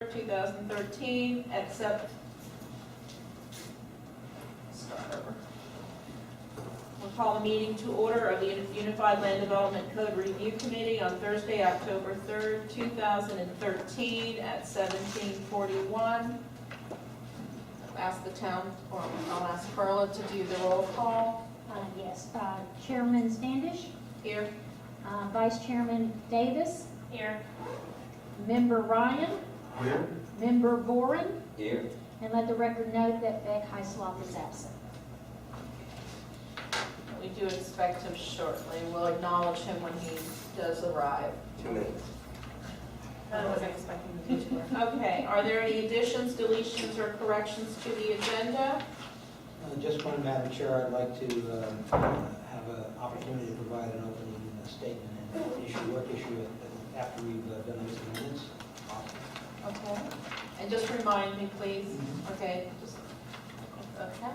2013, except we'll call the meeting to order of the Unified Land Development Code Review Committee on Thursday, October 3rd, 2013 at 17:41. I'll ask the town, or I'll ask Carla to do the roll call. Yes, Chairman Standish, Here. Vice Chairman Davis, Here. Member Ryan, Here. Member Boren, Here. and let the record note that Beck Heislop is absent. We do expect him shortly. We'll acknowledge him when he does arrive. 2 minutes. I wasn't expecting to do too much. Okay, are there any additions, deletions, or corrections to the agenda? Just one, Madam Chair, I'd like to have an opportunity to provide an opening statement and work issue after we've done these minutes. Okay, and just remind me, please. Okay, just, okay.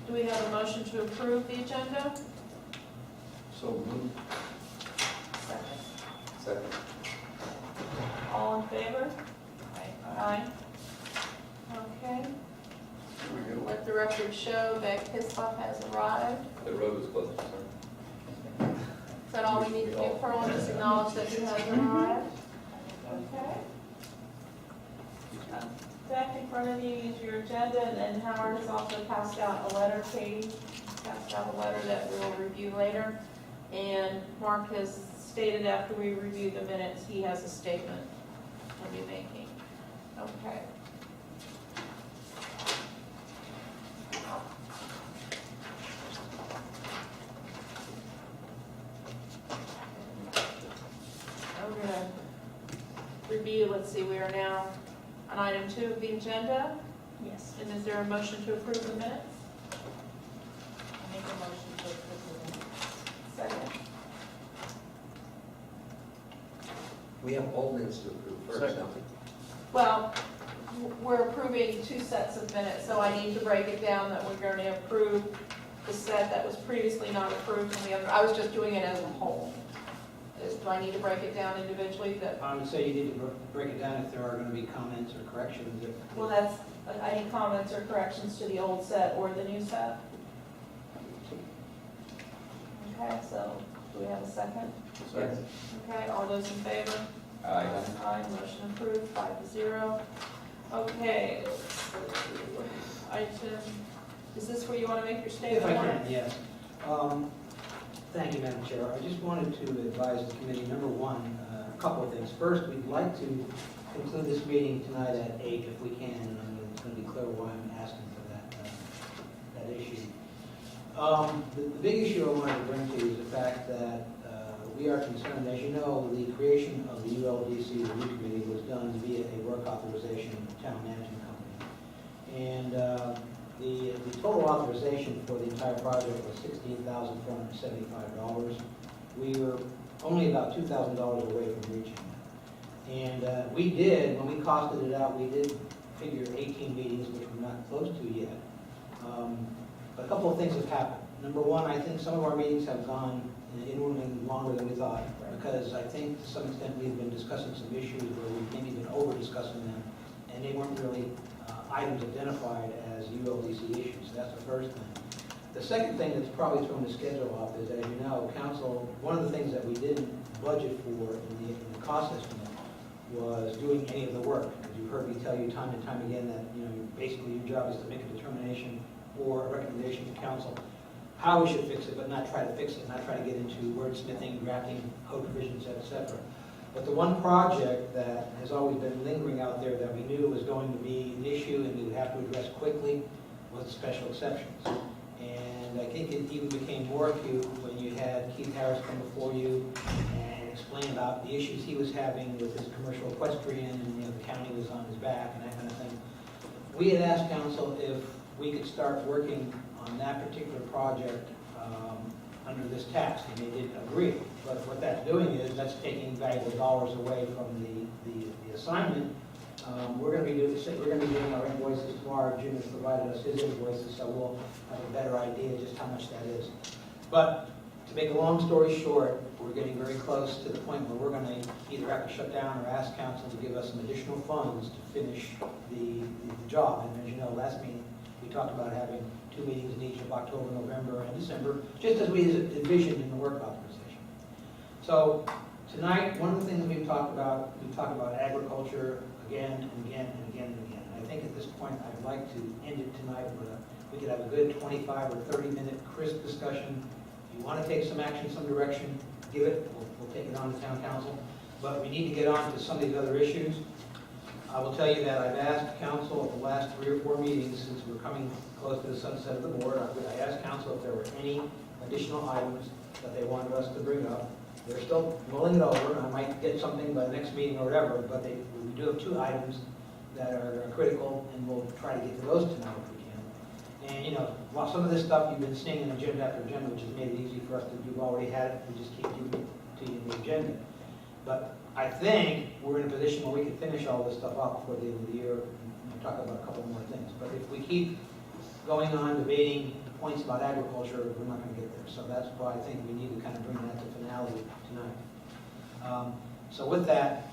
Do we have a motion to approve the agenda? So moved. Second. Second. All in favor? Aye. Okay, Here we go. let the record show Beck Hislop has arrived. The road was closed, sir. Is that all we need to do, Pearl? Just acknowledge that he has arrived? Okay. Back in front of you is your agenda, and then Howard has also passed out a letter, Katie passed out a letter that we'll review later. And Mark has stated after we review the minutes, he has a statement he'll be making. Okay. I'm going to review, let's see, we are now on item 2 of the agenda. Yes. And is there a motion to approve the minutes? I make a motion to approve the minutes. Second. We have all minutes to approve first, don't we? Well, we're approving 2 sets of minutes, so I need to break it down that we're going to approve the set that was previously not approved from the other. I was just doing it as a whole. Do I need to break it down individually? That, I would say you need to break it down if there are going to be comments or corrections. well, that's, I need comments or corrections to the old set or the new set. Okay, so do we have a second? Second. Okay, all those in favor? Aye. Aye, motion approved, 5-0. Okay, item, is this where you want to make your statement? If I can, yes. Thank you, Madam Chair. I just wanted to advise the committee, number one, a couple of things. First, we'd like to conclude this meeting tonight at 8 if we can, and it's going to be clear why I'm asking for that issue. The big issue I wanted to bring to you is the fact that we are concerned, as you know, the creation of the Uldc Review Committee was done via a work authorization of the town management company. And the total authorization for the entire project was $16,475. We were only about $2,000 away from reaching that. And we did, when we costed it out, we did figure 18 meetings, which we're not close to yet. But a couple of things have happened. Number one, I think some of our meetings have gone inordinately longer than we thought, because I think to some extent we've been discussing some issues where we've maybe been over-discussing them, and they weren't really items identified as ULDC issues. That's the first thing. The second thing that's probably thrown the schedule off is, as you know, council, one of the things that we didn't budget for in the cost estimate was doing any of the work. As you've heard me tell you time and time again that, you know, basically your job is to make a determination or a recommendation to council how we should fix it, but not try to fix it, not try to get into wordsmithing, drafting code provisions, etc. But the one project that has always been lingering out there that we knew was going to be an issue and we would have to address quickly was the special exceptions. And I think it even became more acute when you had Keith Harris come before you and explain about the issues he was having with his commercial equestrian, and you know, the county was on his back and that kind of thing. We had asked council if we could start working on that particular project under this task, and they didn't agree. But what that's doing is that's taking valuable dollars away from the assignment. We're going to be doing our invoices tomorrow. Jim has provided us his invoices, so we'll have a better idea just how much that is. But To make a long story short, we're getting very close to the point where we're going to either have to shut down or ask council to give us some additional funds to finish the job. And as you know, last meeting, we talked about having 2 meetings in each of October, November, and December, just as we envisioned in the work authorization. So tonight, one of the things we talked about agriculture again and again and again and again. And I think at this point, I'd like to end it tonight with we could have a good 25 or 30-minute crisp discussion. If you want to take some action, some direction, give it. We'll take it on to town council. But we need to get on to some of these other issues. I will tell you that I've asked council at the last 3 or 4 meetings, since we're coming close to the sunset of the board, I asked council if there were any additional items that they wanted us to bring up. They're still mulling it over, and I might get something by the next meeting or whatever, but we do have 2 items that are critical, and we'll try to get to those tonight if we can. And, you know, while some of this stuff you've been seeing in agenda after agenda, which has made it easy for us to, you've already had it, we just keep giving it to you in the agenda. But I think we're in a position where we can finish all this stuff off before the end of the year and talk about a couple more things. But if we keep going on debating points about agriculture, we're not going to get there. So that's why I think we need to kind of bring that to finality tonight. So with that,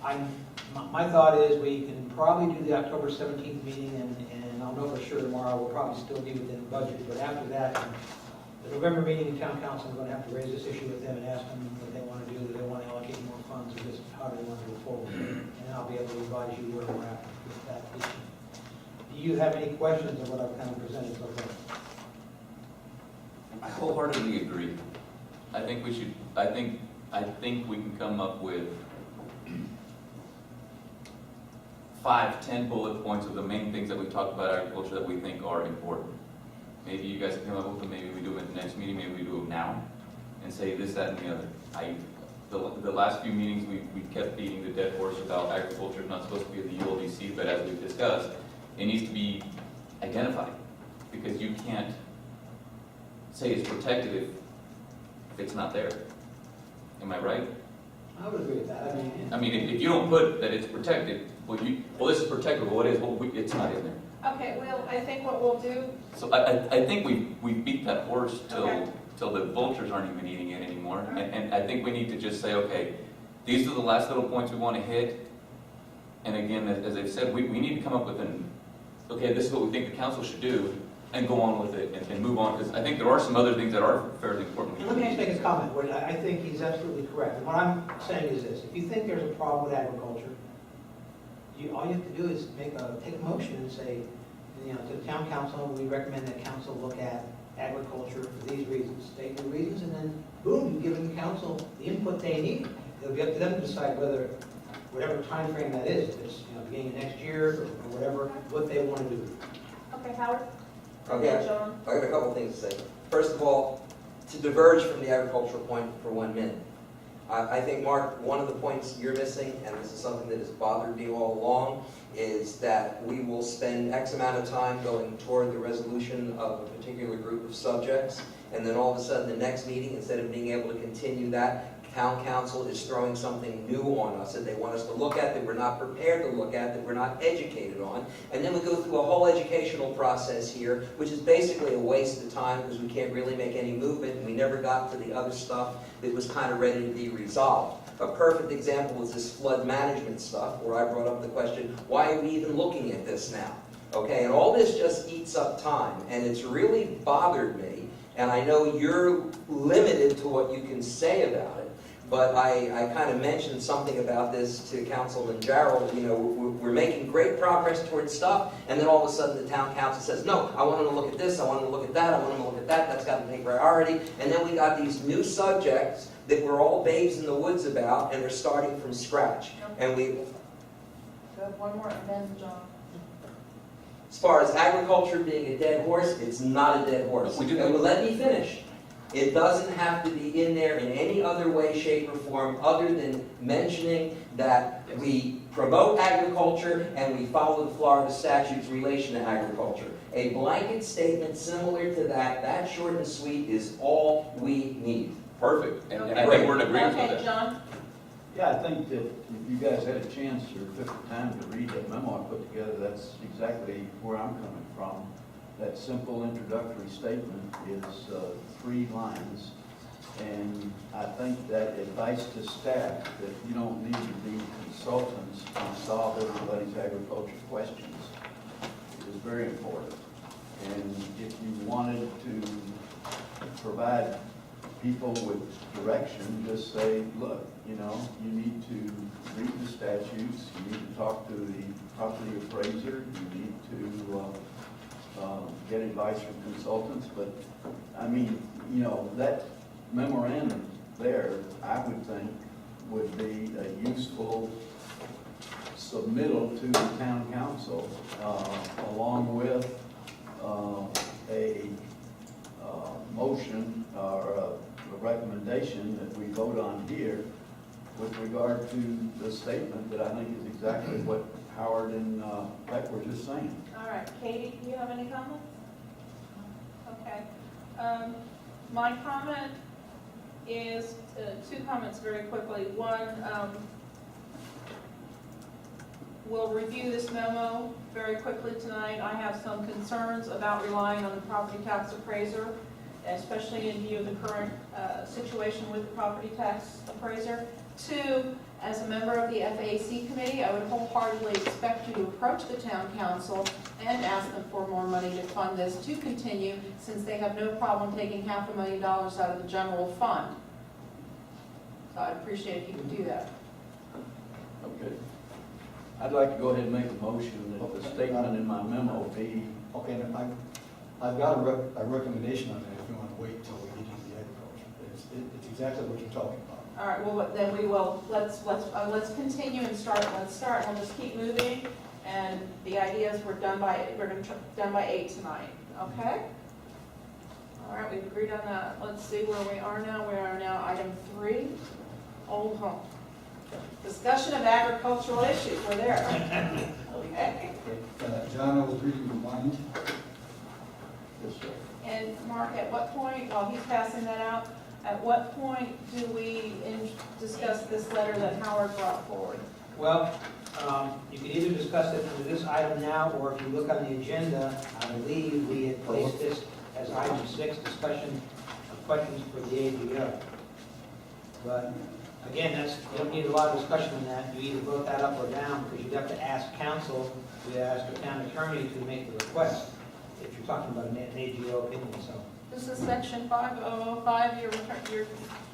my thought is we can probably do the October 17th meeting, and I'll know for sure tomorrow we'll probably still be within the budget. But after that, the November meeting in town council, I'm going to have to raise this issue with them and ask them what they want to do. Do they want to allocate more funds, or just how do they want to go forward? And I'll be able to advise you where we're at with that issue. Do you have any questions of what I've kind of presented so far? I wholeheartedly agree. I think we should, I think we can come up with 5, 10 bullet points of the main things that we talked about agriculture that we think are important. Maybe you guys can come up with them, maybe we do them at the next meeting, maybe we do them now, and say this, that, and the other. The last few meetings, we kept beating the dead horse about agriculture is not supposed to be in the ULDC, but as we've discussed, it needs to be identified, because you can't say it's protected if it's not there. Am I right? I would agree with that. I mean, if you don't put that it's protected, well, this is protected, well, it is, well, it's not in there. Okay, well, I think what we'll do, So I think we beat that horse Okay. till the vultures aren't even eating it anymore. All right. And I think we need to just say, okay, these are the last little points we want to hit. And again, as I've said, we need to come up with okay, this is what we think the council should do, and go on with it and move on. Because I think there are some other things that are fairly important. Let me just make a comment. I think he's absolutely correct. And what I'm saying is this: if you think there's a problem with agriculture, all you have to do is take a motion and say, you know, to the town council, we recommend that council look at agriculture for these reasons, state the reasons, and then boom, you've given the council the input they need. It'll be up to them to decide whether, whatever time frame that is, if it's, you know, beginning of next year or whatever, what they want to do. okay, Howard? Okay, John? I got a couple things to say. First of all, to diverge from the agricultural point for 1 minute. I think, Mark, one of the points you're missing, and this is something that has bothered me all along, is that we will spend X amount of time going toward the resolution of a particular group of subjects, and then all of a sudden the next meeting, instead of being able to continue that, town council is throwing something new on us that they want us to look at, that we're not prepared to look at, that we're not educated on. And then we go through a whole educational process here, which is basically a waste of time because we can't really make any movement, and we never got to the other stuff that was kind of ready to be resolved. A perfect example is this flood management stuff, where I brought up the question, why are we even looking at this now? Okay, and all this just eats up time, and it's really bothered me, and I know you're limited to what you can say about it. But I kind of mentioned something about this to Councilman Jarrell. You know, we're making great progress towards stuff, and then all of a sudden the town council says, no, I want them to look at this, I want them to look at that, I want them to look at that, that's got to take priority. And then we got these new subjects that we're all babes in the woods about, and they're starting from scratch. And we, Good, one more, and then John. as far as agriculture being a dead horse, it's not a dead horse. We do- And let me finish. It doesn't have to be in there in any other way, shape, or form other than mentioning that we promote agriculture and we follow the Florida statute's relation to agriculture. A blanket statement similar to that short and sweet, is all we need. Perfect. And I think we're in agreement with Okay, that. John? Yeah, I think that if you guys had a chance or took the time to read that memo I put together, that's exactly where I'm coming from. That simple introductory statement is 3 lines, And I think that advice to staff, that you don't need to be consultants to solve everybody's agriculture questions, is very important. And if you wanted to provide people with direction, just say, look, you need to read the statutes, you need to talk to the property appraiser, you need to get advice from consultants. But, I mean, that memorandum there, I would think, would be a useful submittal to the town council, along with a motion or a recommendation that we vote on here with regard to the statement that I think is exactly what Howard and Beck were just saying. All right, Katie, do you have any comments? Okay. My comment is, two comments very quickly. One, we'll review this memo very quickly tonight. I have some concerns about relying on the property tax appraiser, especially in view of the current situation with the property tax appraiser. Two, as a member of the FAC committee, I would wholeheartedly expect you to approach the town council and ask them for more money to fund this to continue, since they have no problem taking $500,000 out of the general fund. So I'd appreciate if you could do that. Okay. I'd like to go ahead and make a motion that the statement in my memo be. Okay, and I've got a recommendation on that if you want to wait until we get into the agriculture. It's exactly what you're talking about. All right, well, then we will, let's continue and start, we'll just keep moving, and the idea is we're done by 8 tonight, okay? All right, we've agreed on that. Let's see where we are now. We are now item 3, Old Home. Discussion of agricultural issues, we're there. Okay. John, I was reading your mind. Yes, sir. And Mark, at what point, while he's passing that out, at what point do we discuss this letter that Howard brought forward? Well, you can either discuss it under this item now, or if you look on the agenda, I believe we had placed this as item 6, discussion of questions for the AGO. But again, you don't need a lot of discussion on that. You either vote that up or down, because you'd have to ask council, you ask the town attorney to make the request, if you're talking about an AGO opinion, so. This is section 5005, you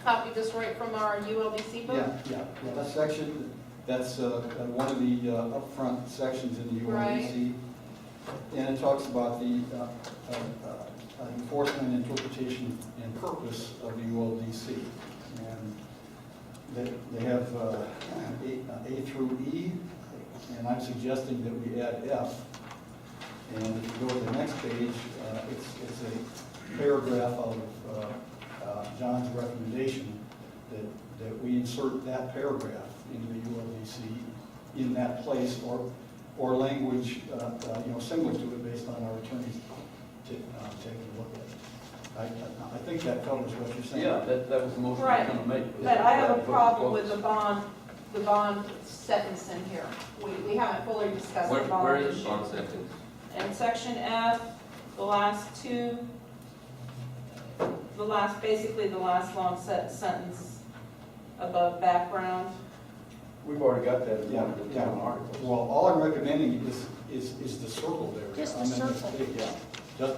copied this right from our ULDC book? Yeah, that section, that's one of the upfront sections in the ULDC. And it talks about the enforcement, interpretation, and purpose of the ULDC. And they have A through E, and I'm suggesting that we add F. And if you go to the next page, it's a paragraph of John's recommendation that we insert that paragraph into the ULDC in that place, or language similar to it based on our attorneys taking a look at it. I think that covers what you're saying. Yeah, that was the motion I was going to make. But I have a problem with the bond sentence in here. We haven't fully discussed the bond Where is issue. the bond sentence? In section F, the last two, basically the last long sentence above background. We've already got that in one of the town articles. Well, all I'm recommending is the circle there. Just the I'm in circle. Yeah,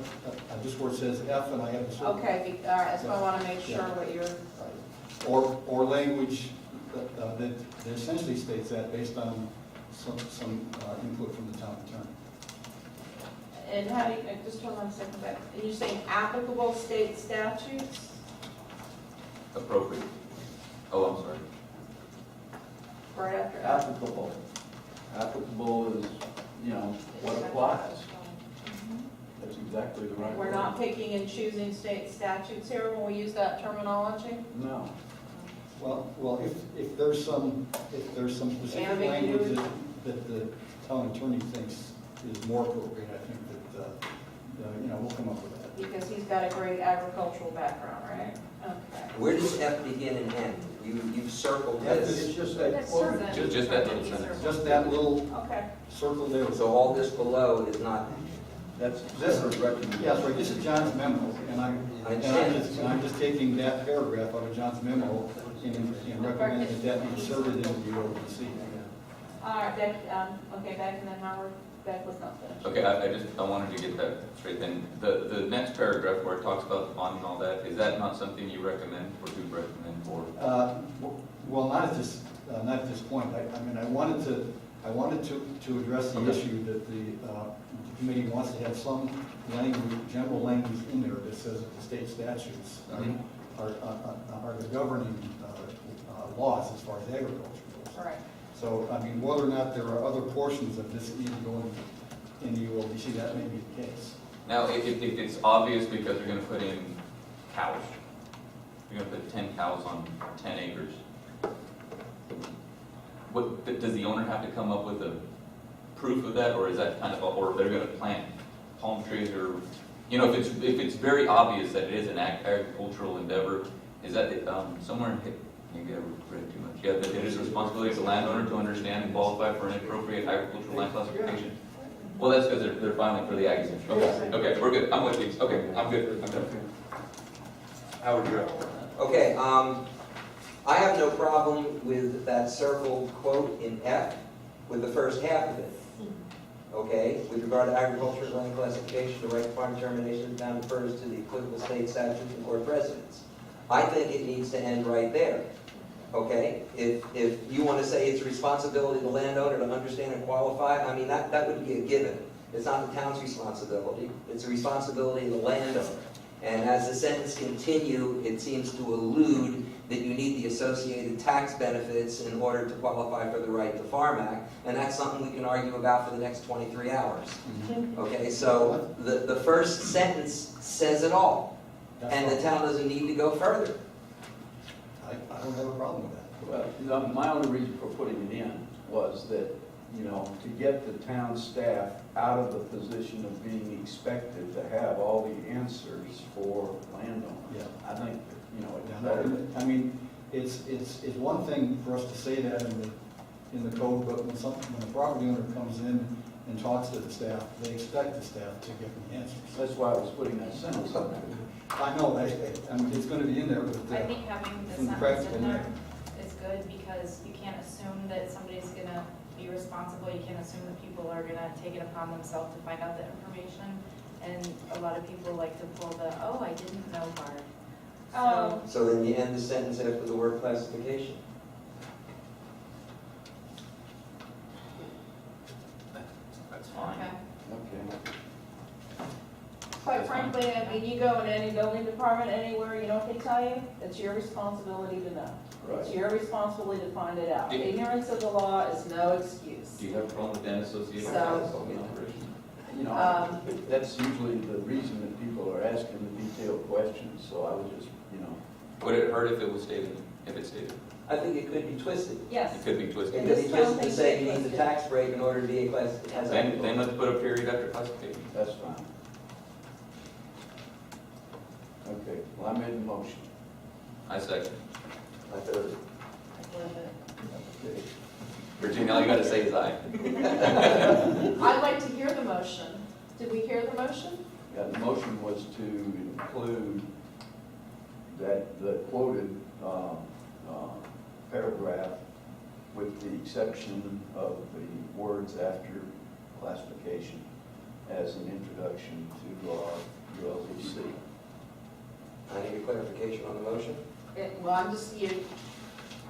just where it says F and I have the circle. Okay, all right, so I want to make sure what you're, Or language that essentially states that based on some input from the town attorney. and how do you, just hold on a second back. And you're saying applicable state statutes? Appropriate. Oh, I'm sorry. Right after Applicable. Applicable is, what applies. That's exactly the right word. We're not picking and choosing state statutes here when we use that terminology? No. Well, if there's some specific Ambiguity. language that the town attorney thinks is more appropriate, I think that we'll come up with that. Because he's got a great agricultural background, right? Okay. Where does F begin and end? You've circled It's this, just that. That's sort of Just that little sentence. Just that little Okay. circle there. so all this below is not, That's This a is, recommendation. yes, right, this is John's memo, and I'm just taking that paragraph out of John's memo and recommending that that be inserted into the ODC. All right, Beck, okay, Beck, and then Howard. Beck was not finished. Okay, I wanted to get that straight then. The next paragraph where it talks about the bond and all that, is that not something you recommend or do recommend for? Well, not at this point. I mean, I wanted to address the issue that the committee wants to have some language, general language in there that says that the state statutes are the governing laws as far as agriculture goes. All right. So, I mean, whether or not there are other portions of this need to go in the ULDC, that may be the case. Now, if it's obvious because you're gonna put in cows, you're gonna put 10 cows on 10 acres, does the owner have to come up with a proof of that, or is that kind of, or they're gonna plant palm trees, or, you know, if it's very obvious that it is an agricultural endeavor, is that, somewhere, maybe I read too much, yeah, that it is the responsibility of the landowner to understand and qualify for an appropriate agricultural land classification? Well, that's because they're filing for the ag exemption. Okay, we're good, I'm with you, okay, I'm good. Howard, you're up. Okay, I have no problem with that circled quote in F with the first half of it. Okay, with regard to agricultural land classification, the right to farm determination, the town refers to the applicable state statutes and court precedents. I think it needs to end right there. Okay, if you want to say it's a responsibility of the landowner to understand and qualify, I mean, that would be a given. It's not the town's responsibility, it's a responsibility of the landowner. And as the sentence continue, it seems to allude that you need the associated tax benefits in order to qualify for the Right to Farm Act, and that's something we can argue about for the next 23 hours. Okay, so the first sentence says it all, and the town doesn't need to go further. I don't have a problem with that. Well, you know, my only reason for putting it in was that, you know, to get the town staff out of the position of being expected to have all the answers for landowners. Yeah. I think, you know, it's Yeah, better. no, I mean, it's one thing for us to say that in the code, but when the property owner comes in and talks to the staff, they expect the staff to give them the answers. That's why I was putting that sentence up there. I know, I mean, it's gonna be in there, but. I think having the some sentence practical in there matter. is good because you can't assume that somebody's gonna be responsible. You can't assume that people are gonna take it upon themselves to find out that information. And a lot of people like to pull the, oh, I didn't know part. So then you end the sentence after the word classification. That's fine. Okay. Okay. Quite frankly, I mean, you go in any building department, anywhere, you know what they tell you? It's your responsibility to know. It's Right. your responsibility to find it out. Yeah. Ignorance of the law is no excuse. Do you have a problem with that associated? So- You know, that's usually the reason that people are asking the detailed questions, so I was just, you know. Would it hurt if it was stated, if it's stated? I think it could be twisted. Yes. It could be It twisted. could be twisted to say you need the tax break in order to be a class. Then let's put a period after classification. That's fine. Okay, well, I made the motion. I second. I third. Okay. Virginia, all you gotta say is aye. I'd like to hear the motion. Did we hear the motion? Yeah, the motion was to include that, the quoted paragraph with the exception of the words after classification as an introduction to our ULDC. I need a clarification on the motion. Well, I'm just,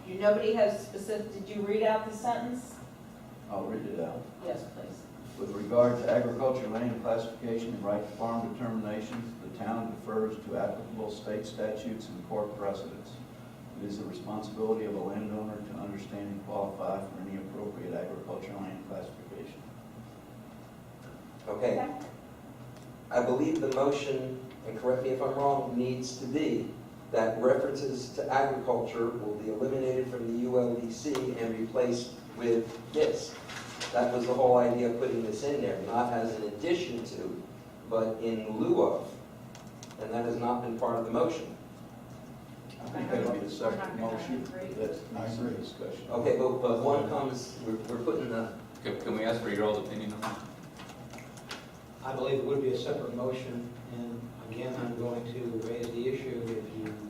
nobody has specific, did you read out the sentence? I'll read it out. Yes, please. With regard to agricultural land classification and right to farm determination, the town defers to applicable state statutes and court precedents. It is the responsibility of a landowner to understand and qualify for any appropriate agricultural land classification. Okay. I believe the motion, and correct me if I'm wrong, needs to be that references to agriculture will be eliminated from the ULDC and replaced with this. That was the whole idea of putting this in there, not as an addition to, but in lieu of. And that has not been part of the motion. I think that'll be the second motion. That's I nice agree. discussion. Okay, but one comes, we're putting the, Can we ask for your all's opinion on that? I believe it would be a separate motion, and again, I'm going to raise the issue,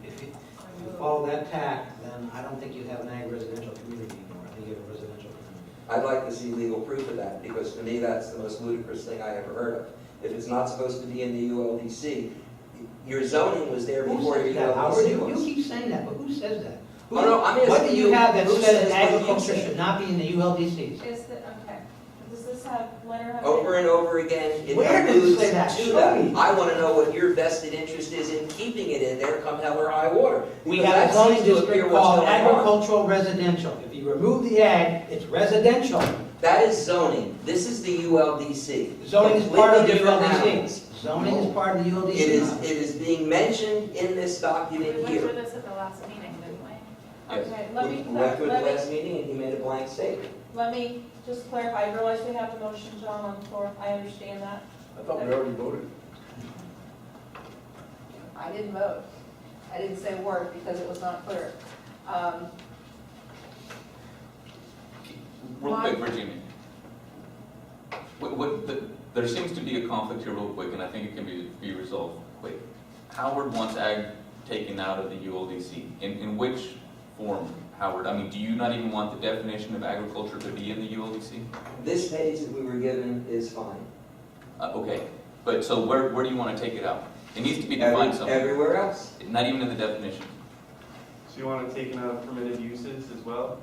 if you follow that tack, then I don't think you have an ag residential community anymore, I think you have a residential community. I'd like to see legal proof of that, because to me, that's the most ludicrous thing I ever heard of. If it's not supposed to be in the ULDC, your zoning was there Who before your says that, Howard? ULDC You was. keep saying that, but who says that? Who- Oh, no, I'm asking What do you you, have that who says says what you agriculture say? should not be in the ULDCs? Is the, okay, does this have, letter have? Over and over again, it Where does it alludes say that? to Show that. me. I want to know what your vested interest is in keeping it in there come hell or high water. We Because have a that seems zoning to appear district what's called going on. agricultural residential. If you remove the ag, it's residential. That is zoning. This is the ULDC. Zoning is part of the Completely different ULDC. animals. Zoning is part of the ULDC. It is being mentioned in this We document went through here. this at the last meeting, didn't we? Yes. Okay, let We me, went through the let me, last meeting and he made a blank statement. let me just clarify, I realize we have a motion, John, on the floor, I understand that. I thought we already voted. I didn't vote. I didn't say a word because it was not clear. Real quick, Virginia. There seems to be a conflict here real quick, and I think it can be resolved quick. Howard wants ag taken out of the ULDC. In which form, Howard? I mean, do you not even want the definition of agriculture to be in the ULDC? This page that we were given is fine. Okay, but so where do you want to take it out? It needs to be defined somewhere, Everywhere else. not even in the definition. So you want to take it out of permitted uses as well?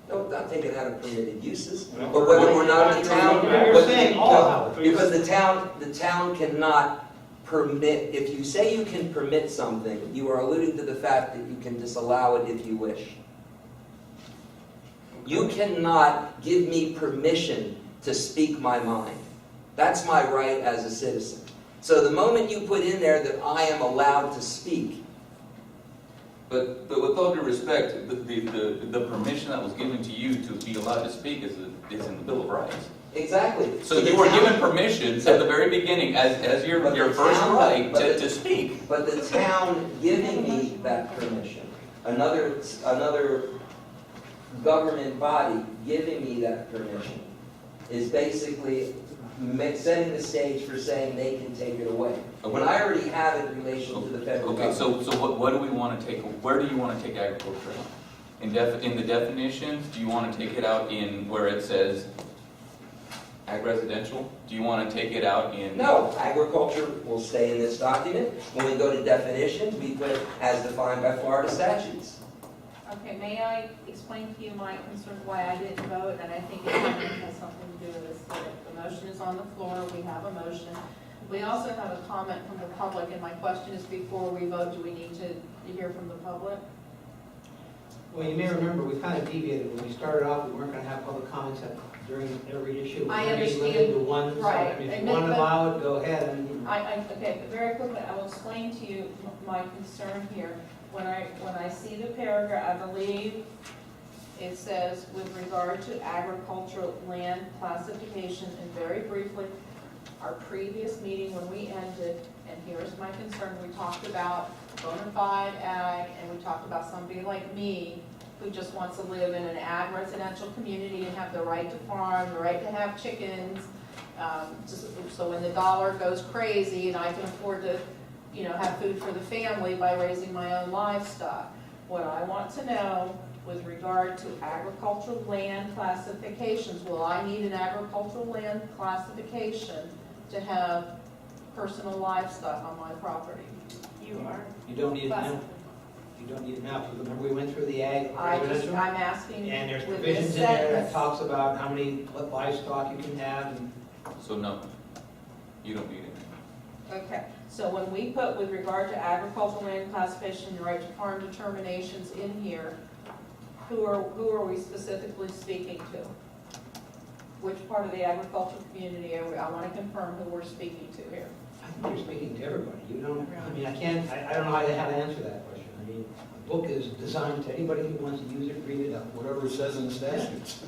No, not taking out of permitted uses. No. But whether or not the town. You're saying all, No, Howard. because the town cannot permit, if you say you can permit something, you are alluding to the fact that you can disallow it if you wish. You cannot give me permission to speak my mind. That's my right as a citizen. So the moment you put in there that I am allowed to speak, But with all due respect, the permission that was given to you to be allowed to speak is in the Bill of Rights. exactly. So the you were town- given permission at the very beginning as your But the first town- right but the- to speak. But the town giving me that permission, another government body giving me that permission, is basically setting the stage for saying they can take it away. When I already have it in relation to the federal Okay, government. so what do we want to take, where do you want to take agriculture out? In the definitions, do you want to take it out in where it says ag residential? Do you want to take it out in? No, agriculture will stay in this document. When we go to definitions, we put as defined by Florida statutes. Okay, may I explain to you my concern why I didn't vote, and I think it has something to do with this. The motion is on the floor, we have a motion. We also have a comment from the public, and my question is, before we vote, do we need to hear from the public? Well, you may remember, we kind of deviated. When we started off, we weren't going to have public comments during every issue. I We were understand. limited to one, so Right. if And you want to but- allow it, go ahead. Okay, but very quickly, I will explain to you my concern here. When I see the paragraph, I believe it says, with regard to agricultural land classification, and very briefly, our previous meeting when we ended, and here's my concern, we talked about bona fide ag, and we talked about somebody like me, who just wants to live in an ag residential community and have the right to farm, the right to have chickens, so when the dollar goes crazy and I can afford to, have food for the family by raising my own livestock. What I want to know with regard to agricultural land classifications, will I need an agricultural land classification to have personal livestock on my property? You are. You don't need it now. You don't need it now, because remember we went through the ag residential? I'm asking And there's with provisions this in there that sentence. talks about how many livestock you can have, and So no, you don't need it. Okay, so when we put with regard to agricultural land classification, the right to farm determinations in here, who are we specifically speaking to? Which part of the agricultural community are we? I want to confirm who we're speaking to here. I think you're speaking to everybody. You don't, I don't know how to answer that question. I mean, the book is designed to anybody who wants to use it, read it up. Whatever it says in the statutes.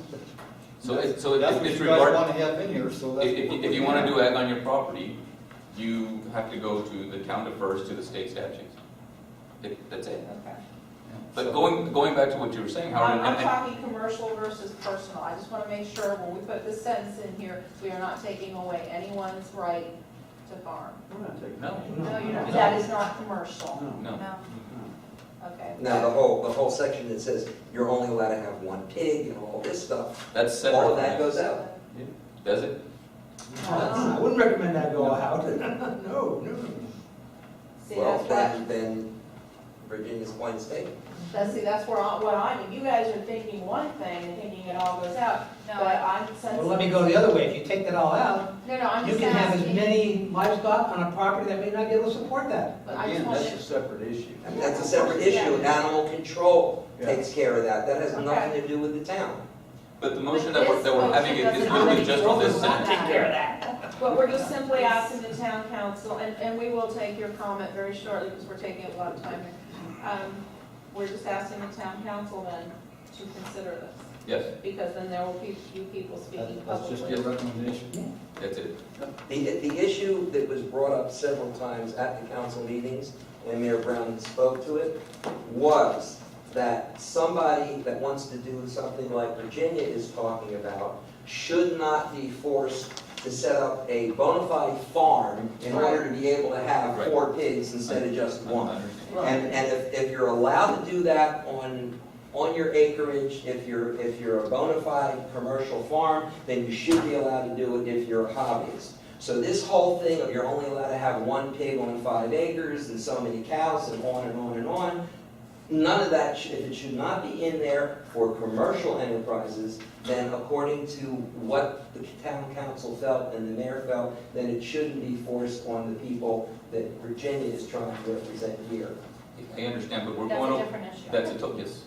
So That's it's what it's you guys regard, want to have in here, so that's. if you want to do ag on your property, you have to go to the town defers to the state statutes. That's it. Okay. But going back to what you were saying, Howard, I'm and talking commercial versus personal. I just want to make sure when we put this sentence in here, we are not taking away anyone's right to farm. We're not taking. no, No, you're not. That is not commercial. No. no. No. Okay. Now, the whole section that says you're only allowed to have one pig and all this stuff, That's separate. all of that goes out. Does it? I wouldn't recommend that go out. No. See, Well, that's why, then Virginia's point is taken. that's where, what I mean, you guys are thinking one thing and thinking it all goes out, No, but I'm Well, sensing. let me go the other way. If you take that all out, I'm you just can have as asking. many livestock on a property that may not be able to support that. But I just Again, want that's a separate issue. I mean, that's a separate issue. Animal control Yeah. takes care of that. That has Okay. nothing to do with the town. But the motion But that we're this having is motion literally doesn't just on this have any sentence. that. But we're just simply asking the town council, and we will take your comment very shortly because we're taking a lot of time here. We're just asking the town council then to consider this, Yes, because then there will be few people speaking That's just publicly. your recommendation. that's it. The issue that was brought up several times at the council meetings, and Mayor Brown spoke to it, was that somebody that wants to do something like Virginia is talking about should not be forced to set up a bona fide farm in order to be able to have Right. 4 pigs instead of just I 1. understand. And if you're allowed to do that on your acreage, if you're a bona fide commercial farm, then you should be allowed to do it if you're a hobbyist. So this whole thing of you're only allowed to have 1 pig on 5 acres and so many cows and on and on and on, none of that, if it should not be in there for commercial enterprises, then according to what the town council felt and the mayor felt, then it shouldn't be forced on the people that Virginia is trying to represent here. I understand, but we're That's going a over, different issue. that's a, yes.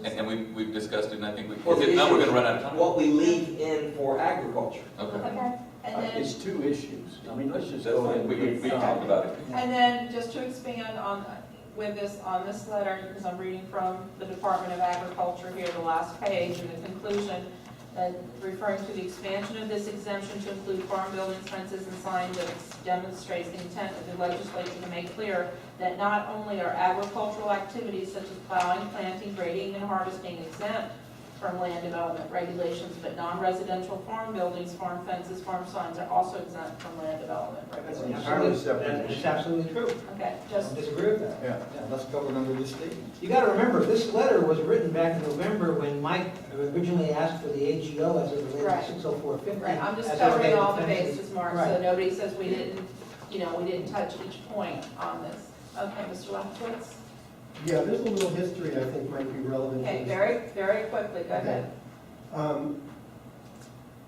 And we've discussed it, and I think Well, the now issue we're is gonna run out of time. What we leave in for agriculture. Okay. Okay, and then. It's 2 issues. I mean, let's just That's go ahead fine, and we can talk about it. And then, just to expand on this letter, because I'm reading from the Department of Agriculture here, the last page, in the conclusion, referring to the expansion of this exemption to include farm buildings, fences, and signs that demonstrates the intent of the legislature to make clear that not only are agricultural activities such as plowing, planting, grading, and harvesting exempt from land development regulations, but non-residential farm buildings, farm fences, farm signs are also exempt from land development regulations. Entirely separate It's issue. absolutely true. Okay, I just, don't disagree with that. Yeah. Yeah, that's covered under this statement. You gotta remember, this letter was written back in November when Mike originally asked for the AGO as it related Right. to 60450. right, I'm just as it covering related all to the fences. bases, Mark, so Right. nobody says we didn't, we didn't touch each point on this. Okay, Mr. Lefkowitz? Yeah, there's a little history I think might be relevant to Okay, this. very quickly, go ahead.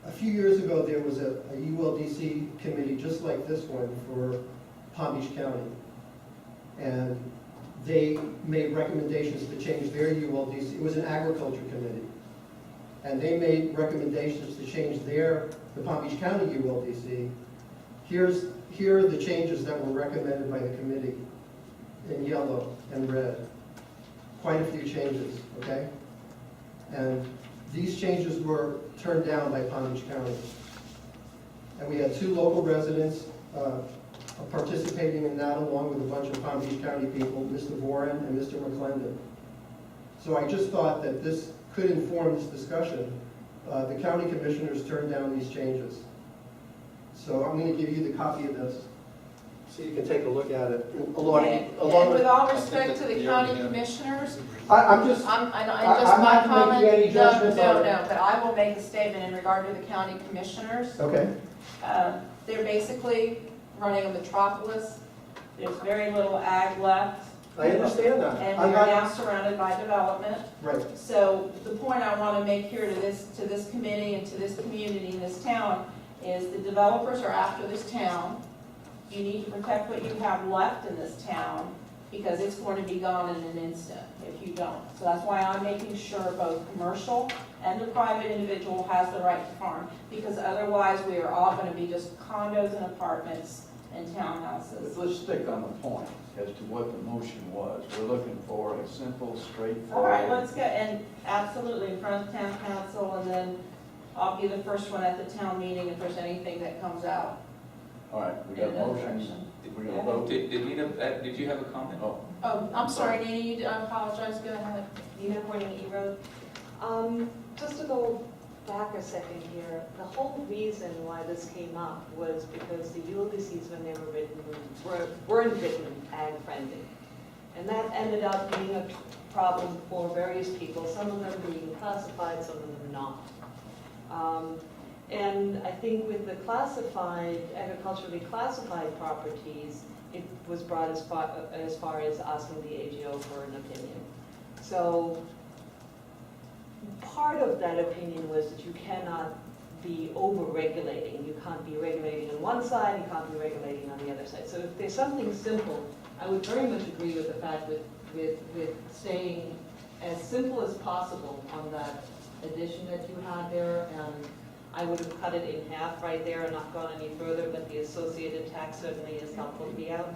A few years ago, there was a ULDC committee just like this one for Palm Beach County. And they made recommendations to change their ULDC. It was an agriculture committee. And they made recommendations to change the Palm Beach County ULDC. Here are the changes that were recommended by the committee in yellow and red. Quite a few changes, okay? And these changes were turned down by Palm Beach County. And we had 2 local residents participating in that, along with a bunch of Palm Beach County people, Mr. Voren and Mr. McClendon. So I just thought that this could inform this discussion. The county commissioners turned down these changes. So I'm going to give you the copy of this, so you can take a look at it. And with all respect to the county commissioners, I'm just, I'm I'm just my not comment, making any judgments on it. no, but I will make a statement in regard to the county commissioners. okay. They're basically running a metropolis. There's very little ag left. I understand that. And I'm we are now not, surrounded by development. right. So the point I want to make here to this committee and to this community in this town is the developers are after this town. You need to protect what you have left in this town because it's going to be gone in an instant if you don't. So that's why I'm making sure both commercial and the private individual has the right to farm, because otherwise we are all going to be just condos and apartments and townhouses. Let's stick on the point as to what the motion was. We're looking for a simple, straightforward. All right, let's go, and absolutely in front of town council, and then I'll be the first one at the town meeting if there's anything that comes out. All right, we got a In another motion. direction. We're gonna vote. Did Nina, did you have a comment? Oh, Oh, I'm sorry, Nina, I apologize, go ahead. Nina Horning, E-Road. Just to go back a second here, the whole reason why this came up was because the ULDCs, when they were written, weren't written ag-friendly. And that ended up being a problem for various people, some of them being classified, some of them not. And I think with the classified, agriculturally classified properties, it was brought as far as asking the AGO for an opinion. So part of that opinion was that you cannot be over-regulating. You can't be regulating on one side, you can't be regulating on the other side. So if there's something simple, I would very much agree with the fact with staying as simple as possible on that addition that you had there. And I would have cut it in half right there and not gone any further, but the associated tax certainly is helpful to be out.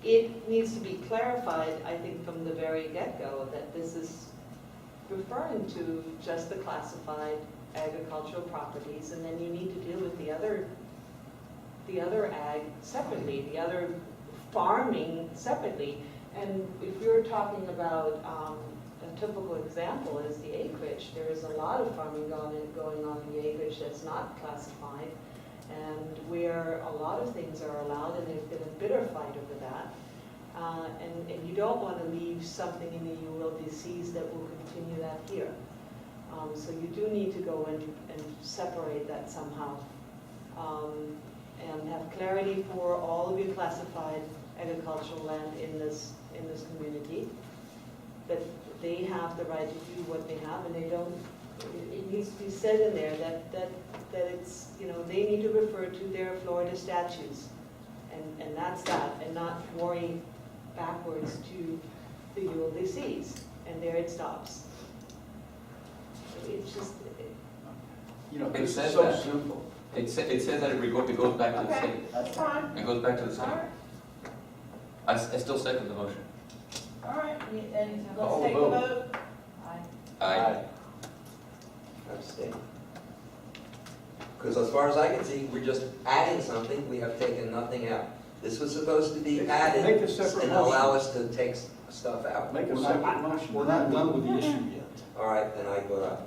It needs to be clarified, I think, from the very get-go that this is referring to just the classified agricultural properties, and then you need to deal with the other ag separately, the other farming separately. And if you're talking about a typical example is the acreage, there is a lot of farming going on in the acreage that's not classified, and where a lot of things are allowed, and there's been a bitter fight over that. And you don't want to leave something in the ULDCs that will continue that here. So you do need to go in and separate that somehow, and have clarity for all of your classified agricultural land in this community, that they have the right to do what they have, and they don't. It needs to be said in there that it's, you know, they need to refer to their Florida statutes, and that's that, and not worry backwards to the ULDCs, and there it stops. It's just, you know, It this is says so that. simple. It says that it goes back to the Okay, state. that's fine. It goes back to the All state. right, I still second the motion. all right, and Call let's the take the vote. vote. Aye. Abstain. Because as far as I can see, we're just adding something, we have taken nothing out. This was supposed to be added Make a separate and allow motion. us to take stuff out. Make a We're separate not- motion. We're not done with the issue yet. All right, then I vote aye.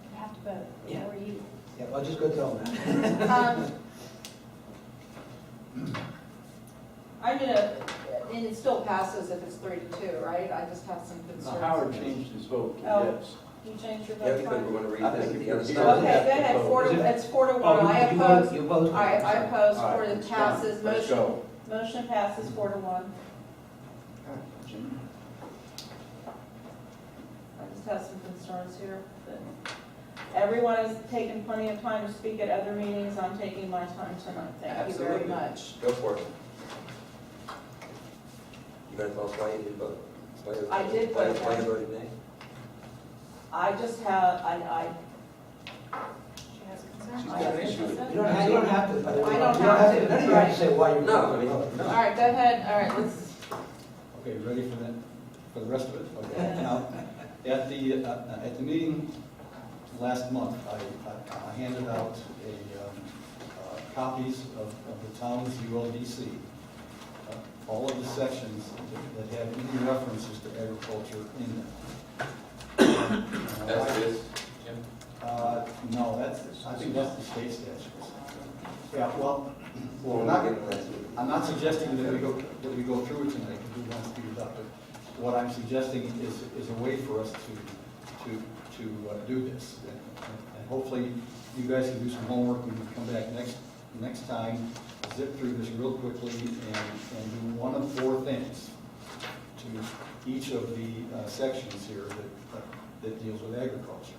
You have to vote, Yeah. or you. Yeah, I'll just go tell them that. I'm gonna, and it still passes if it's 3-2, right? I just have some Now, concerns. Howard changed his vote to Oh. yes. You changed your Yeah, vote, because fine? we're going to I think revisit if the other you're stuff. Okay, go ahead, it's 4-1, Oh, I you oppose. vote- you vote. All right, I oppose, All right, 4 to it's done. passes, Let's go. motion passes 4-1. I just have some concerns here, but everyone has taken plenty of time to speak at other meetings, I'm taking my time tonight, thank you very Absolutely. much. Go for it. You gonna tell us why you did vote? I did vote Why you no. voted nay? I just have, She has concerns. She's got an issue with it. You don't have to. I don't have to, None of you have to say why you're. No, I mean, all no. right, go ahead, all right, let's, Okay, ready for the rest of it? Okay. Now, at the meeting last month, I handed out copies of the town's ULDC, all of the sections that have any references to agriculture in them. That's this, Jim? No, I think that's the state statutes. Yeah, well, Well, we're we're not not getting last week. I'm not suggesting that we go through it tonight, because we want to speed it up, but what I'm suggesting is a way for us to do this. And hopefully, you guys can do some homework, and we can come back next time, zip through this real quickly, and do one of 4 things to each of the sections here that deals with agriculture.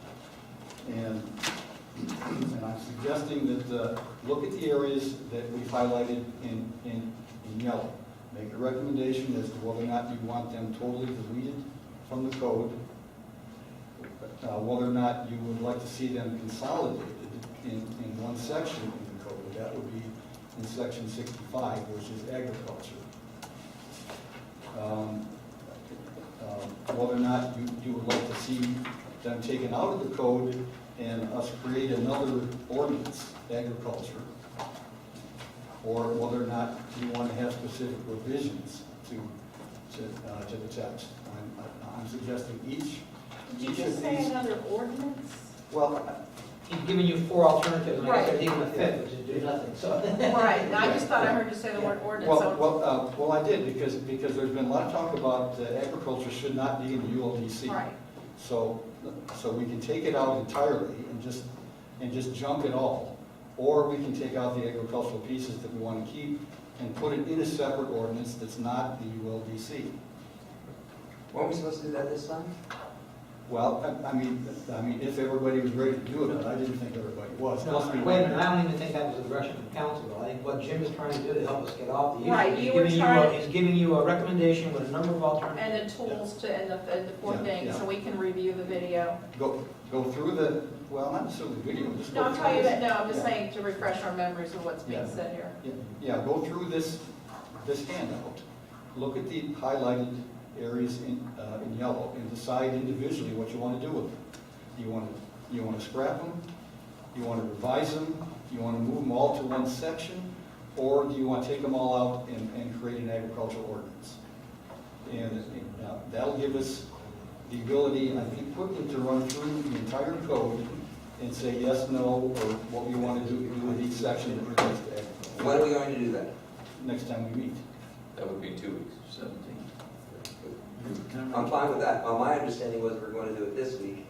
And I'm suggesting that look at the areas that we've highlighted in yellow. Make a recommendation as to whether or not you want them totally deleted from the code, whether or not you would like to see them consolidated in one section in the code. That would be in section 65, which is agriculture. Whether or not you would like to see them taken out of the code and us create another ordinance, agriculture, or whether or not you want to have specific revisions to the text. I'm suggesting each. Did you each just of say these- another ordinance? Well, He's giving you 4 alternatives, and I said Right. even a fifth, which is do nothing, so. Right, and I just thought I heard you say the word ordinance, so. well, I did, because there's been a lot of talk about agriculture should not be in the ULDC. Right, So we can take it out entirely and just junk it all. Or we can take out the agricultural pieces that we want to keep and put it in a separate ordinance that's not the ULDC. Weren't we supposed to do that this time? Well, I mean, if everybody was ready to do it, but I didn't think everybody was. No, Plus we wait a minute, I don't even think that was the direction from council, though. I think what Jim is trying to do to help us get off the issue. Right, he's you were giving trying- He's giving you a recommendation with a number of alternatives. and the tools to, and the 4 Yeah, things, yeah. so we can review the video. Go through the, well, not necessarily video, just No, go I'm through telling you this. that, no, I'm just Yeah. saying to refresh our memories of what's being Yeah. said here. Yeah, go through this handout, look at the highlighted areas in yellow, and decide individually what you want to do with them. You want to scrap them? You want to revise them? You want to move them all to one section? Or do you want to take them all out and create an agricultural ordinance? And that'll give us the ability, I think, quickly to run through the entire code and say yes, no, or what we want to do with each section that relates to agriculture. When are we going to do that? Next time we meet. That would be in 2 weeks. 17. I'm fine with that. My understanding was we were going to do it this week.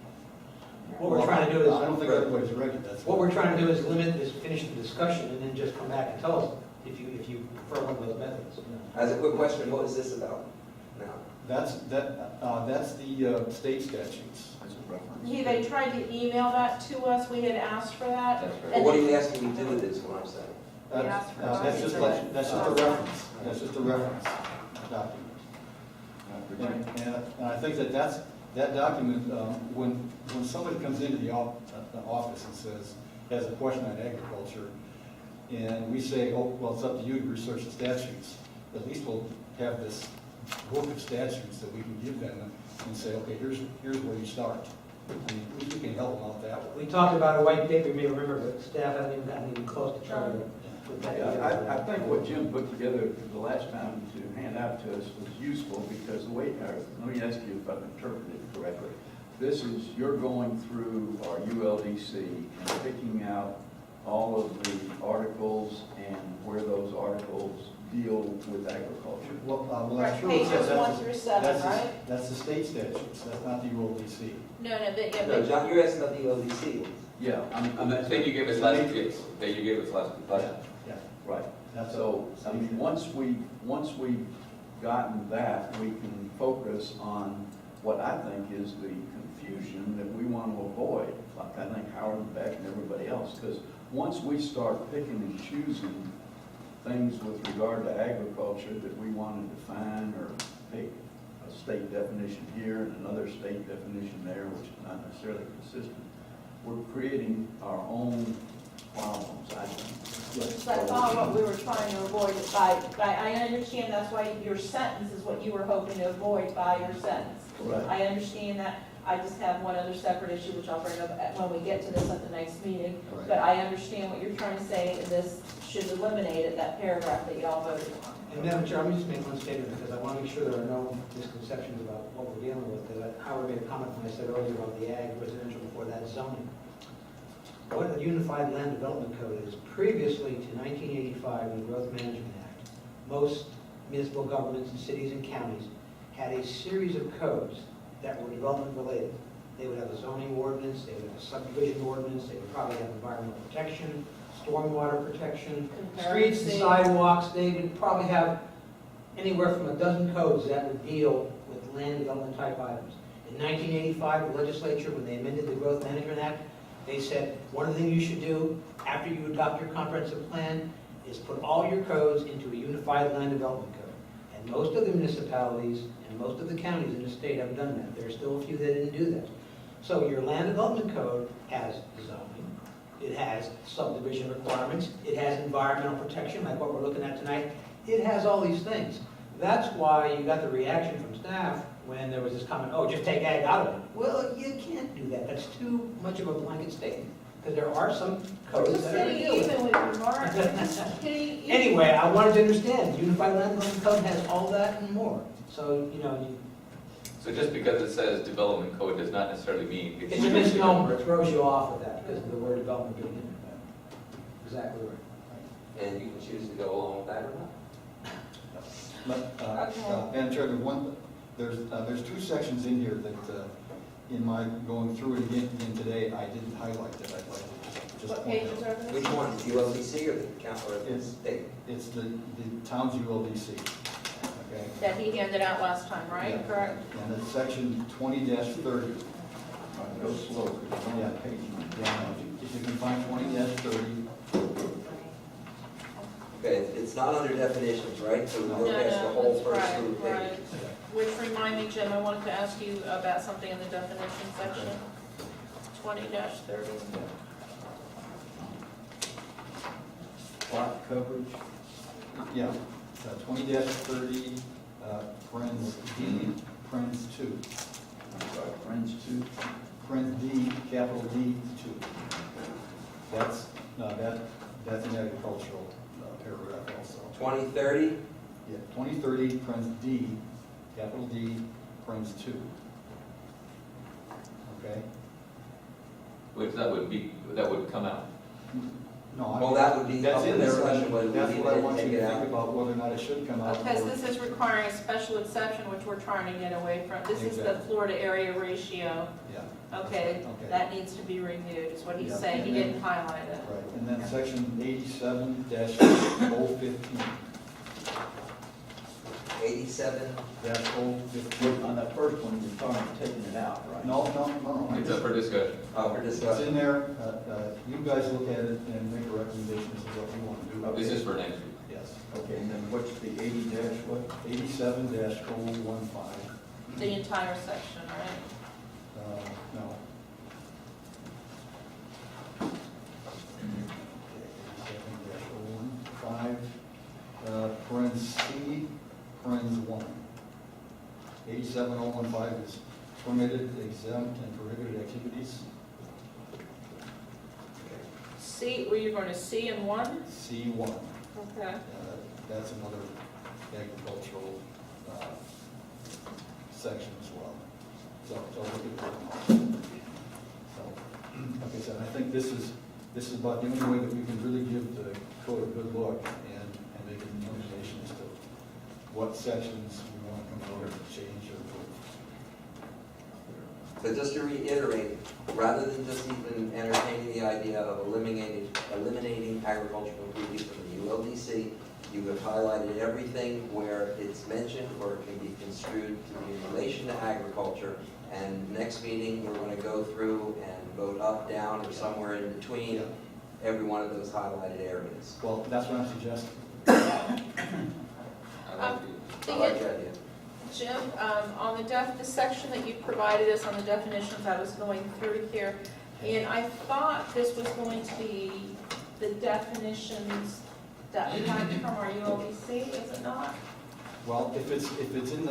What we're trying to do I don't is, think everybody's ready, that's. what we're trying to do is finish the discussion, and then just come back and tell us if you prefer one of those methods. As a quick question, what is this about now? That's the state statutes. That's a reference. They tried to email that to us, we had asked for that. That's Well, right. what are you asking me to do with this, is what I'm saying? We asked for That's just that. that's just a reference, that's just a reference document. And I think that document, when somebody comes into the office and says, has a question on agriculture, and we say, oh, well, it's up to you to research the statutes, at least we'll have this book of statutes that we can give them and say, okay, here's where you start. I mean, we can help them out that way. We talked about a white paper, you may remember, but staff hasn't even gotten even close to trying to put that Yeah, together. I think what Jim put together the last time to hand out to us was useful because the way, let me ask you if I've interpreted it correctly. This is, you're going through our ULDC and picking out all of the articles and where those articles deal with agriculture. Well, Right, that's true. pages 1 through 7, That's the- right? That's the state statutes, that's not the ULDC. No, yeah, No, John, you're asking about the ULDC. Yeah, On that thing you gave us last, yes, that you gave us last. Yeah, right. that's So, I mean, once we've gotten that, we can focus on what I think is the confusion that we want to avoid, like I think Howard and Beck and everybody else, because once we start picking and choosing things with regard to agriculture that we want to define or pick a state definition here and another state definition there, which is not necessarily consistent, we're creating our own problems, I think. that's all what we were trying to avoid by, I understand that's why your sentence is what you were hoping to avoid by your sentence. Correct. I understand that. I just have one other separate issue, which I'll bring up when we get to this at the next meeting. Right. But I understand what you're trying to say, and this should eliminate it, that paragraph that y'all voted on. And Madam Chair, let me just make one statement, because I want to make sure there are no misconceptions about what we're dealing with, because Howard made a comment when I said earlier about the ag residential before that zoning. What the Unified Land Development Code is, previously to 1985, in the Growth Management Act, most municipal governments and cities and counties had a series of codes that were development related. They would have a zoning ordinance, they would have a subdivision ordinance, they would probably have environmental protection, stormwater protection, streets and Concurrency. sidewalks. They would probably have anywhere from a dozen codes that would deal with land development type items. In 1985, the legislature, when they amended the Growth Management Act, they said, one of the things you should do after you adopt your comprehensive plan is put all your codes into a unified land development code. And most of the municipalities and most of the counties in the state have done that. There are still a few that didn't do that. So your land development code has zoning, it has subdivision requirements, it has environmental protection, like what we're looking at tonight. It has all these things. That's why you got the reaction from staff when there was this comment, oh, just take ag out of it. Well, you can't do that, that's too much of a blanket statement, because there are some We're codes just that are getting deal with it. even with you, Mark. We're just getting even. Anyway, I wanted to understand, Unified Land Development Code has all that and more. So, So just because it says development code does not necessarily mean. it's a misnomer, it throws you off with that, because of the word development being in there. Exactly right. And you can choose to go along with that or not. Madam Chairman, there's two sections in here that, in my going through it again today, I didn't highlight that I'd like to just What point pages out. are those? Which one, ULCC or the council or the It's- state? It's the town's ULDC, okay? That he handed out last time, right? Yeah. Correct? And it's section 20-30. Go slow, because it's Yeah. on page number. Yeah, if you can find 20-30, Okay, it's not under definitions, right? So we No. look No, at the no, whole that's first right, little right. page. Which remind me, Jim, I wanted to ask you about something in the definition section, 20-30. Plot coverage, yeah, 20-30, Friends D, Friends 2. I'm sorry, Friends two, Friends D, capital D 2. That's an agricultural paragraph also. 2030, Yeah, 2030, Friends D, capital D, Friends 2. Okay? Which that would come out. No, I well, mean, that would be that's up in in there. discussion whether we That's leave what I it want and you take to it think out. about, whether or not it should come out. Because or- this is requiring a special exception, which we're trying to get away from. This is the Exactly. Florida area ratio. Yeah. Okay, Okay. that needs to be renewed, is what he's Yeah, saying. He and then- didn't highlight it. Right, and then section 87-015. 87, That's 015. on that first one, you're talking about taking it out, right? No. It's up for discussion. for It's discussion. in there, you guys look at it and make a recommendation as to what you want to do. This is for next week. Yes. Okay, and then what's the 80 dash what? 87-015. The entire section, right? No. 87-015, Friends C, Friends 1. 87015 is permitted, exempt, and prohibited activities. C, were you going to C in 1? C1, Okay. that's another agricultural section as well. So look at that. So, like I said, I think this is about the only way that we can really give the code a good look and make a determination as to what sections we want to come out or change or move. So just to reiterate, rather than just even entertaining the idea of eliminating agricultural activities from the ULDC, you have highlighted everything where it's mentioned or it can be construed to be in relation to agriculture. And next meeting, we're going to go through and vote up, down, or somewhere in between every one of those highlighted areas. Well, that's what I'm suggesting. I like the- I like that idea. Jim, on the section that you provided us on the definitions, I was going through here, and I thought this was going to be the definitions that we had from our ULBC, is it not? Well, if it's in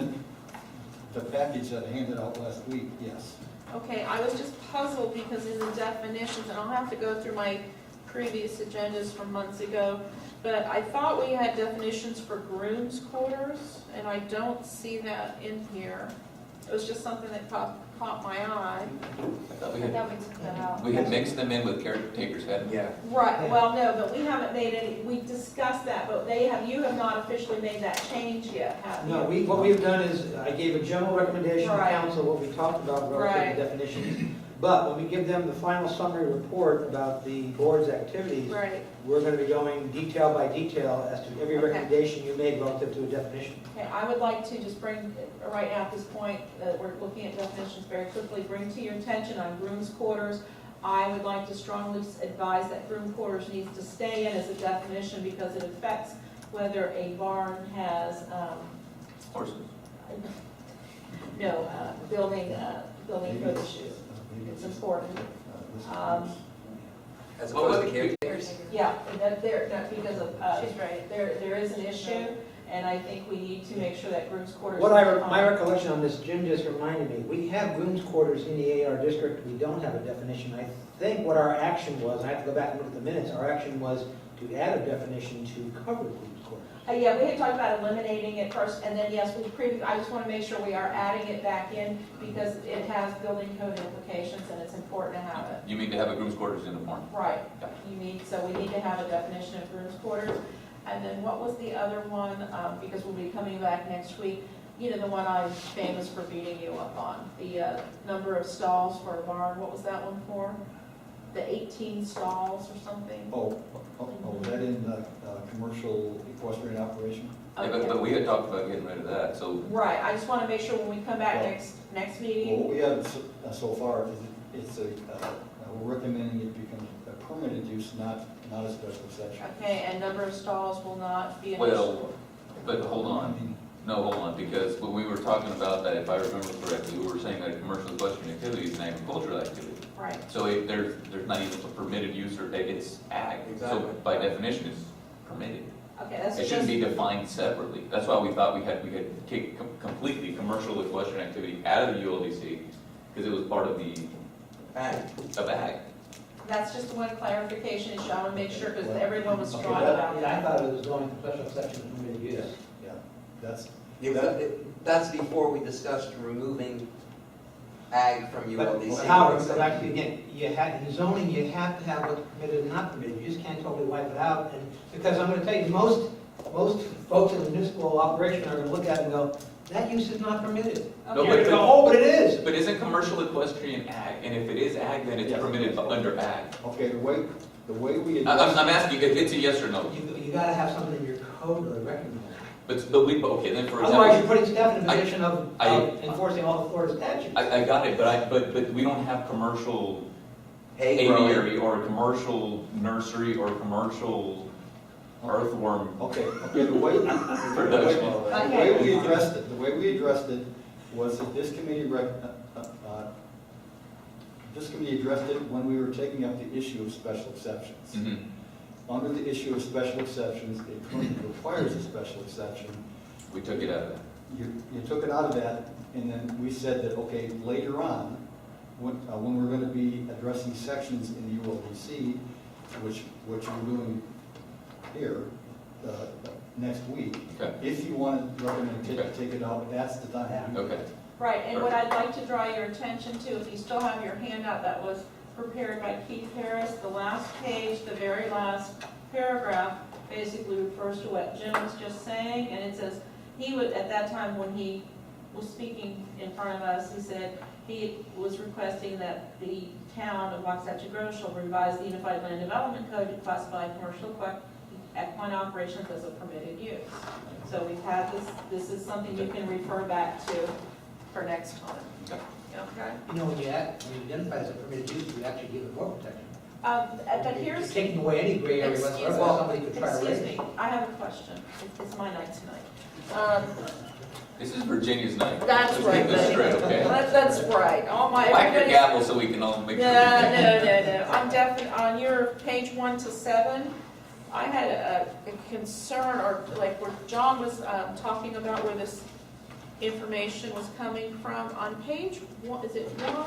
the package that I handed out last week, yes. Okay, I was just puzzled because in the definitions, and I'll have to go through my previous agendas from months ago, but I thought we had definitions for grooms quarters, and I don't see that in here. It was just something that caught my eye. I thought I we had, thought we took that out. we had mixed them in with caretakers, hadn't we? Yeah. Right, well, no, but we haven't made any, we discussed that, but you have not officially made that change yet, have you? No, what we've done is, I gave a general recommendation to Right. council, what we talked about relative Right. to definitions. But when we give them the final summary report about the board's activities, Right, we're going to be going detail by detail as to every Okay. recommendation you made relative to a definition. okay, I would like to just bring, right now at this point, we're looking at definitions very quickly, bring to your attention on grooms quarters. I would like to strongly advise that groom quarters needs to stay in as a definition because it affects whether a barn has, Horses. no, building code issues. It's important. As opposed to caretakers? Yeah, because of, She's right. there is an issue, And I think we need to make sure that grooms quarters. My recollection on this, Jim just reminded me, we have grooms quarters in the AR district, we don't have a definition. I think what our action was, I have to go back and look at the minutes, our action was to add a definition to cover grooms quarters. Yeah, we had talked about eliminating it first, and then, yes, I just want to make sure we are adding it back in, because it has building code implications, and it's important to have it. You mean to have a groom's quarters in the form? Right, so we need to have a definition of grooms quarters. And then what was the other one, because we'll be coming back next week, you know, the one I'm famous for beating you up on, the number of stalls for a barn, what was that one for? The 18 stalls or something? Oh, that in commercial equestrian operation? Yeah, Okay. but we had talked about getting rid of that, so Right, I just want to make sure when we come back Well- next Well, meeting. what we have so far is we're recommending it become a permitted use, not a special exception. Okay, and number of stalls will not be an issue. Well, but hold on. No, hold on, because when we were talking about that, if I remember correctly, we were saying that a commercial equestrian activity is an agricultural activity. Right, So there's not even a permitted use, or it's ag. So Exactly. by definition, it's permitted. okay, that's It just. shouldn't be defined separately. That's why we thought we had kicked completely commercial equestrian activity out of the ULDC, because it was part of ag. That's just one clarification issue, I want to make sure, because everyone was Okay, strong that- about I that. thought it was going to special exception of permitted use. Yeah, that's, That's before we discussed removing ag from But ULDC. Howard, so actually, again, in zoning, you have to have what's permitted and not permitted, you just can't totally wipe it out, and, because I'm gonna tell you, most folks in the municipal operation are gonna look at it and go, that use is not permitted. No, You're but- gonna go, oh, but it is. But isn't commercial equestrian ag? And if it is ag, then it's Yes. permitted under ag. okay, the way we I'm address. asking if it's a yes or no. You gotta have something in your code or recognize. Okay, then for Otherwise, you're example, putting staff in a position of enforcing all the Florida statutes. I got it, but we don't have commercial Hay growing. aviary or a commercial nursery or commercial earthworm. Okay, the way we addressed it was that this committee addressed it when we were taking up the issue of special exceptions. Mhm. Under the issue of special exceptions, it currently requires a special exception. We took it out of that. You took it out of that, and then we said that, okay, later on, when we're gonna be addressing sections in the ULDC, which we're doing here, next week, Okay, if you want to recommend Okay. take it out, that's the time. okay. Right, and what I'd like to draw your attention to, if you still have your handout that was prepared by Keith Harris, the last page, the very last paragraph, basically refers to what Jim was just saying, and it says, he would, at that time when he was speaking in front of us, he said he was requesting that the town of Waxahachie Grove shall revise the Unified Land Development Code to classify commercial equine operations as a permitted use. So we've had this is something you can refer back to for next time. Okay. Okay? You know, when you identify as a permitted use, you actually give it more protection. But You're here's, taking away any gray area Excuse whatsoever, me. somebody could try to raise excuse it. me, I have a question. It's my night tonight. This is Virginia's night. That's Let's right, get this straight, okay? That's right. All my, Whack your everybody's. gavel so we can all make sure. No. I'm definitely, on your page 1 to 7, I had a concern, or like where John was talking about where this information was coming from. On page 1, is it 1?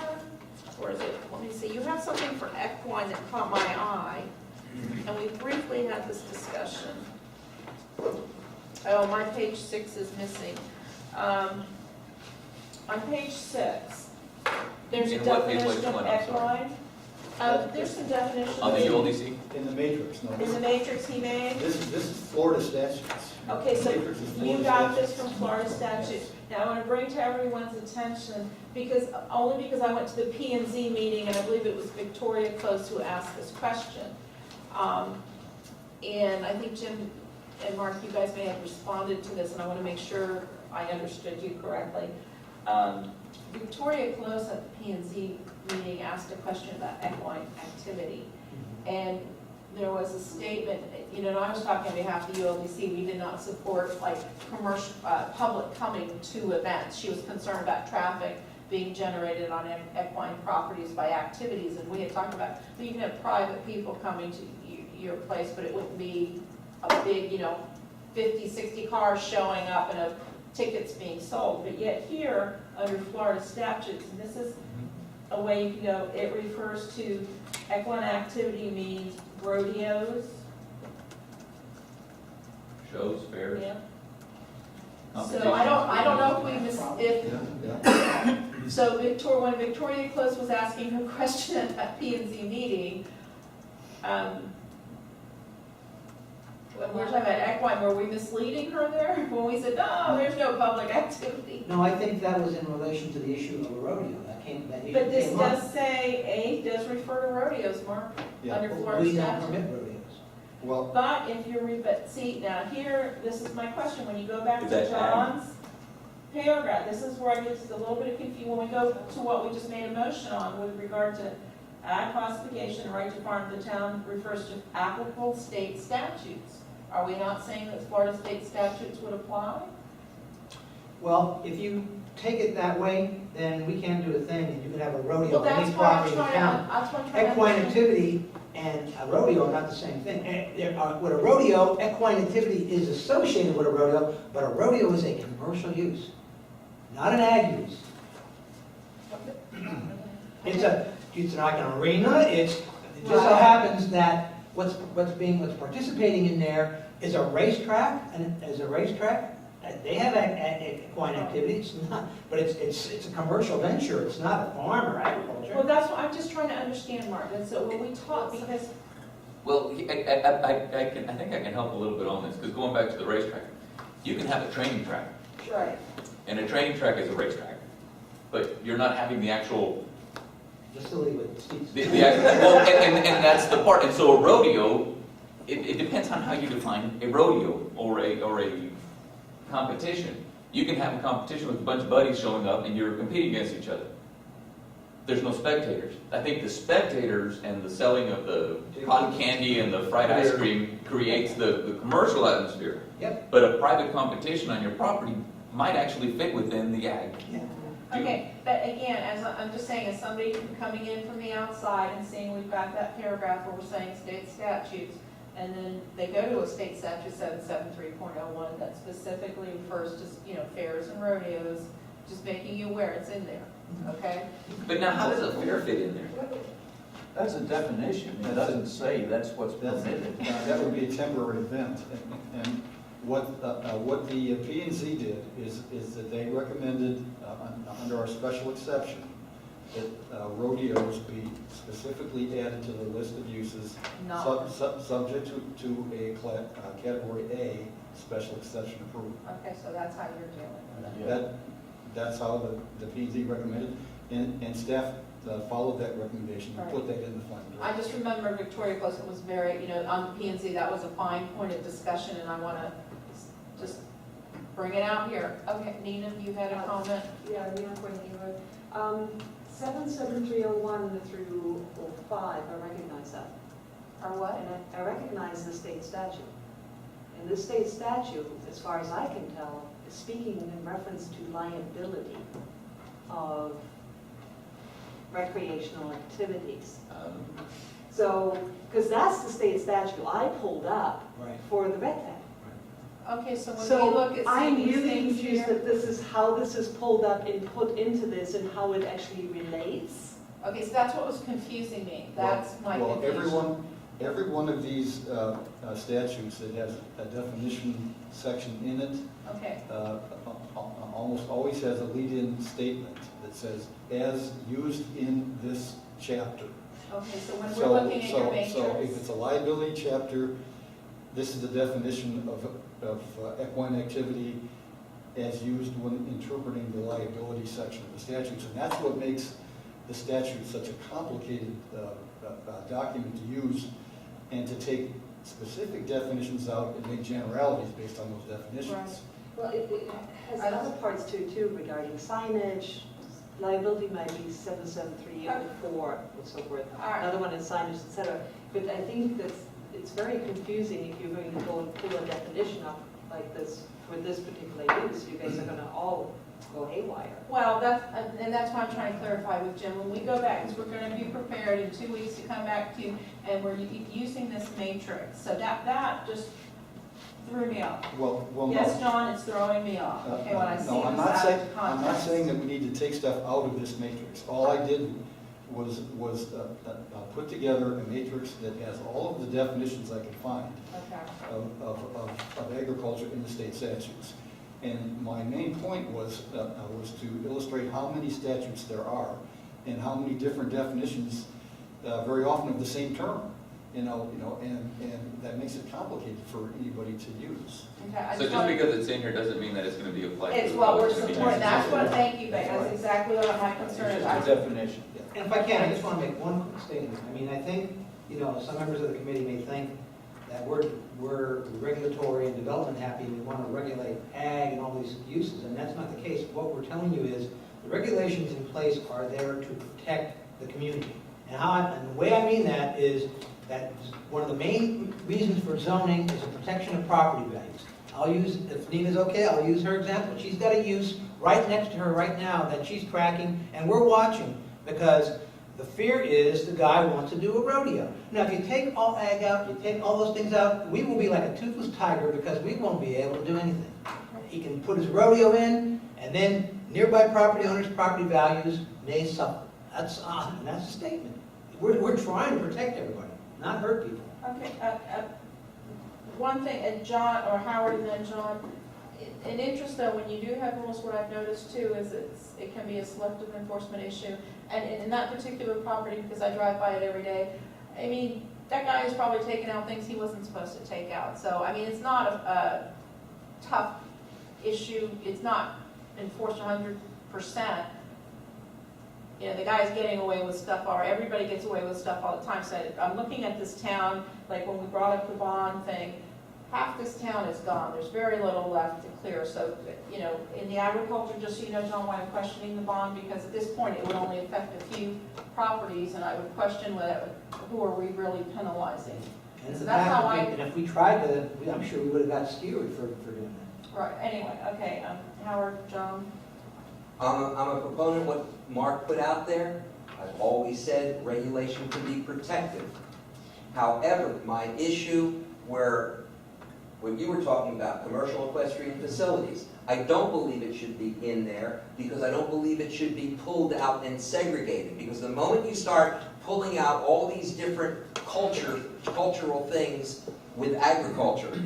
Or is it, let me see, you have something for equine that caught my eye, and we briefly had this discussion. Oh, my page 6 is missing. On page 6, there's a In what page, definition which of one? I'm sorry. equine. There's some definitions. On the ULDC? In the matrix, no. In the matrix he made? This is Florida statutes. Okay, so Matrix is you Florida got this statutes. from Florida statute. Now, I want to bring to everyone's attention, only because I went to the P&Z meeting, and I believe it was Victoria Close who asked this question. And I think Jim and Mark, you guys may have responded to this, and I want to make sure I understood you correctly. Victoria Close at the P&Z meeting asked a question about equine activity. And there was a statement, and I was talking on behalf of the ULDC, we did not support like commercial, public coming to events. She was concerned about traffic being generated on equine properties by activities, and we had talked about, you can have private people coming to your place, but it wouldn't be a big, 50, 60 cars showing up and tickets being sold. But yet here, under Florida statutes, and this is a way you can go, it refers to equine activity means rodeos. Shows, fairs, Yeah. competitions. So I don't know if we Yeah. so when Victoria Close was asking her question at that P&Z meeting, when we were talking about equine, were we misleading her there? When we said, no, there's no public activity. No, I think that was in relation to the issue of a rodeo, that issue But this came up. does say, A does refer to rodeos, Mark, Yeah. under Florida We don't statute. permit rodeos. Well, But if you're, but see, now here, this is my question, when you go back Is to that ag? John's paragraph, this is where I get a little bit of confusion, when we go to what we just made a motion on with regard to ag classification, right to farm, the town refers to applicable state statutes. Are we not saying that Florida state statutes would apply? Well, if you take it that way, then we can do a thing, and you can have a rodeo Well, on any that's why I'm property in trying town. to, that's what I'm trying to Equine understand. activity and a rodeo are not the same thing. With a rodeo, equine activity is associated with a rodeo, but a rodeo is a commercial use, not an ag use. It's like an arena, it just so Right. happens that what's participating in there is a racetrack, they have equine activity, it's not, but it's a commercial venture, it's not a farm or agriculture. Well, that's what, I'm just trying to understand, Mark, and so when we talk, because, Well, I think I can help a little bit on this, because going back to the racetrack, you can have a training track, right, and a training track is a racetrack, but you're not having the actual, Facility with seats. well, and that's the part, and so a rodeo, it depends on how you define a rodeo or a competition. You can have a competition with a bunch of buddies showing up and you're competing against each other. There's no spectators. I think the spectators and the selling of the cotton candy and the fried ice cream creates the commercial atmosphere. Yep. But a private competition on your property might actually fit within the ag. Yeah. okay, but again, I'm just saying, as somebody coming in from the outside and seeing we've got that paragraph where we're saying state statutes, and then they go to a state statute 773.01 that specifically refers to, fairs and rodeos, just making you aware it's in there, okay? But now, how does a fair fit in there? That's a definition, it doesn't say that's what's permitted. that would be a temporary event. And what the P&Z did is that they recommended, under our special exception, that rodeos be specifically added to the list of uses, Not, subject to a category A special exception approval. okay, so that's how you're dealing with it. That's how the P&Z recommended, and staff followed that recommendation and put that in the final I draft. just remember Victoria Close was very, on the P&Z, that was a fine point of discussion, and I want to just bring it out here. Okay, Nina, you had a comment? Yeah, Nina Quinn, 77301 through 05, I recognize that. Or what? And I recognize the state statute. And the state statute, as far as I can tell, is speaking in reference to liability of recreational activities. So, because that's the state statute I pulled up Right. for the vet tech. Okay, so when we So look at I'm seeing these really things confused here. that this is how this is pulled up and put into this and how it actually relates. Okay, so that's what was confusing me. That's my Well, confusion. every one of these statutes that has a definition section in it, Okay, almost always has a lead-in statement that says, as used in this chapter. okay, so when So, we're looking at your so if matrix, it's a liability chapter, this is the definition of equine activity as used when interpreting the liability section of the statutes. And that's what makes the statute such a complicated document to use, and to take specific definitions out and make generalities based on those definitions. Well, it has other parts to it too regarding signage. Liability might be 77304 and so forth. All right. Another one is signage, et cetera. But I think that it's very confusing if you're going to go and pull a definition up like this for this particular use. You guys are going to all go haywire. well, that's why I'm trying to clarify with Jim. When we go back, because we're going to be prepared in 2 weeks to come back to you, and we're using this matrix. So that just threw me off. Well, no. Yes, John, it's throwing me off. Okay, when I see No, this I'm not out saying, of I'm not context. saying that we need to take stuff out of this matrix. All I did was put together a matrix that has all of the definitions I could find Okay. of agriculture in the state statutes. And my main point was to illustrate how many statutes there are and how many different definitions, very often of the same term. And that makes it complicated for anybody to use. Okay, I So just wanna- because it's in here doesn't mean that it's gonna be applied to. It's what we're it's gonna be supporting, used. that's what, thank you, Becky, that's exactly what my concern is. It's a definition. And if I can, I just want to make one quick statement. I mean, I think, some members of the committee may think that we're regulatory and development happy, we want to regulate ag and all these uses, and that's not the case. What we're telling you is, the regulations in place are there to protect the community. And the way I mean that is that one of the main reasons for zoning is the protection of property values. If Nina's okay, I'll use her example. She's got a use right next to her right now that she's tracking, and we're watching, because the fear is the guy wants to do a rodeo. Now, if you take all ag out, you take all those things out, we will be like a toothless tiger because we won't be able to do anything. He can put his rodeo in, and then nearby property owners' property values may suffer. That's a statement. We're trying to protect everybody, not hurt people. Okay, one thing, and John, or Howard and then John, in interest though, when you do have rules, what I've noticed too is it can be a selective enforcement issue. And in that particular property, because I drive by it every day, I mean, that guy is probably taking out things he wasn't supposed to take out. So, I mean, it's not a tough issue, it's not enforced 100%. The guy's getting away with stuff, or everybody gets away with stuff all the time. So I'm looking at this town, like when we brought up the bond thing, half this town is gone. There's very little left to clear. So, in the agriculture, just so you know, John, why I'm questioning the bond, because at this point, it would only affect a few properties, and I would question who are we really penalizing? And So in that's fact, how and if we tried to, I'm sure we would have got skewered for doing that. Right, anyway, okay, Howard, John? I'm a proponent of what Mark put out there. I've always said regulation can be protective. However, my issue where what you were talking about, commercial equestrian facilities, I don't believe it should be in there because I don't believe it should be pulled out and segregated. Because the moment you start pulling out all these different cultural things with agriculture,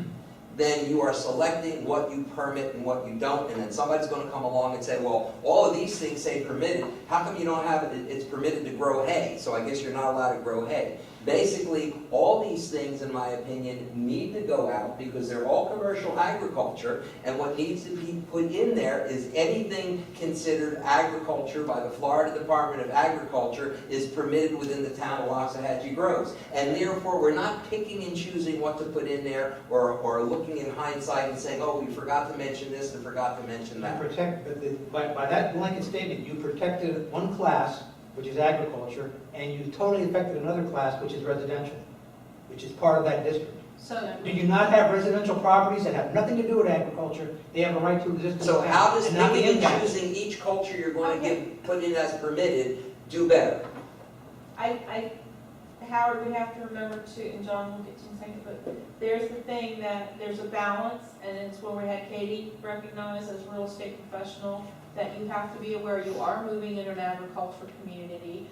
then you are selecting what you permit and what you don't, and then somebody's going to come along and say, well, all of these things say permitted, how come you don't have it, it's permitted to grow hay, so I guess you're not allowed to grow hay. Basically, all these things, in my opinion, need to go out because they're all commercial agriculture, and what needs to be put in there is anything considered agriculture by the Florida Department of Agriculture is permitted within the town of Waxahachie Groves. And therefore, we're not picking and choosing what to put in there or looking in hindsight and saying, oh, we forgot to mention this and forgot to mention that. By that blanket statement, you protected one class, which is agriculture, and you totally affected another class, which is residential, which is part of that district. So, Do you not have residential properties that have nothing to do with agriculture? They have a right to exist in So the how town, does and not be picking and impacted. choosing each culture you're going to Okay. put in as permitted do better? Howard, we have to remember to, and John will get to in a second, but there's the thing that there's a balance, and it's where we had Katie recognized as a real estate professional, that you have to be aware you are moving into an agricultural community.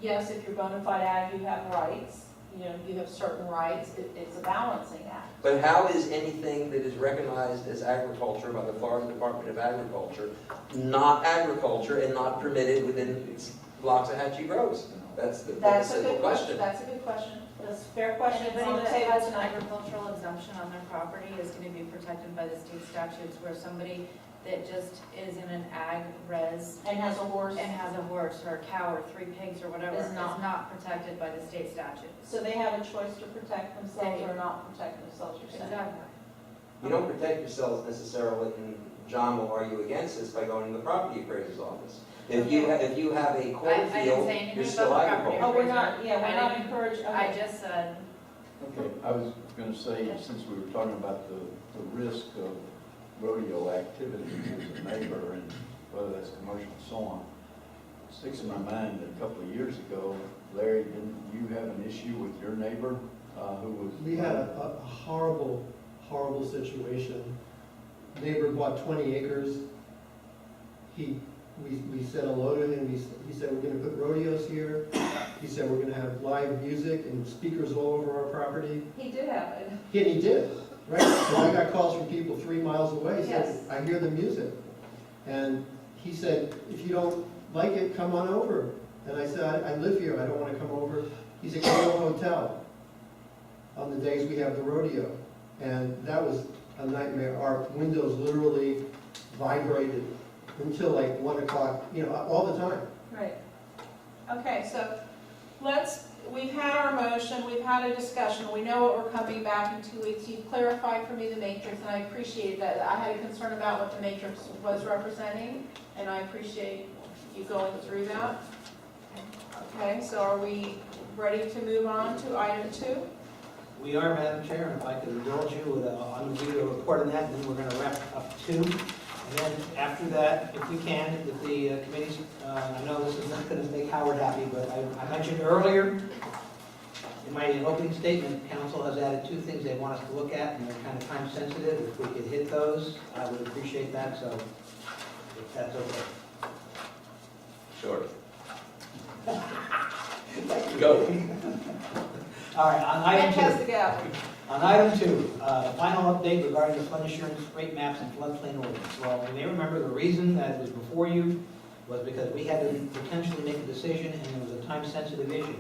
Yes, if you're bona fide ag, you have rights, you have certain rights, it's a balancing act. But how is anything that is recognized as agriculture by the Florida Department of Agriculture not agriculture and not permitted within Waxahachie Groves? That's a simple question. That's a good question, that's a fair question. It's on Anybody the that table has an tonight. agricultural exemption on their property is going to be protected by the state statutes, where somebody that just is in an ag res And has a horse. and has a horse or a cow or 3 pigs or whatever Is is not. not protected by the state statute. So they have a choice to protect themselves or not protect themselves, you're saying? Exactly. You don't protect yourselves necessarily, and John will argue against this, by going to the property appraiser's office. If you have a I didn't cornfield, say anything you're about still the property. agriculture. Oh, we're not, I we're not didn't- encouraged, I okay. just said, Okay, I was gonna say, since we were talking about the risk of rodeo activity as a neighbor and whether that's commercial and so on, it sticks in my mind that a couple of years ago, Larry, didn't you have an issue with your neighbor who was? We had a horrible horrible situation. Neighbor bought 20 acres. We said hello to him. He said, we're gonna put rodeos here. He said, we're gonna have live music and speakers all over our property. He did have it. And he did, right? So I got calls from people 3 miles away, Yes. said, I hear the music. And he said, if you don't like it, come on over. And I said, I live here, I don't wanna come over. He said, go to a hotel on the days we have the rodeo. And that was a nightmare. Our windows literally vibrated until like 1 o'clock, all the time. Right. Okay, so we've had our motion, we've had a discussion, we know what we're coming back in 2 weeks. You've clarified for me the matrix, and I appreciate that. I had a concern about what the matrix was representing, and I appreciate you going through that. Okay, so are we ready to move on to item 2? We are, Madam Chair, and if I could indulge you with I'm going to give you a report on that, and then we're going to wrap up 2. And then after that, if we can, if the committees, I know this is not going to make Howard happy, but I mentioned earlier in my opening statement, council has added 2 things they want us to look at, and they're kind of time sensitive. If we could hit those, I would appreciate that, so if that's okay. Sure. Go. All right, on item 2. Fantastic, Al. On item 2, the final update regarding the flood insurance rate maps and floodplain ordinance. Well, you may remember the reason that it was before you was because we had to potentially make a decision, and it was a time-sensitive issue.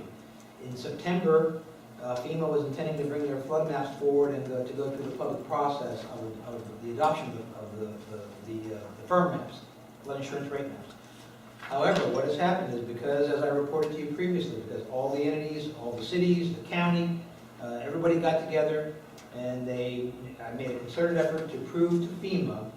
In September, FEMA was intending to bring their flood maps forward and to go through the public process of the adoption of the firm maps, flood insurance rate maps. However, what has happened is because, as I reported to you previously, because all the entities, all the cities, the county, everybody got together and I made a concerted effort to prove to FEMA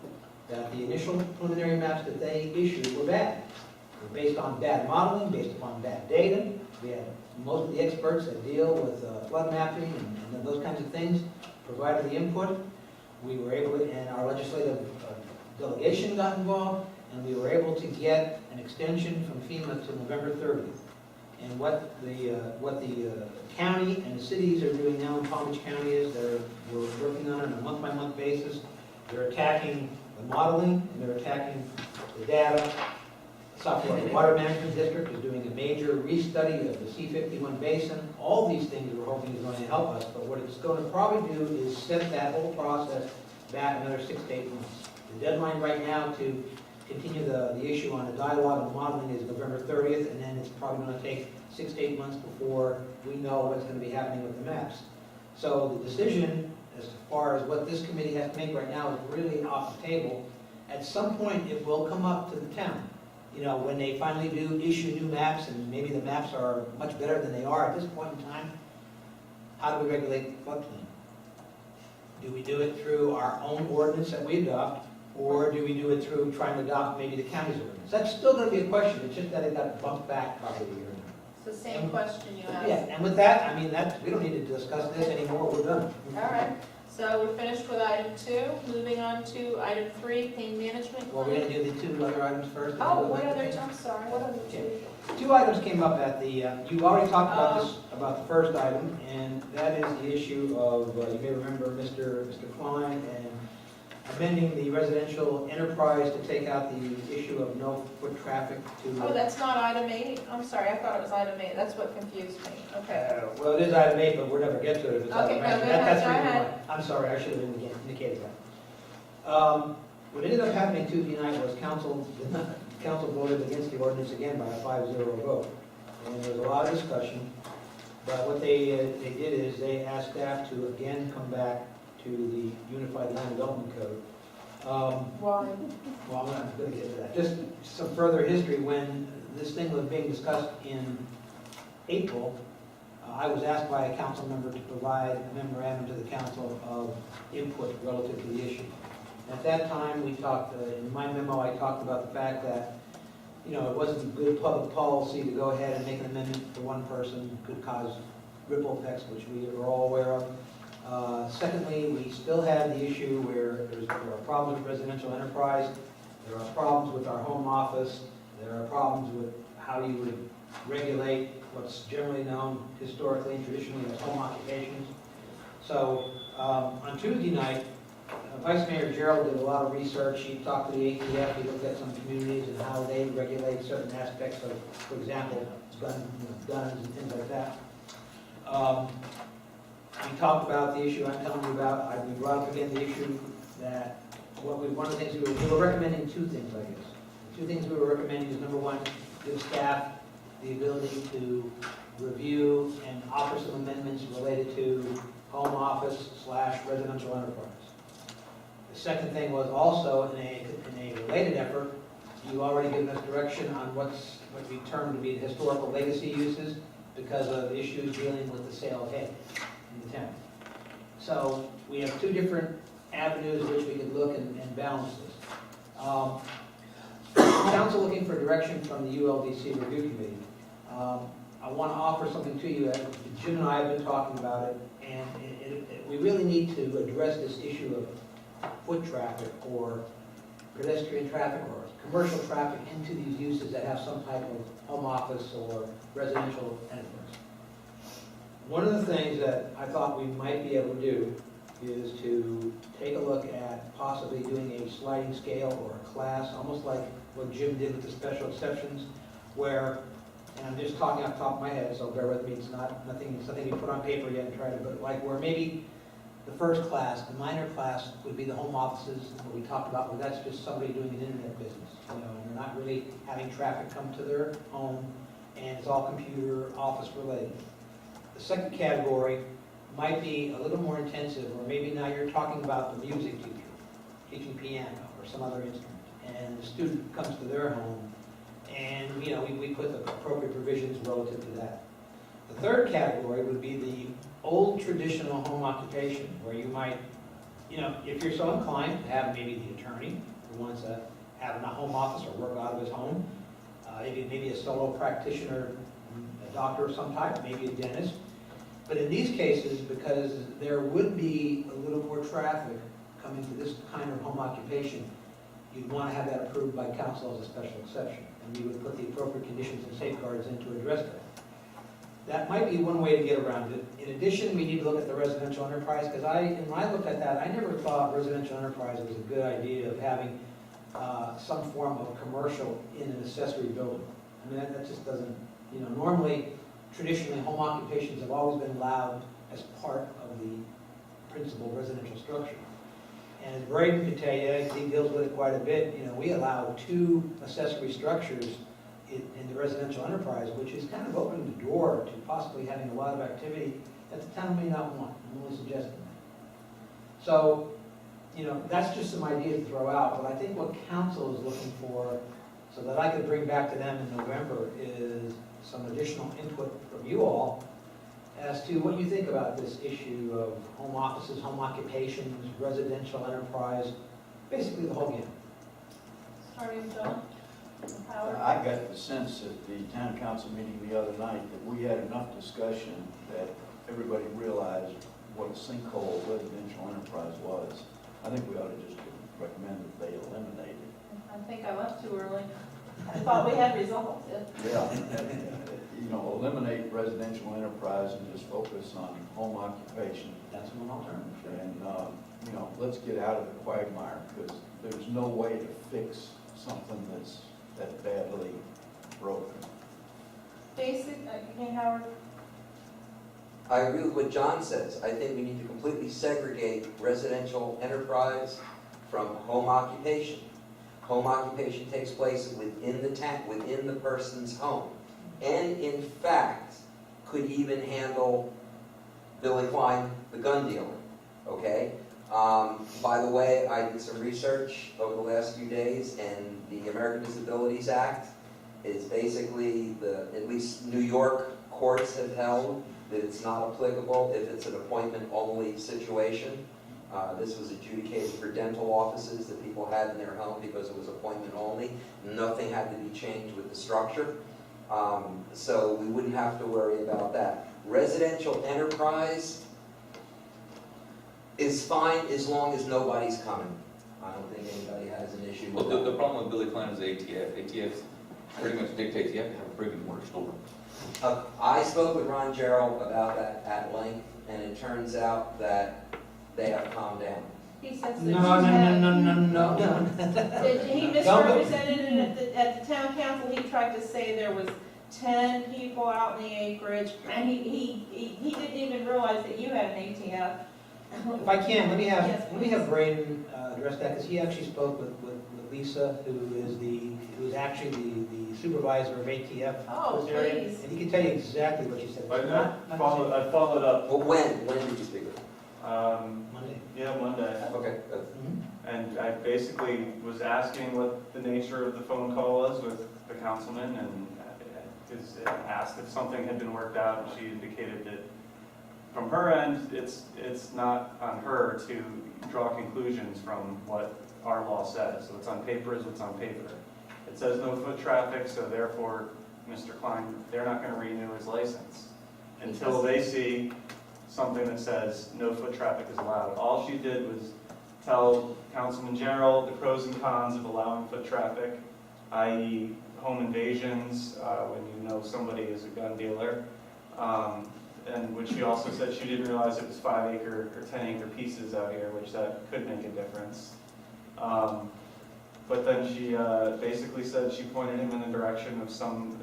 that the initial preliminary maps that they issued were bad. They were based on bad modeling, based upon bad data. We had most of the experts that deal with flood mapping and those kinds of things provided the input. We were able to, and our legislative delegation got involved, and we were able to get an extension from FEMA to November 30th. And what the county and the cities are doing now in Palm Beach County is we're working on it on a month-by-month basis. They're attacking the modeling, and they're attacking the data. Southwest Water Management District is doing a major restudy of the C-51 basin. All these things we're hoping is going to help us, but what it's going to probably do is set that whole process back another 6 to 8 months. The deadline right now to continue the issue on the dialogue and modeling is November 30th, and then it's probably going to take 6 to 8 months before we know what's going to be happening with the maps. So the decision as far as what this committee has to make right now is really off the table. At some point, it will come up to the town. When they finally do issue new maps, and maybe the maps are much better than they are at this point in time, how do we regulate the floodplain? Do we do it through our own ordinance that we adopt, or do we do it through trying to adopt maybe the county's ordinance? That's still going to be a question. It's just that it got bumped back probably a year. It's the same question you asked. Yeah, and with that, we don't need to discuss this anymore. We're done. All right, so we're finished with item 2. Moving on to item 3, pain management. Well, we're going to do the 2 other items first. Oh, what other, I'm sorry, what other 2? 2 items came up at the, you already talked about this, about the first item, and that is the issue of, you may remember Mr. Klein and amending the residential enterprise to take out the issue of no foot traffic to. Oh, that's not item 8? I'm sorry, I thought it was item 8. That's what confused me. Okay. Well, it is item 8, but we'll never get to it if it's Okay, item no, 8. go ahead, That's go the reason ahead. why. I'm sorry, I should have indicated that. What ended up happening Tuesday night was council voted against the ordinance again by a 5-0 vote. And there was a lot of discussion, but what they did is they asked staff to again come back to the Unified Land Development Code. Why? Well, I'm not going to get to that. Just some further history. When this thing was being discussed in April, I was asked by a council member to provide a memorandum to the council of input relative to the issue. At that time, we talked, in my memo, I talked about the fact that, it wasn't good public policy to go ahead and make an amendment for one person. Could cause ripple effects, which we are all aware of. Secondly, we still had the issue where there are problems with residential enterprise, there are problems with our home office, there are problems with how you would regulate what's generally known historically and traditionally as home occupations. So, on Tuesday night, Vice Mayor Gerald did a lot of research. He talked to the ATF, he looked at some communities and how they regulate certain aspects of, for example, guns and things like that. We talked about the issue I'm telling you about. We brought up again the issue that one of the things we were recommending two things, I guess. The two things we were recommending is, number one, give staff the ability to review and offer some amendments related to home office / residential enterprise. The second thing was also, in a related effort, you've already given us direction on what we term to be the historical legacy uses because of issues dealing with the sale of hay in the town. So we have two different avenues in which we could look and balance this. Council looking for direction from the ULDC Review Committee. I want to offer something to you. Jim and I have been talking about it, and we really need to address this issue of foot traffic or pedestrian traffic or commercial traffic into these uses that have some type of home office or residential enterprise. One of the things that I thought we might be able to do is to take a look at possibly doing a sliding scale or a class, almost like what Jim did with the special exceptions, where, and I'm just talking off the top of my head, so bear with me, it's nothing you put on paper yet and try to, but like where maybe the first class, the minor class, would be the home offices that we talked about, where that's just somebody doing an internet business, and they're not really having traffic come to their home, and it's all computer office related. The second category might be a little more intensive, or maybe now you're talking about the music teacher, teaching piano or some other instrument, and the student comes to their home, and we put the appropriate provisions relative to that. The third category would be the old traditional home occupation, where you might, if you're so inclined to have maybe the attorney who wants to have a home office or work out of his home, maybe a solo practitioner, a doctor of some type, maybe a dentist. But in these cases, because there would be a little more traffic coming to this kind of home occupation, you'd want to have that approved by council as a special exception. And we would put the appropriate conditions and safeguards in to address that. That might be one way to get around it. In addition, we need to look at the residential enterprise, because when I looked at that, I never thought residential enterprise was a good idea of having some form of commercial in an accessory building. I mean, that just doesn't, normally, traditionally, home occupations have always been allowed as part of the principal residential structure. And as Braden could tell you, he deals with it quite a bit, we allow 2 accessory structures in the residential enterprise, which is kind of opening the door to possibly having a lot of activity that the town may not want. I'm only suggesting that. So, that's just some ideas to throw out, but I think what council is looking for, so that I could bring back to them in November, is some additional input from you all as to what you think about this issue of home offices, home occupations, residential enterprise, basically the whole game. Starting with John? Howard? I got the sense at the town council meeting the other night that we had enough discussion that everybody realized what a sinkhole residential enterprise was. I think we ought to just recommend that they eliminate it. I think I left too early. I thought we had resolved it. Yeah, eliminate residential enterprise and just focus on home occupation. That's one alternative. And, let's get out of the quagmire, because there's no way to fix something that's that badly broken. Basic, again, Howard? I agree with what John says. I think we need to completely segregate residential enterprise from home occupation. Home occupation takes place within the person's home. And in fact, could even handle Billy Klein, the gun dealer, okay? By the way, I did some research over the last few days, and the American Disabilities Act is basically, at least New York courts have held that it's not applicable if it's an appointment-only situation. This was adjudicated for dental offices that people had in their home because it was appointment only. Nothing had to be changed with the structure. So we wouldn't have to worry about that. Residential enterprise is fine as long as nobody's coming. I don't think anybody has an issue with Well, that. the problem with Billy Klein is ATF. ATF pretty much dictates you have to have a brick and mortar store. I spoke with Ron Gerald about that at length, and it turns out that they have calmed down. He says that No, you no, had- no, no, no, no. that he misrepresented it at the town council. He tried to say there was 10 people out in the acreage, and he didn't even realize that you had an ATF. If I can, let me Yes, have Braden address that, because he actually spoke with Lisa, who is actually the supervisor of ATF. Oh, this area, please. And he can tell you exactly what she said. It's not I followed up, Well, when did you speak with them? Monday. yeah, Monday. Okay, Mhm. And I basically was asking what the nature of the phone call was with the councilman, and asked if something had been worked out, and she indicated that from her end, it's not on her to draw conclusions from what our law says. So what's on paper is what's on paper. It says no foot traffic, so therefore, Mr. Klein, they're not gonna renew his license until they see something that says no foot traffic is allowed. All she did was tell Councilman General the pros and cons of allowing foot traffic, i.e. home invasions, when you know somebody is a gun dealer. And which she also said she didn't realize it was 5 acre or 10 acre pieces out here, which that could make a difference. But then she basically said she pointed him in the direction of some,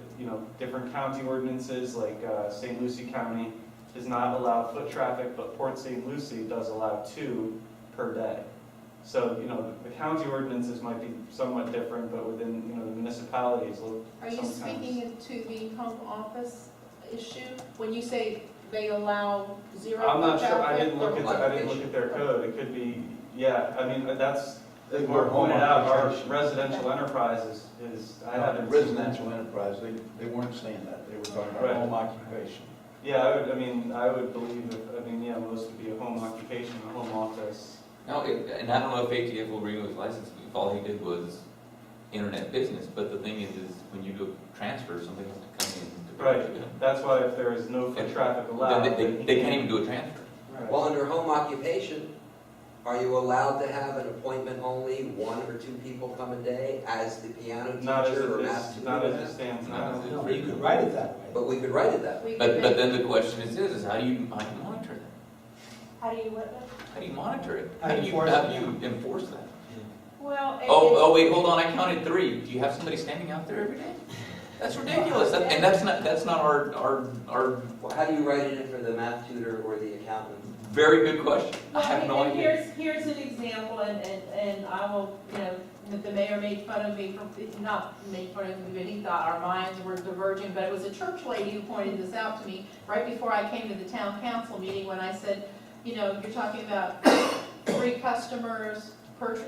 different county ordinances, like St. Lucie County does not allow foot traffic, but Port St. Lucie does allow 2 per day. So, the county ordinances might be somewhat different, but within, the municipalities, Are you sometimes. speaking to the home office issue? When you say they allow 0 I'm not foot sure, I traffic, didn't look or- at their code, it could be, yeah, I mean, that's, as They Mark were home pointed out, our occupation. residential enterprise is, I haven't. seen Residential that. enterprise, they weren't saying that, they were talking Right. about home occupation. Yeah, I would believe, most would be a home occupation, a home office. No, and I don't know if ATF will renew his license, if all he did was internet business, but the thing is when you do a transfer, something has to come in. to Right. protect you. That's why if there is no foot traffic allowed. Then they can't even do a transfer. Right. well, under home occupation, are you allowed to have an appointment only, 1 or 2 people come a day as the piano Not as teacher or it math is, tutor? not as it stands now. No, you could write it that way. But we could write it that way. We But could make- then the question is how do you monitor that? How do you what? How do you monitor it? How How do do you you enforce it? enforce that? Well, Oh, wait, hold on, I counted 3. Do you have somebody standing out there every day? That's ridiculous, and that's not our Well, how do you write it in for the math tutor or the accountant? very good question. I Well, have no and idea. here's an example, and I will, the mayor made fun of me for, not made fun of me, but he thought our minds were diverging, but it was a church lady who pointed this out to me right before I came to the town council meeting, when I said, you're talking about 3 customers per,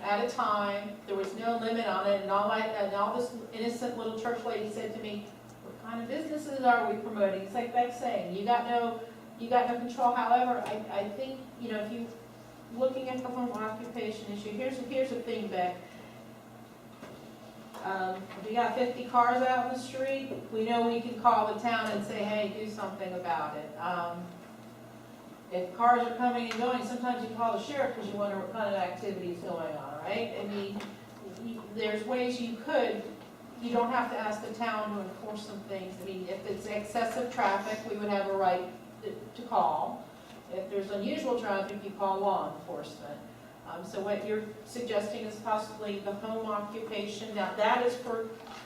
at a time, there was no limit on it, and all this innocent little church lady said to me, what kind of businesses are we promoting? It's like Beck's saying, you got no control. However, I think, if you, looking at the home occupation issue, here's the thing, Beck. If we got 50 cars out in the street, we know we can call the town and say, hey, do something about it. If cars are coming and going, sometimes you call the sheriff because you wonder what kind of activity is going on, right? I mean, there's ways you don't have to ask the town to enforce some things. I mean, if it's excessive traffic, we would have a right to call. If there's unusual traffic, you call law enforcement. So what you're suggesting is possibly the home occupation. Now, that is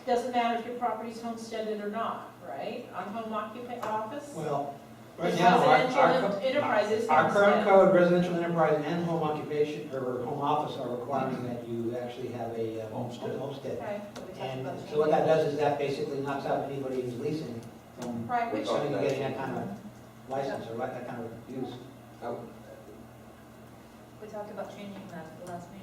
doesn't matter if your property's homesteaded or not, right? On home office? Well, right It's now, residential enterprises. our current code, residential enterprise and home occupation, or home office are requiring that you actually have a homestead. Okay. we talked And about the so what that does is that basically knocks out anybody who's leasing from Right, which, Oh, somebody getting that kind of license or that kind of use. Oh, We talked about changing that at the last meeting.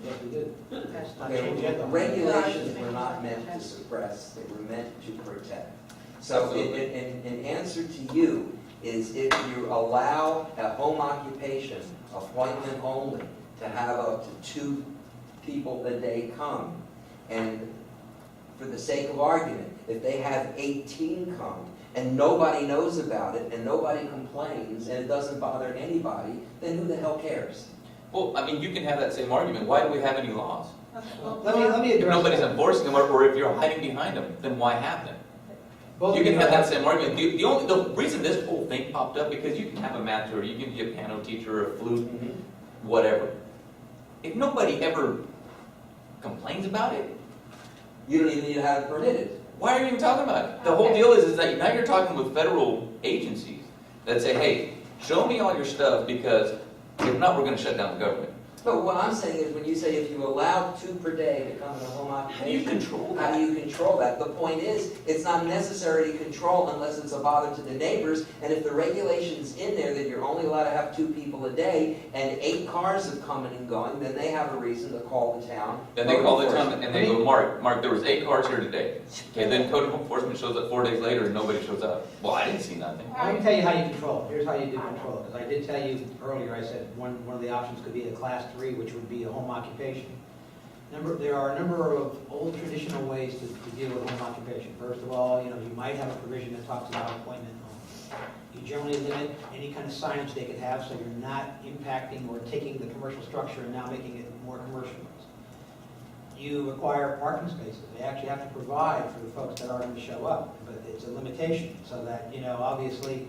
Yes, we did. It's not okay, changed yet, though. regulations were not meant to suppress, they were meant to protect. So in answer to you, is if you allow a home occupation, appointment only, to have up to 2 people a day come, and for the sake of argument, if they have 18 come, and nobody knows about it, and nobody complains, and it doesn't bother anybody, then who the hell cares? Well, I mean, you can have that same argument. Why do we have any laws? okay, Well, well, let me If address nobody's that. enforcing them, or if you're hiding behind them, then why have them? Both You of can you have are- that same argument. The reason this whole thing popped up, because you can have a math tutor, you can be a piano teacher, a flute, whatever. If nobody ever complains about it, You don't even need to have it permitted. why are you even talking about it? The whole Okay. deal is that now you're talking with federal agencies that say, hey, show me all your stuff, because if not, we're gonna shut down the government. But what I'm saying is, when you say if you allow 2 per day to come in a home How do you occupation, control how that? do you control that? The point is, it's not necessary to control unless it's a bother to the neighbors, and if the regulation's in there that you're only allowed to have 2 people a day, and 8 cars have come in and going, then they have a reason to call the town. Then they call the Code town enforcement. and they go, Mark, there was 8 cars here today. Okay, then code enforcement shows up 4 days later and nobody shows up. Well, I didn't see nothing. Let me tell you how you control it. Here's how you do control it. Because I did tell you earlier, I said one of the options could be a class 3, which would be a home occupation. There are a number of old traditional ways to deal with home occupation. First of all, you might have a provision that talks about appointment homes. You generally limit any kind of signage they could have, so you're not impacting or taking the commercial structure and now making it more commercial. You require parking spaces. They actually have to provide for the folks that are going to show up, but it's a limitation, so that, obviously,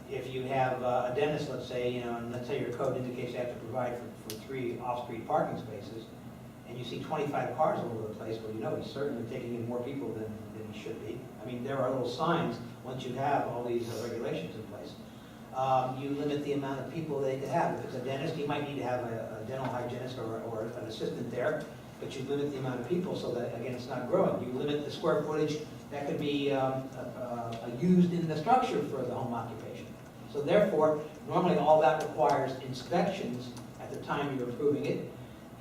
if you have a dentist, let's say, and let's say your code indicates you have to provide for 3 off-street parking spaces, and you see 25 cars all over the place, well, he's certainly taking in more people than he should be. I mean, there are little signs, once you have all these regulations in place. You limit the amount of people they could have. If it's a dentist, you might need to have a dental hygienist or an assistant there, but you limit the amount of people so that, again, it's not growing. You limit the square footage that could be used in the structure for the home occupation. So therefore, normally all that requires inspections at the time you're approving it.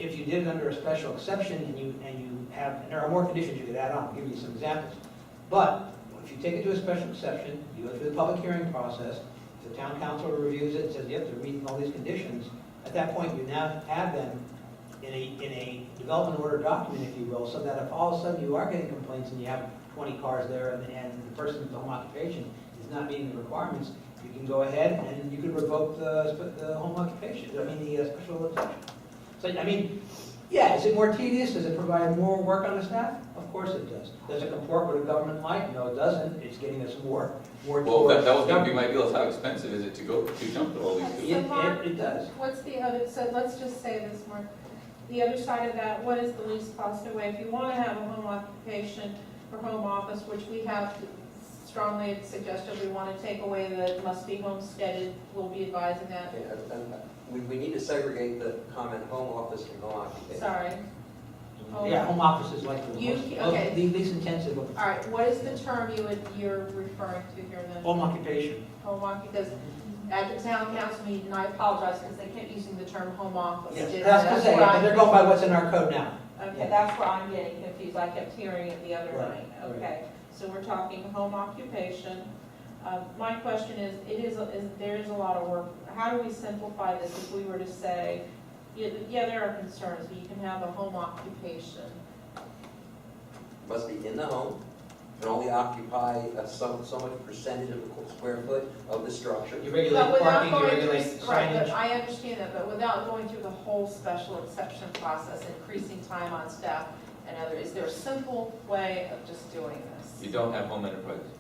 If you did it under a special exception and there are more conditions you could add on, I'll give you some examples. But if you take it to a special exception, you go through the public hearing process, the town council reviews it and says, yep, they're meeting all these conditions. At that point, you now have them in a development order document, if you will, so that if all of a sudden you are getting complaints and you have 20 cars there and the person with the home occupation is not meeting the requirements, you can go ahead and you can revoke the home occupation, the special exception. So, yeah, is it more tedious? Does it provide more work on the staff? Of course it does. Does it comport with a government light? No, it doesn't. It's getting us more Well, towards that was gonna be my deal, is how expensive is it to jump through all these hoops? It does. What's the other, so let's just say this, Mark, the other side of that, what is the least costly way? If you want to have a home occupation or home office, which we have strongly suggested, we want to take away the must be homesteaded, we'll be advising that. Okay, and we need to segregate the comment home office from home occupation. Sorry. Yeah, home office is like the You- okay. the least intensive of All right, what is the term you're referring to here then? home occupation. Home office, because at the town council meeting, and I apologize because they kept using the term home office. Yes, didn't that's they? to say, where but I'm- they're going by what's in our code now. Okay, that's where I'm getting confused. I kept hearing it the other Right, night. right. Okay, so we're talking home occupation. My question is, there is a lot of work. How do we simplify this if we were to say, yeah, there are concerns, but you can have a home occupation. Must be in the home, can only occupy so much percentage of the square foot of the structure. You But regulate without parking, you going regulate through, right, but signage. I understand that, but without going through the whole special exception process, increasing time on staff and other, is there a simple way of just doing this? You don't have home enterprises.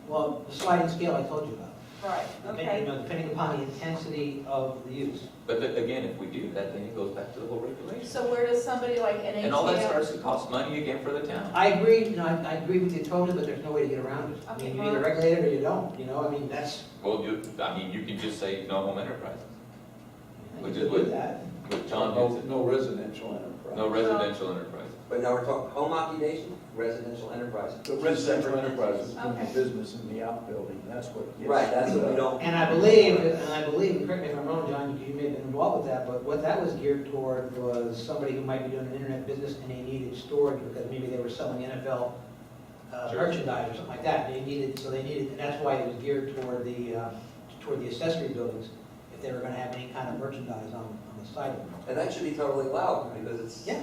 Well, the sliding scale I told you about. Right, okay. Depending upon the intensity of the use. But again, if we do that, then it goes back to the whole regulation. So where does somebody like an ATM? And all that starts to cost money again for the town. I agree, I agree with you totally, but there's no way to get around it. Okay, You either regulate it or you don't, that's. Well, you can just say no home enterprises, Which you is could do what- that. which John did. No residential enterprise. No residential enterprises. But now we're talking home occupation, residential enterprise. The residential enterprise is doing Okay. business in the outbuilding, that's what gets. Right, that's what we don't. And I believe, and correct me if I'm wrong, John, you may have been involved with that, but what that was geared toward was somebody who might be doing an internet business and they needed storage because maybe they were selling NFL Sure. merchandise or something like that. And that's why it was geared toward the accessory buildings, if they were gonna have any kind of merchandise on the site of them. And that should be totally allowed, because it's. Yeah,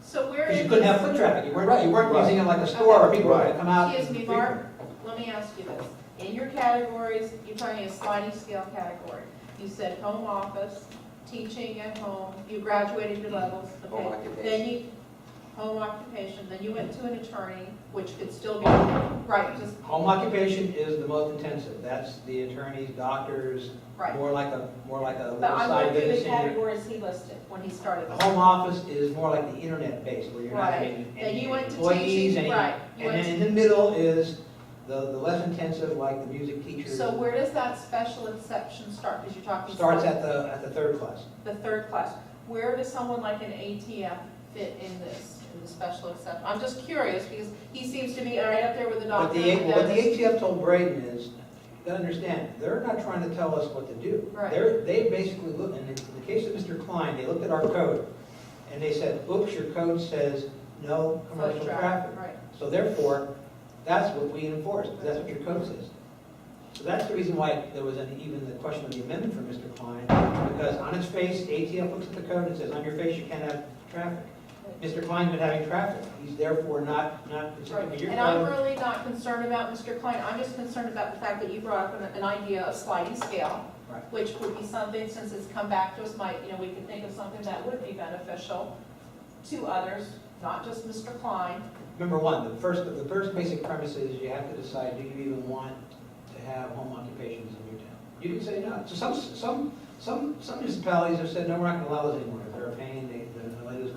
So where because is you couldn't have this? foot traffic, you weren't using it like a store where people were gonna come out. Excuse me, Mark, let me ask you this. In your categories, you're talking a sliding scale category. You said home office, teaching at home, you graduated your levels, Home okay? occupation. Then you, home occupation, then you went to an attorney, which could still be, right, just, Home occupation is the most intensive. That's the attorneys, doctors, right. more like a But I'm side going through business. the categories he listed when he started. The home office is more like the internet base, where you're not Right. having Then any you went to employees, teaching, any- right. You And went then to- in the middle is the less intensive, like the music teachers. So where does that special exception start? Because you're talking. Starts at the third class. The third class. Where does someone like an ATF fit in this, in the special exception? I'm just curious, because he seems to be right up there with the But doctor. what the ATF told Braden is, you gotta understand, they're not trying to tell us what to do. Right. They basically look, and in the case of Mr. Klein, they looked at our code, and they said, oops, your code says no commercial traffic. Right. So therefore, that's what we enforce, that's what your code says. So that's the reason why there was even the question of the amendment for Mr. Klein, because on its face, ATF looks at the code and says, on your face, you can't have traffic. Mr. Klein's been having traffic, he's therefore not consistent with your And I'm code. really not concerned about Mr. Klein, I'm just concerned about the fact that you brought up an idea of sliding scale, Right. which would be something, since it's come back to us, we could think of something that would be beneficial to others, not just Mr. Klein. Number one, the first basic premise is you have to decide, do you even want to have home occupations in your town? You can say no. So some municipalities have said, no, we're not gonna allow those anymore. They're a pain, they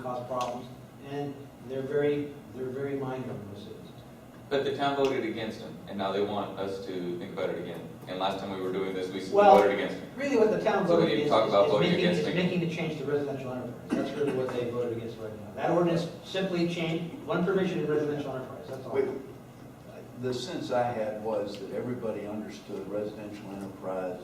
cause problems, and they're very mindful of those citizens. But the town voted against him, and now they want us to think about it again. And last time we were doing this, we Well, voted against him. Really what the town So we voted need to against talk about is voting against making the change to residential enterprise. That's really what they voted against right now. That ordinance simply changed one provision in residential enterprise, that's all. Wait, the sense I had was that everybody understood residential enterprise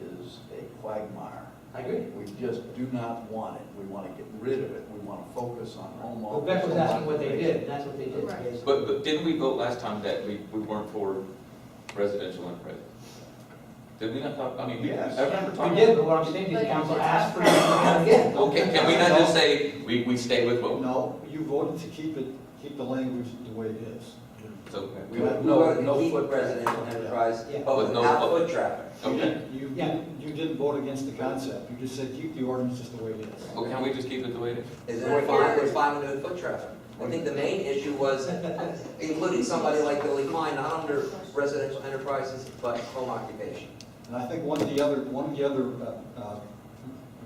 is a quagmire. I agree. We just do not want it. We want to get rid of it. We want to focus on home Well, office. Beck was home asking what they occupation. did, and that's what they did. Right. basically. But didn't we vote last time that we weren't for residential enterprise? Did we not talk, I mean, Yes. I remember We talking. did, but what I'm saying is the council asked for it again. Okay, can we not just say, we stay with what? No, you voted to keep the language the way it is. So, We No, voted no to keep foot residential enterprise, Yeah. but With no without foot. foot traffic. okay. Yeah. You didn't vote against the concept, you just said keep the ordinance just the way it is. Well, can we just keep it the way it is? Is it fine, we're fine with foot traffic? I think the main issue was including somebody like Billy Klein, not under residential enterprises, but home occupation. And I think one of the other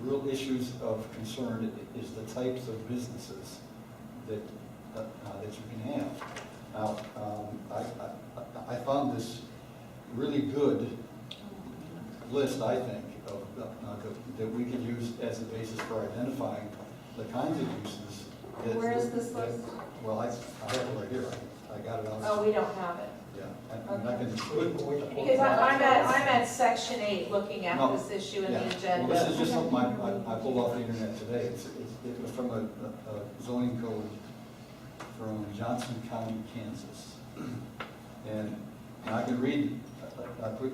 real issues of concern is the types of businesses that you can have. Now, I found this really good list, I think, that we could use as a basis for identifying the kinds of uses. that- Where is this that- list? Well, I have it right here, I got it out. Oh, we don't have it. Yeah, and I can. Because I'm at section 8, looking at No. this issue in Yeah. the Well, agenda. this is just something I pulled off the internet today. It was from a zoning code from Johnson County, Kansas. And I can read, I put,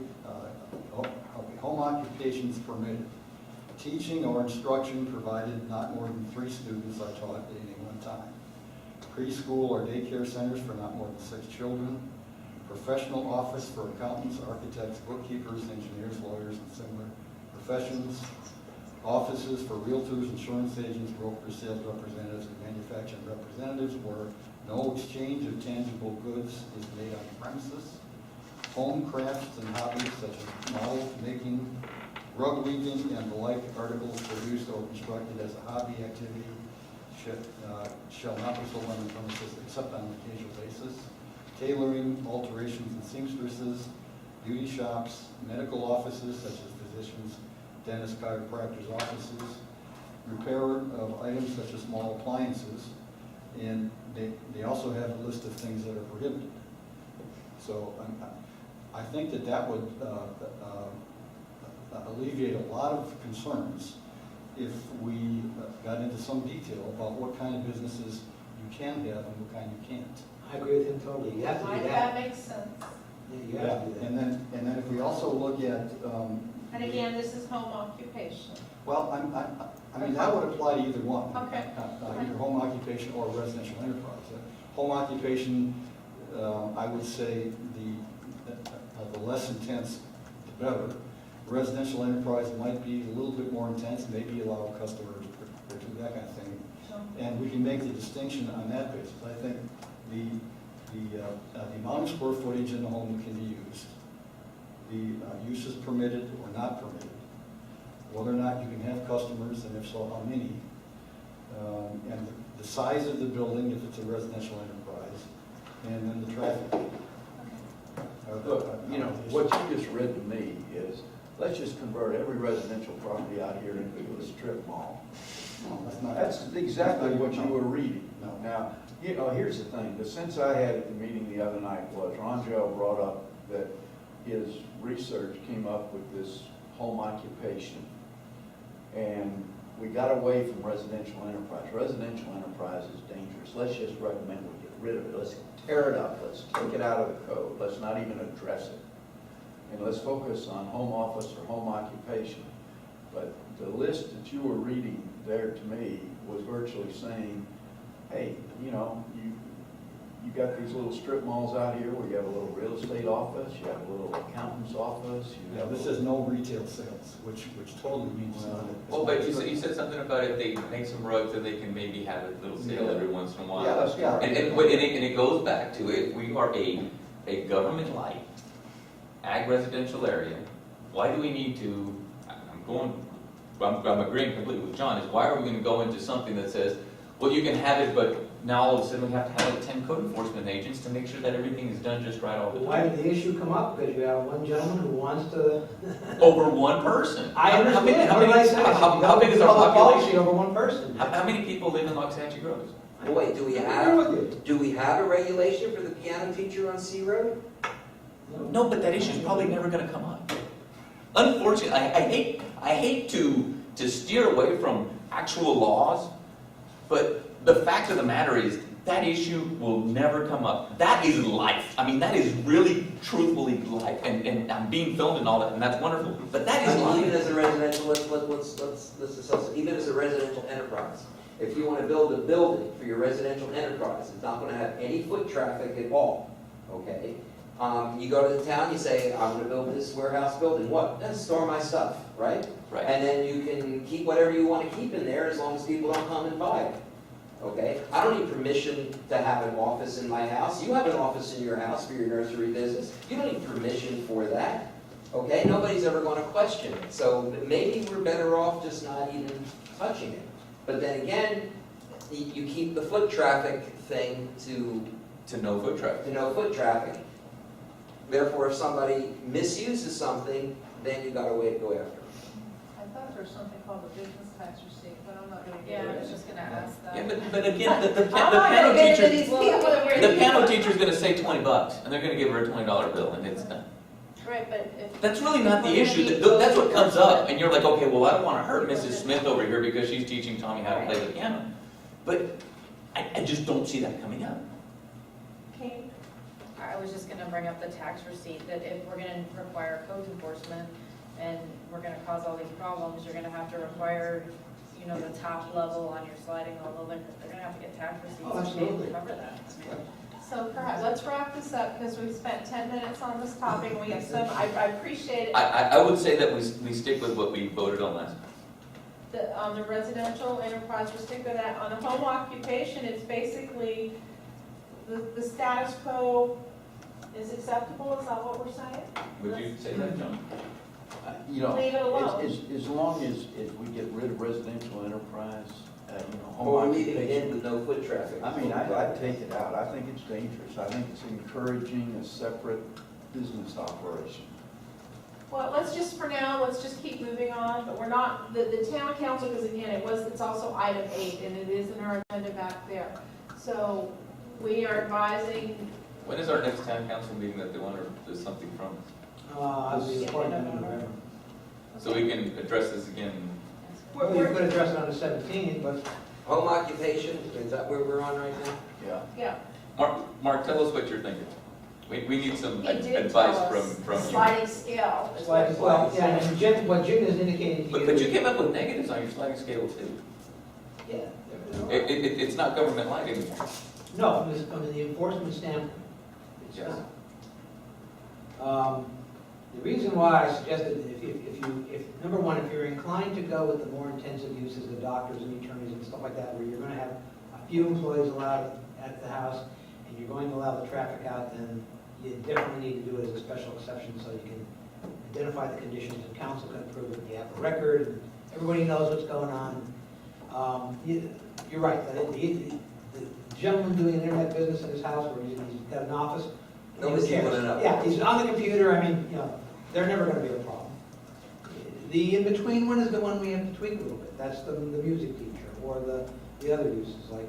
home occupations permitted. Teaching or instruction provided not more than 3 students are taught at any one time. Preschool or daycare centers for not more than 6 children. Professional office for accountants, architects, bookkeepers, engineers, lawyers, and similar professions. Offices for realtors, insurance agents, brokers, sales representatives, and manufacturing representatives where no exchange of tangible goods is made on premises. Home crafts and hobbies such as model making, rug weaving, and the like articles produced or constructed as a hobby activity shall not be sold on the premises except on an occasional basis. Tailoring, alterations and seamstresses, beauty shops, medical offices such as physicians, dentists, chiropractors' offices, repair of items such as small appliances, and they also have a list of things that are prohibited. So I think that would alleviate a lot of concerns if we got into some detail about what kind of businesses you can have and what kind you can't. I agree with him totally, you have to do That that. makes sense. Yeah, you have to do that. And then if we also look at, And again, this is home occupation. well, I mean, that would apply to either one. Okay. Either home occupation or residential enterprise. Home occupation, I would say the less intense, the better. Residential enterprise might be a little bit more intense, maybe allow customers to do that kind of thing. And we can make the distinction on that basis. I think the amount of square footage in the home can be used, the uses permitted or not permitted, whether or not you can have customers, and if so, how many, and the size of the building, if it's a residential enterprise, and then the traffic. Look, you know, what you just read to me is, let's just convert every residential property out here into a strip mall. No, that's not. That's exactly what you were reading. No. Now, you know, here's the thing, the sense I had at the meeting the other night was, Rangel brought up that his research came up with this home occupation. And we got away from residential enterprise. Residential enterprise is dangerous. Let's just recommend we get rid of it. Let's tear it up. Let's take it out of the code. Let's not even address it. And let's focus on home office or home occupation. But the list that you were reading there to me was virtually saying, hey, you know, you got these little strip malls out here where you have a little real estate office, you have a little accountant's office, you Yeah, have. this says no retail sales, which totally means. Well, but you said something about if they make some rugs, then they can maybe have a little sale every once in a while. Yeah, that's Yeah. right. And it goes back to it, we are a government light, ag residential area. Why do we need to, I'm agreeing completely with John, is why are we gonna go into something that says, well, you can have it, but now all of a sudden we have to have like 10 code enforcement agents to make sure that everything is done just right all the Why time. did the issue come up? Because you have one gentleman who wants to. Over one person. I How many- understand, how what did I many- say? how big is our Develop a policy population? over one person. How many people live in Loxahatchee Groves? Well, wait, do we I have, agree with a regulation for the piano teacher on C Road? you. No, but that issue's probably never gonna come up. Unfortunately, I hate to steer away from actual laws, but the fact of the matter is, that issue will never come up. That is life. I mean, that is really truthfully life, and I'm being filmed and all that, and that's wonderful, but that is I mean, even life. as a residential, let's discuss it. Even as a residential enterprise, if you want to build a building for your residential enterprise, it's not going to have any foot traffic at all, okay? You go to the town, you say, I'm going to build this warehouse building. What? Then store my stuff, right? Right. And then you can keep whatever you want to keep in there as long as people don't come and buy it. Okay? I don't need permission to have an office in my house. You have an office in your house for your nursery business. You don't need permission for that. Okay? Nobody's ever going to question it. So maybe we're better off just not even touching it. But then again, you keep the foot traffic thing to No foot traffic. no foot traffic. Therefore, if somebody misuses something, then you gotta go after them. I thought there was something called a business tax receipt, but I'm not gonna Yeah, get I it. was just gonna ask that. Yeah, but again, the I'm not gonna piano get into teacher, these people that were. the piano teacher's gonna say $20, and they're gonna give her a $20 bill, and it's done. Right, but if. That's really not the issue. That's what comes up, and you're like, okay, well, I don't want to hurt Mrs. Smith over here because she's teaching Tommy how to play the piano. But I just don't see that coming up. Okay. I was just gonna bring up the tax receipt, that if we're gonna require code enforcement and we're gonna cause all these problems, you're gonna have to require, you know, the top level on your sliding level, they're gonna have to get tax receipts Oh, to be able to absolutely. cover that. So perhaps, let's wrap this up, because we've spent 10 minutes on this topic, and we have some, I appreciate it. I would say that we stick with what we voted on last. On the residential enterprise, we stick with that. On the home occupation, it's basically, the status quo is acceptable, is that what we're saying? Would you say that, John? You know, Leave it alone. as long as we get rid of residential enterprise, you know, home Or leaving it in occupation. with no foot traffic. I mean, I'd take it out. I think it's dangerous. I think it's encouraging a separate business operation. Well, let's just, for now, let's just keep moving on, but we're not, the town council, because again, it's also item 8, and it is in our agenda back there. So, we are advising, When is our next town council meeting that they want to do something from? I'll be appointed in November. So we can address this again. Well, you could address it on the 17th, but Home occupation, is that where we're on right now? Yeah. yeah, Mark, tell us what you're thinking. We need some he did advice tell us, from you. sliding scale. is what he well, said. yeah, and Jim, what Jim is indicating to you. But you came up with negatives on your sliding scale too. Yeah. It's not government light anymore. No, from the enforcement standpoint. It's Yes. not. The reason why I suggested, number one, if you're inclined to go with the more intensive uses, the doctors and attorneys and stuff like that, where you're gonna have a few employees allowed at the house, and you're going to allow the traffic out, then you definitely need to do it as a special exception, so you can identify the conditions, and council can approve it, you have a record, and everybody knows what's going on. You're right, the gentleman doing an internet business in his house, where he's got an office, Nobody's who cares? keeping it up. Yeah, he's on the computer, I mean, they're never gonna be a problem. The in-between one is the one we have to tweak a little bit, that's the music teacher, or the other uses, like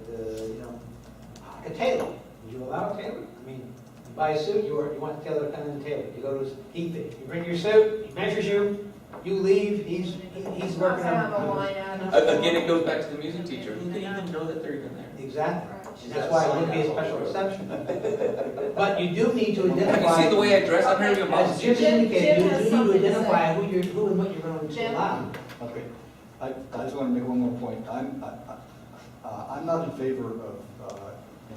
a tailor. Would you allow a tailor? I mean, you buy a suit, you want the tailor to come in and tailor. You go to his heat fit, you bring your suit, he measures you leave, he's working On the on. line item. Again, it goes back to the music teacher. Who didn't even know that they're even there? Exactly, and that's why it wouldn't be a special exception. But you do need to Have identify. you seen the way I dress? I'm here to be a mom. As Jim Jim indicated, you has do need something to to identify who and what you're going to Jim? allow. Okay, I just want to make one more point. I'm not in favor of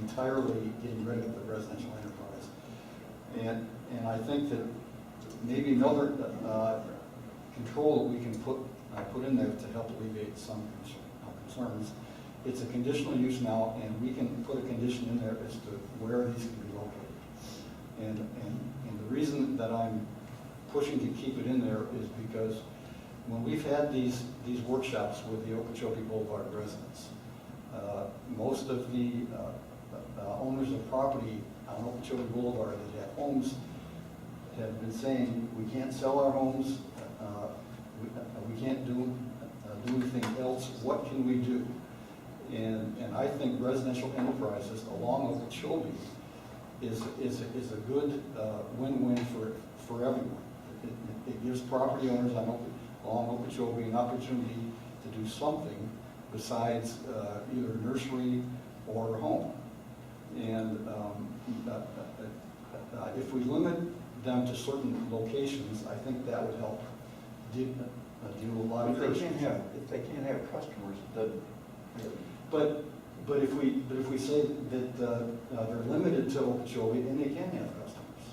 entirely getting rid of the residential enterprise. And I think that maybe another control that we can put in there to help alleviate some concerns. It's a conditional use now, and we can put a condition in there as to where these can be located. And the reason that I'm pushing to keep it in there is because when we've had these workshops with the Okeechobee Boulevard residents, most of the owners of property on Okeechobee Boulevard that have homes have been saying, we can't sell our homes, we can't do anything else, what can we do? And I think residential enterprises along Okeechobee is a good win-win for everyone. It gives property owners along Okeechobee an opportunity to do something besides either a nursery or a home. And if we limit them to certain locations, I think that would help deal with a lot of If issues. they can't have customers, it doesn't. But if we say that they're limited to Okeechobee, then they can have customers.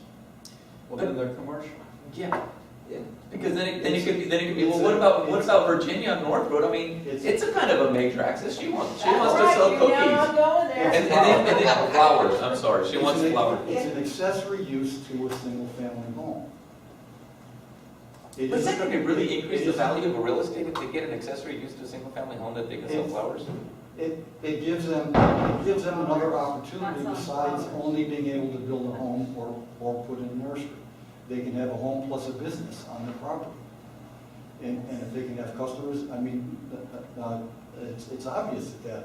Well, then they're commercial. Yeah. Yeah. Because then it could be, well, what about Virginia on North Road? I mean, it's a kind of a major access. She wants to That's sell right, cookies. you know I'm going there. And then flowers, I'm sorry, she wants flowers. It's an accessory use to a single-family home. It But is isn't- that going to really increase it the isn't- value of a real estate if they get an accessory use to a single family home that they can sell flowers? It gives them another opportunity besides only being able to build a home or put in a nursery. They can have a home plus a business on their property. And if they can have customers, I mean, it's obvious that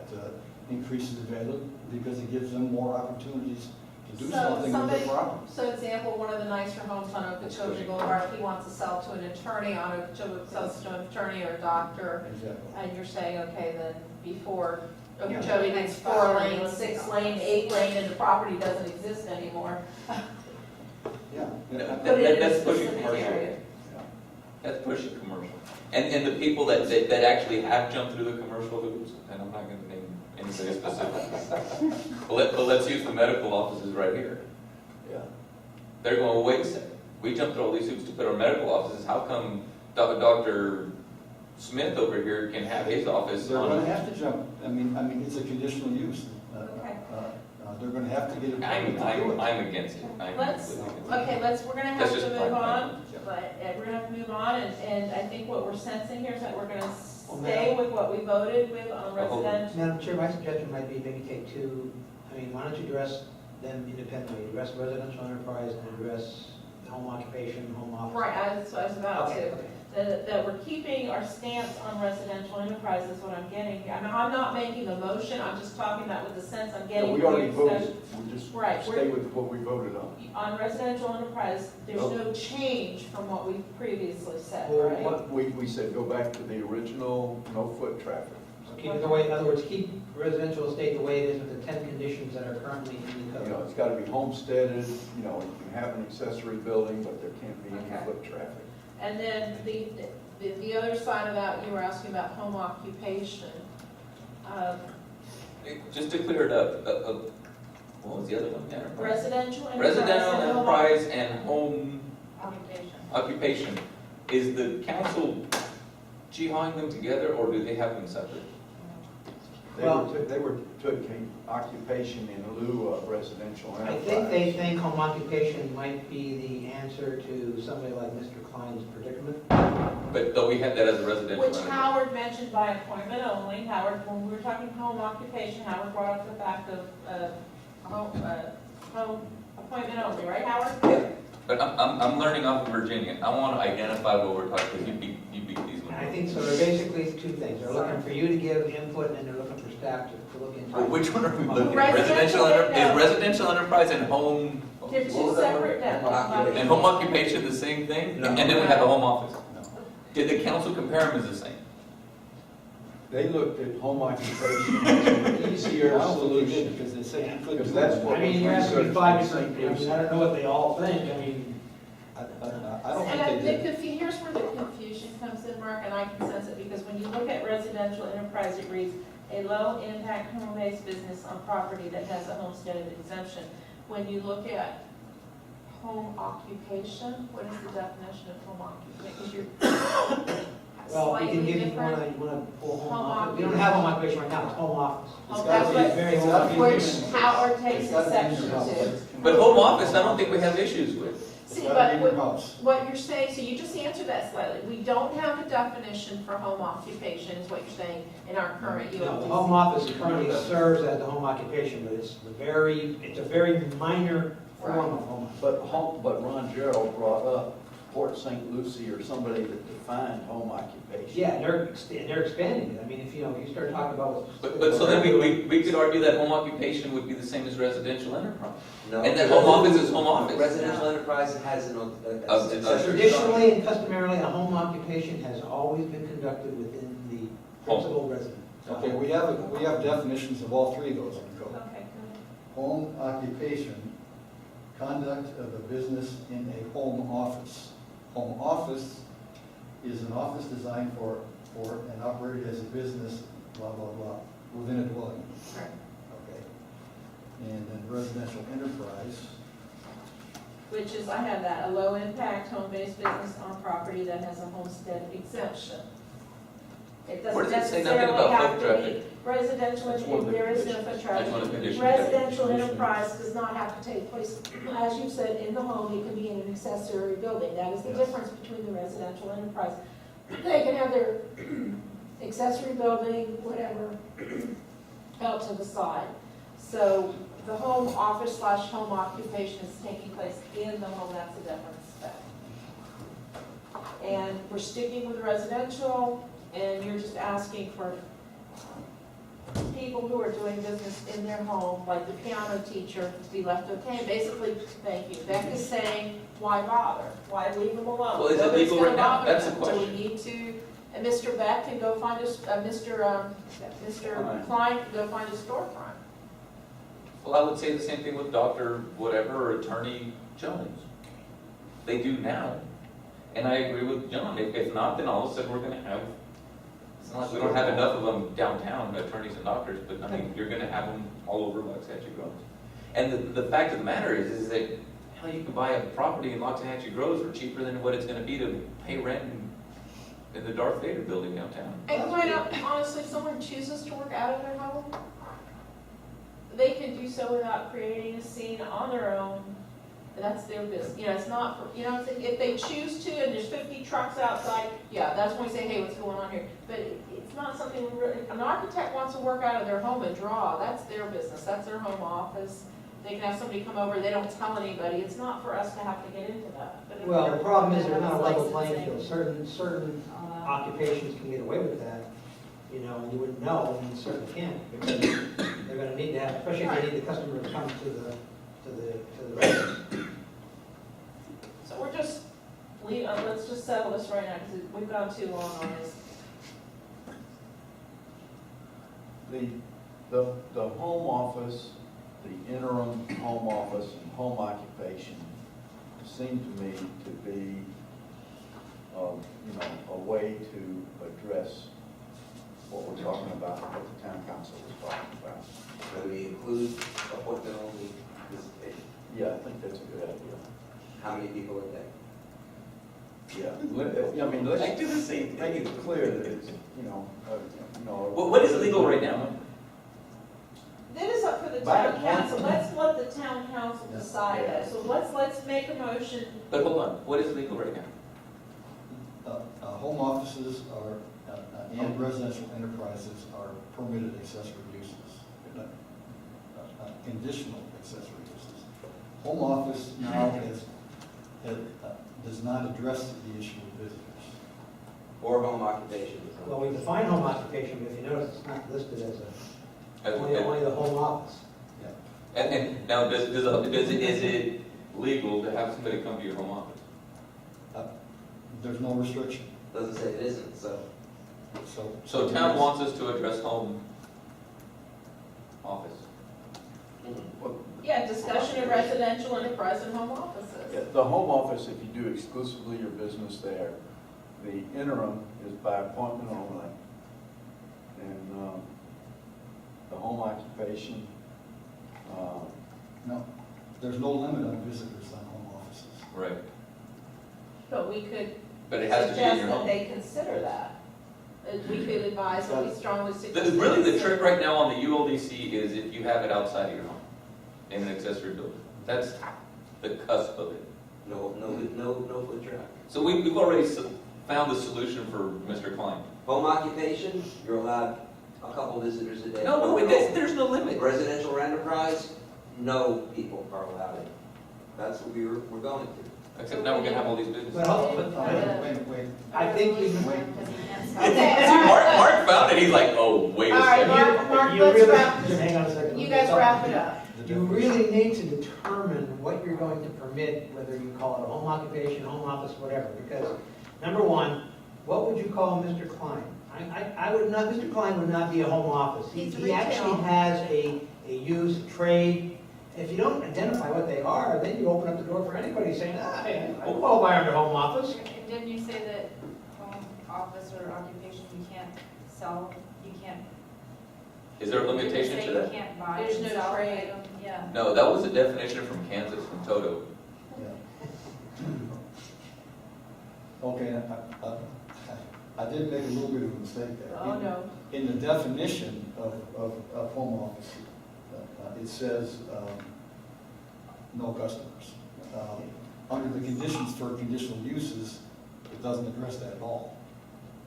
increases the value because it gives them more opportunities to do So something with somebody- their property. So example, one of the nicer homes on Okeechobee Boulevard, he wants to sell to an attorney on Okeechobee, sells to an attorney or a doctor, Exactly. and you're saying, okay, then before Yeah. Okeechobee needs 4 lanes, 6 lane, 8 lane, and the property doesn't exist anymore. Yeah. Put it in a That's pushing specific commercial. area. That's pushing commercial. And the people that actually have jumped through the commercial hoops, and I'm not going to name anybody specific. But let's use the medical offices right here. Yeah. They're going, well, wait a second. We jumped through all these hoops to put our medical offices. How come Dr. Smith over here can have his office They're going to on? have to jump. I mean, it's a conditional use. Okay. They're going to have to get a permit to do it. I'm against it. I'm Let's, completely against it. okay, we're gonna have That's to just move my on, opinion. but we're gonna have to move on, and I think what we're sensing here is that we're gonna Well, stay Madam- with what we voted with on hold on. residential. Madam Chair, my suggestion might be maybe take two, why don't you address them independently? Address residential enterprise and address home occupation, home office. Right, that's what I was about Okay, to. okay. That we're keeping our stance on residential enterprise is what I'm getting. I mean, I'm not making a motion, I'm just talking about with the sense I'm Yeah, getting. we already from your voted, we just Right, stay with what we voted on. discussion. On residential enterprise, there's Oh. no change from what we previously said, Well, right? what- We said go back to the original no foot traffic. So keep it the way, in other words, keep residential estate the way it is with the 10 conditions that are currently in the You know, code. it's gotta be homesteaded, you know, you can have an accessory building, but there can't be Okay. any foot traffic. And then the other side of that, you were asking about home occupation. Just to clear it up, what was the other one? Yeah. Residential enterprise. Residential and home enterprise and home Occupation. occupation, is the council jihawing them together, or do they have them separate? They were taking occupation in lieu of residential I enterprise. think they think home occupation might be the answer to somebody like Mr. Klein's predicament. But though we have that as a residential Which enterprise. Howard mentioned by appointment only. Howard, when we were talking home occupation, Howard brought up the fact of home appointment only, right, Howard? Yeah. But I'm learning off of Virginia. I want to identify what we're talking, because you beat these ones. I think so. They're basically two things. They're looking for you to give input, and they're looking for staff to look into. Well, which one are we looking Residential, at? no. Is residential enterprise and home, They're two separate, and home occupation the same thing? No. And then we have a home office. No. Did the council compare them as the same? They looked at home occupation as an easier solution. Because they say you couldn't. Because that's what I mean, was you're asking me researched five in different, St. I mean, Lucie. I don't know what they all think. I mean, I don't And think they did. here's where the confusion comes in, Mark, and I can sense it, because when you look at residential enterprise, it reads, a low-impact home-based business on property that has a homestead exemption. When you look at home occupation, what is the definition of home occupation? Because you're well, we can slightly give you different. one to pull home Home office. We don't have home occupation right now, it's home office. It's Oh, gotta that's be- what- Very it's home gotta be occupation. Which Howard takes It's gotta be in exception your house. to. But home office, I don't think we have issues with. It's See, gotta but be in your house. what you're saying, so you just answered that slightly. We don't have a definition for home occupation, is what you're saying, in our current No, the ULDC. home office currently serves as the home occupation, but it's a very minor form of home. But Ron Gerald brought up Port St. Lucie or somebody that defined home occupation. Yeah, and they're expanding it. I mean, if you start talking about. But so then we could argue that home occupation would be the same as residential enterprise. No. And that home office is home office. Residential enterprise has an accessory structure. Traditionally and customarily, a home occupation has always been conducted within the principal residence. Okay, we have definitions of all three of those in the code. Okay, good. Home occupation, conduct of a business in a home office. Home office is an office designed for and operated as a business, blah, blah, blah, within a dwelling. Right. Okay. And then residential enterprise, Which is, I have that, a low-impact home-based business on property that has a homestead exemption. It Where doesn't does it say nothing necessarily about have foot to be residential, That's one of the there is no conditions. foot That's one of traffic. the conditions. Residential enterprise does not have to take place, as you said, in the home, it can be in an accessory building. That is the Yes. difference between the residential enterprise. They can have their accessory building, whatever, out to the side. So the home office / home occupation is taking place in the home, that's a different spec. And we're sticking with residential, and you're just asking for people who are doing business in their home, like the piano teacher, to be left okay. Basically, thank you. Beck is saying, why bother? Why leave them alone? Well, is it Nobody's legal gonna right now? bother That's the them. So we question. need to, and Mr. Beck can go find Mr. Klein can go find a storefront. Well, I would say the same thing with Dr. whatever or Attorney Jones. They do now. And I agree with John. If not, then all of a sudden we're gonna have, it's not like we don't have enough of them downtown, attorneys and doctors, but I mean, you're gonna have them all over Loxahatchee Groves. And the fact of the matter is that, hell, you can buy a property in Loxahatchee Groves for cheaper than what it's gonna be to pay rent in the Darth Vader building downtown. And quite honestly, if someone chooses to work out of their home, they can do so without creating a scene on their own. That's their business. You know, it's not, for if they choose to and there's 50 trucks outside, yeah, that's when we say, hey, what's going on here? But it's not something we really, an architect wants to work out of their home and draw. That's their business. That's their home office. They can have somebody come over, they don't tell anybody. It's not for us to have to get into that. But if Well, they're- the problem is there's not a level licensing, playing field. Certain occupations can get away with that, and you wouldn't know, and certain can't, because they're gonna need to have, especially if they need the customer to come to the residence. So we're just, let's just settle this right now, because we've gone too long on this. The home office, the interim home office and home occupation seem to me to be, a way to address what we're talking about, what the town council was talking about. So we include appointment only participation. Yeah, I think that's a good idea. How many people a day? Yeah, I mean, let's I do the same make thing. it clear that it's, What is illegal right now? That is up for the By town council, let's let the town council Yeah. decide that, so let's make a motion. But hold on, what is illegal right now? Home offices are, and residential enterprises are permitted accessory uses, conditional accessory uses. Home office now does not address the issue of visitors. Or home occupation. Well, we define home occupation, but if you notice, it's not listed as only the home office. And now, is it legal to have somebody come to your home office? There's no restriction, Doesn't say it isn't, so. So town wants us to address home office. Yeah, discussion of residential enterprise and home Yeah, offices. the home office, if you do exclusively your business there, the interim is by appointment only. And the home occupation, no, there's no limit on visitors on home offices. Right. But we could But it has to be in suggest your that home. they consider that. We could advise, that we strongly suggest. Really, the they trick consider- right now on the ULDC is if you have it outside of your home, in an accessory building. That's the cusp of it. No foot traffic. So we've already found the solution for Mr. Klein. Home occupation, you're allowed a couple visitors a day. No, there's no limit. Residential or enterprise, no people are allowed in. That's what we're going to. Except now we're gonna have all these businesses. Wait. I think you, Because he can't sell. Okay. See, Mark found it, he's like, oh, wait a All right, second. Mark, you let's really, wrap, hang on a second. you guys wrap it up. You really need to determine what you're going to permit, whether you call it a home occupation, home office, whatever, because, number one, what would you call Mr. Klein? I would not, Mr. Klein would not be a home office. He's He retail. actually has a use, a trade. If you don't identify what they are, then you open up the door for anybody saying, I qualify under home office. And didn't you say that home office or occupation, you can't sell, you can't? Is there a limitation to You that? can't buy There's and no sell trade. items, yeah. No, that was a definition from Kansas, from Toto. Okay, I did make a little bit of a mistake there. Oh, no. In the definition of home office, it says no customers. Under the conditions for conditional uses, it doesn't address that at all.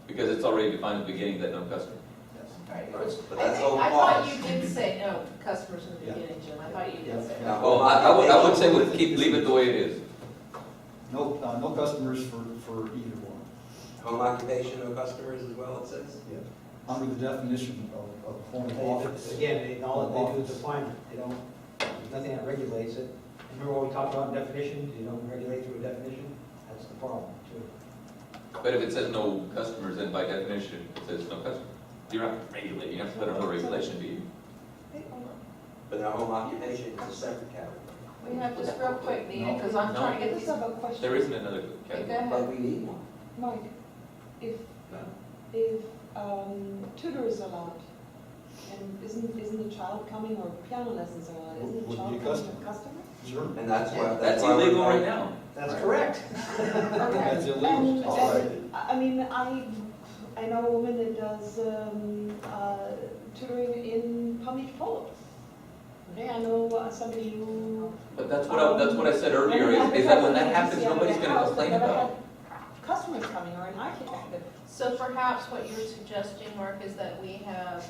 Because it's already defined at the beginning that no customer. Yes. Right. But I that's think, home I thought office. you did say no customers in the Yeah. beginning, Jim, I thought you did say Now, that. Well, I would say leave it the way it is. No customers for either one. Home occupation, no customers as well, it says? Yeah. Under the definition of home office. Again, all they do is define it. They don't, there's nothing that regulates it. Remember what we talked about in definitions? You don't regulate through a definition? That's the problem, too. But if it says no customers, then by definition, it says no customer. You're not regulating, you have to put another regulation, do you? But now home occupation is a separate category. We have just real quick, Nina, because I'm No. trying to I get just these. have a question. There isn't another Okay, go category. ahead. But we need one. Mike, if, No. if tutor is allowed, and isn't the child coming, or piano lessons are allowed, isn't the Would child be a coming customer. a customer? Sure. And that's why. That's why we're illegal going- right now. That's Right. correct. That's illegal. And- All right. and, I mean, I know a woman that does tutoring in Palm Beach Polo. Okay, I know somebody who. But that's what I said earlier, is that when that happens, nobody's gonna complain about it. Customers coming, or an architect. So perhaps what you're suggesting, Mark, is that we have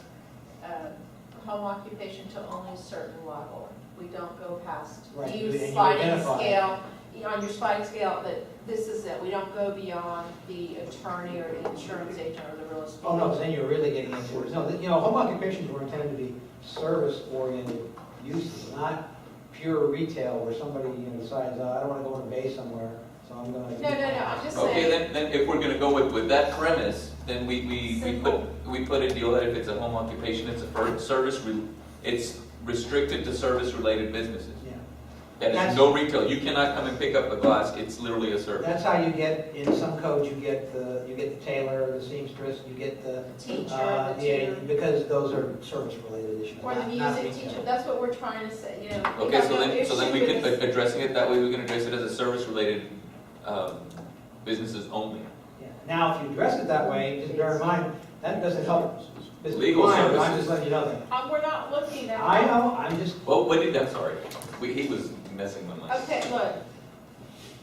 home occupation to only a certain level. We don't go past, Right, use and you sliding identify it. scale, on your sliding scale, that this is it. We don't go beyond the attorney or the insurance agent or the real estate. Oh, no, agent. then you're really getting into it. No, home occupations were intended to be service-oriented uses, not pure retail where somebody, decides, I don't want to go on a bay somewhere, so I'm going to. No, I'm just Okay, saying, then if we're gonna go with that premise, then we Simple. put a deal that if it's a home occupation, it's a service, it's restricted to service-related businesses. Yeah. And That's- there's no retail, you cannot come and pick up a glass, it's literally a service. That's how you get, in some codes, you get the tailor, the seamstress, you get the, teacher, the yeah, tutor, because those are service-related issues. or the not music retail. teacher. That's what we're trying to say, we Okay, have so no then issue we with can, this. addressing it that way, we can address it as a service-related businesses only. Yeah. Now, if you address it that way, just bear in mind, that doesn't help business Legal clients, I'm services. just letting you know that. We're not looking at. I know, I'm just, Well, what did, I'm sorry, he was messing with my. Okay, look,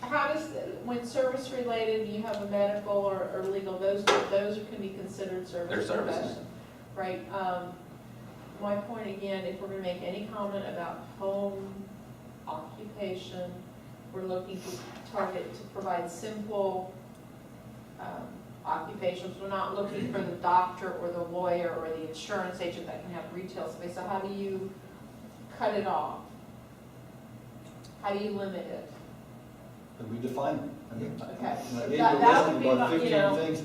how does, when service related, you have a medical or legal, those can be considered service. They're services. profession, Right, my point again, if we're gonna make any comment about home occupation, we're looking to target to provide simple, occupations. We're not looking for the doctor or the lawyer or the insurance agent that can have retail space. So how do you cut it off? How do you limit it? And we define them. I mean, Okay. I gave you a That would list be of my- about you 15 know. things,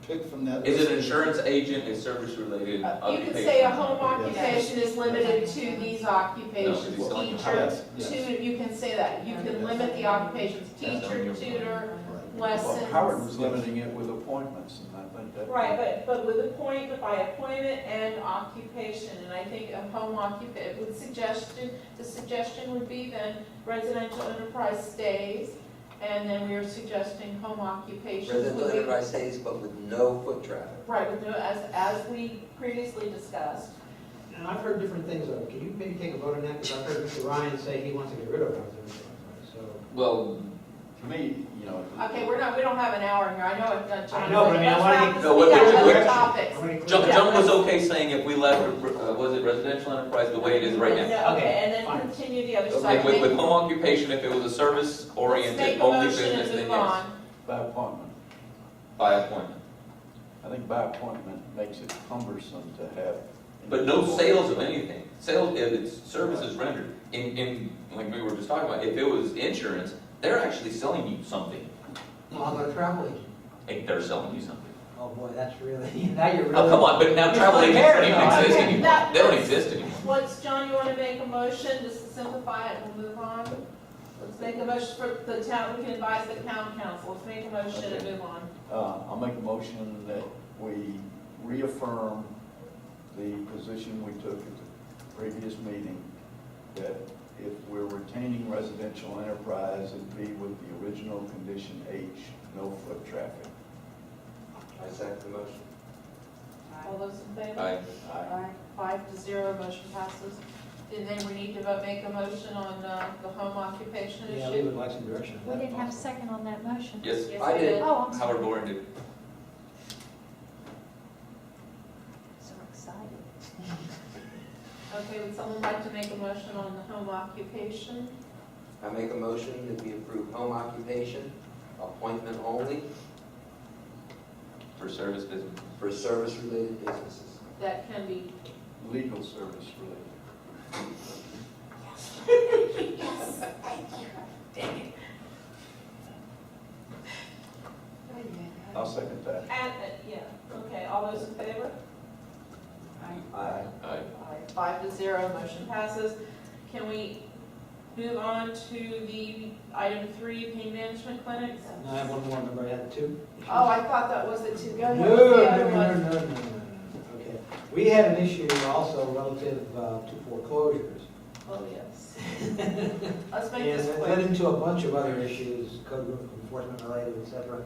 pick from that. Is list. it an insurance agent, a service-related You occupation? can say a home occupation is limited to these occupations, No, it's selling teacher, Yes, yes. tutor, you can say that. You can limit the occupations, teacher, tutor, Well, lessons. Howard was limiting it with appointments, and I think that. Right, but with appointment, by appointment and occupation, and I think a home occupation, the suggestion would be then residential enterprise stays, and then we're suggesting home occupations. Residential would be- enterprise stays, but with no foot traffic. Right, with no- as we previously discussed. and I've heard different things, though. Can you maybe take a vote on that? Because I've heard Mr. Ryan say he wants to get rid of residential, so. Well, To me, you know. Okay, we don't have an hour here, I know it, John. I know, but I mean, I wanna get- No, what- We got other what- topics. John was okay saying if we left, was it residential enterprise the way it is right now? Yeah, Okay, okay, and then fine. continue the other Okay, side. with home occupation, if it was a Let's service-oriented make a only motion business, and then move yes, on. By appointment. by appointment. I think by appointment makes it cumbersome to have. But no sales of anything. Sales, if it's services rendered. Like we were just talking about, if it was insurance, they're actually selling you something. Well, how about a travel agent? Like, they're selling you something. Oh, boy, that's really, now you're really. Oh, come on, but now travel agents don't even exist anymore. That- They don't exist anymore. What's, John, you want to make a motion, just to simplify it, and we'll move on? Let's make a motion for the town, we can advise the town council, let's make a motion and move on. I'll make a motion that we reaffirm the position we took at the previous meeting, that if we're retaining residential enterprise, it'd be with the original condition H, no foot traffic. I second the motion. All those in favor? Aye. Aye. 5-0, motion passes. And then we need to make a motion on the home occupation Yeah, we issue. would like some direction. We didn't have a second on that motion. Yes, Yes, I we did. Oh, I'm sorry. Howard Boren did. So excited. Okay, would someone like to make a motion on the home occupation? I make a motion that we approve home occupation, appointment only, For service business. for service-related businesses. That can be, Legal service related. I'll second that. and, yeah, okay, all those in favor? Aye. Aye. Aye. 5-0, motion passes. Can we move on to the item 3, pain management clinics? No, I have one more, remember I had two? Oh, I thought that was it too. Go No, ahead no, with the no, other no, one. no, no, no, no. Okay. We had an issue also relative to foreclosures. Oh, yes. Let's make And this it led quick. into a bunch of other issues, code enforcement related, et cetera.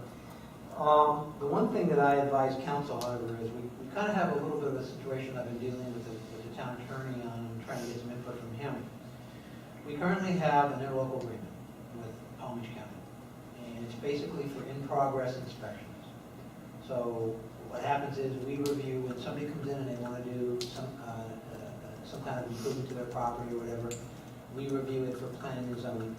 The one thing that I advise council, however, is we kind of have a little bit of a situation I've been dealing with the town attorney on, and trying to get some input from him. We currently have an interlocal agreement with Palm Beach County, and it's basically for in-progress inspections. So what happens is we review, when somebody comes in and they want to do some kind of improvement to their property or whatever, we review it for planning and zoning.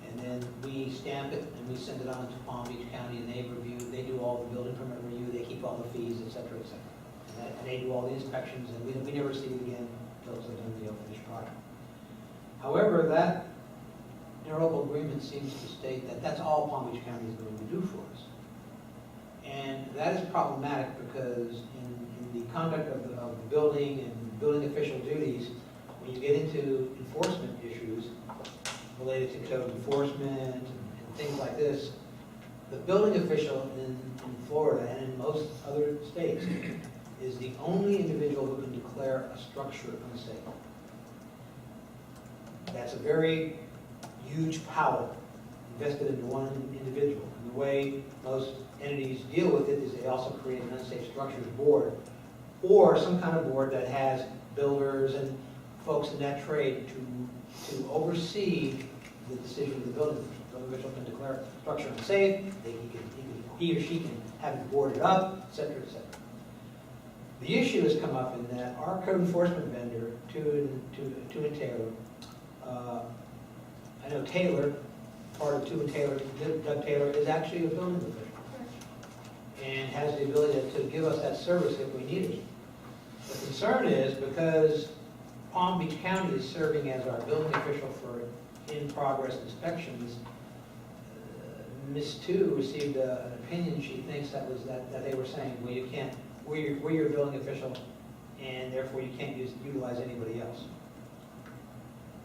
And then we stamp it and we send it on to Palm Beach County, and they review, they do all the building permit review, they keep all the fees, et cetera, et cetera. And they do all the inspections, and we never see it again until it's done the finished product. However, that interlocal agreement seems to state that that's all Palm Beach County is going to do for us. And that is problematic because in the conduct of the building and building official duties, when you get into enforcement issues related to code enforcement and things like this, the building official in Florida and in most other states is the only individual who can declare a structure unsafe. That's a very huge power invested in one individual. And the way most entities deal with it is they also create an unsafe structures board, or some kind of board that has builders and folks in that trade to oversee the decision of the building official. The building official can declare a structure unsafe, he or she can have it boarded up, et cetera, et cetera. The issue has come up in that our code enforcement vendor, Two and Taylor, I know Taylor, part of Two and Taylor, Doug Taylor, is actually a building official and has the ability to give us that service if we need it. The concern is because Palm Beach County is serving as our building official for in-progress inspections, Ms. Two received an opinion, she thinks that they were saying, well, you can't, we're your building official, and therefore you can't utilize anybody else.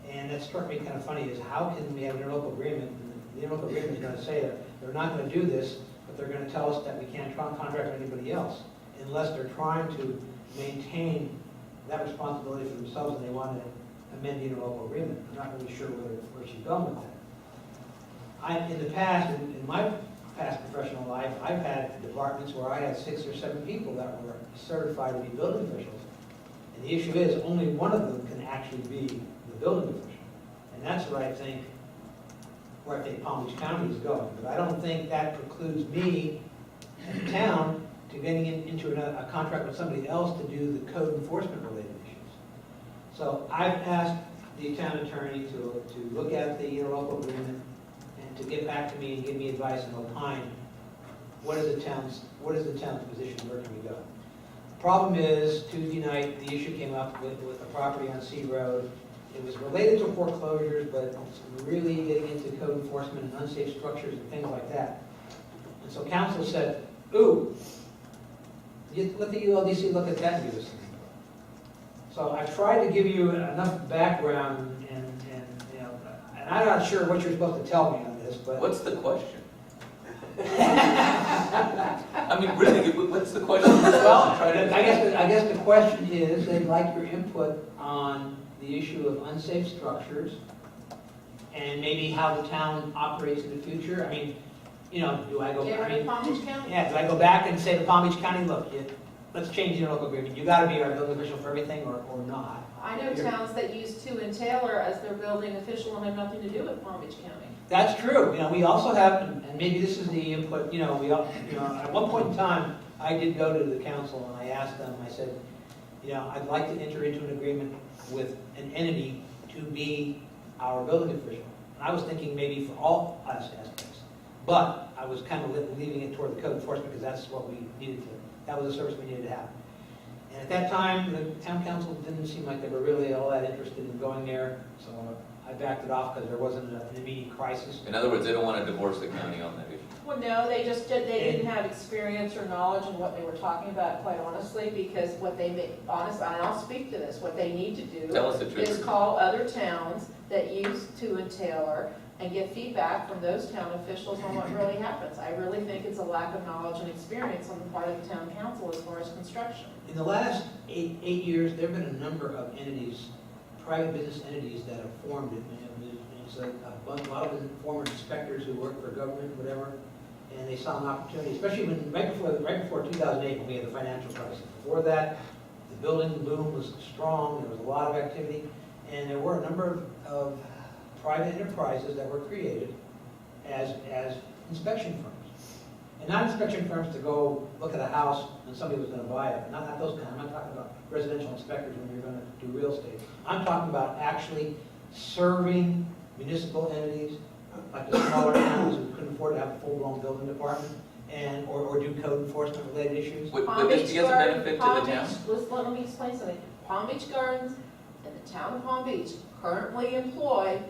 And that struck me kind of funny, is how can we have an interlocal agreement, and the interlocal agreement is going to say that they're not going to do this, but they're going to tell us that we can't contract with anybody else, unless they're trying to maintain that responsibility for themselves and they want to amend the interlocal agreement. I'm not really sure where she's going with that. In the past, in my past professional life, I've had departments where I had 6 or 7 people that were certified to be building officials. And the issue is, only one of them can actually be the building official. And that's where I think Palm Beach County is going. But I don't think that precludes me, as a town, to getting into a contract with somebody else to do the code enforcement related issues. So I've asked the town attorney to look at the interlocal agreement and to get back to me and give me advice and opine, what is the town's position, where can we go? The problem is, Tuesday night, the issue came up with the property on Sea Road. It was related to foreclosures, but it's really getting into code enforcement and unsafe structures and things like that. And so council said, ooh, let the ULDC look at that and give us some input. So I've tried to give you enough background and I'm not sure what you're supposed to tell me on this, but... What's the question? I mean, really, what's the question? Well, I guess the question is, they'd like your input on the issue of unsafe structures and maybe how the town operates in the future. I mean, do I go... Get rid of Palm Beach County? Yeah, do I go back and say to Palm Beach County, look, let's change the interlocal agreement. You got to be our building official for everything or not. I know towns that use Two and Taylor as their building official and have nothing to do with Palm Beach County. That's true. We also have, and maybe this is the input, at one point in time, I did go to the council and I asked them, I said, I'd like to enter into an agreement with an entity to be our building official. And I was thinking maybe for all aspects, but I was kind of leaving it toward the code enforcement because that's what we needed to, that was a service we needed to have. And at that time, the town council didn't seem like they were really all that interested in going there, so I backed it off because there wasn't an immediate crisis. In other words, they don't want to divorce the county on that issue. Well, no, they didn't have experience or knowledge in what they were talking about, quite honestly, because what they and I'll speak to this, what they need to do Tell us the truth. is call other towns that use Two and Taylor and get feedback from those town officials on what really happens. I really think it's a lack of knowledge and experience on the part of the town council as far as construction. In the last eight years, there have been a number of entities, private business entities that have formed it. It's a lot of them former inspectors who work for government, whatever, and they saw an opportunity, especially right before 2008 when we had the financial crisis. Before that, the building boom was strong, there was a lot of activity, and there were a number of private enterprises that were created as inspection firms. And not inspection firms to go look at a house when somebody was going to buy it. Not those kind. I'm not talking about residential inspectors when you're going to do real estate. I'm talking about actually serving municipal entities, like the smaller towns who couldn't afford to have a full-blown building department, or do code enforcement related issues. Would this be as a benefit to the town? Let me explain something. Palm Beach Gardens and the town of Palm Beach currently employ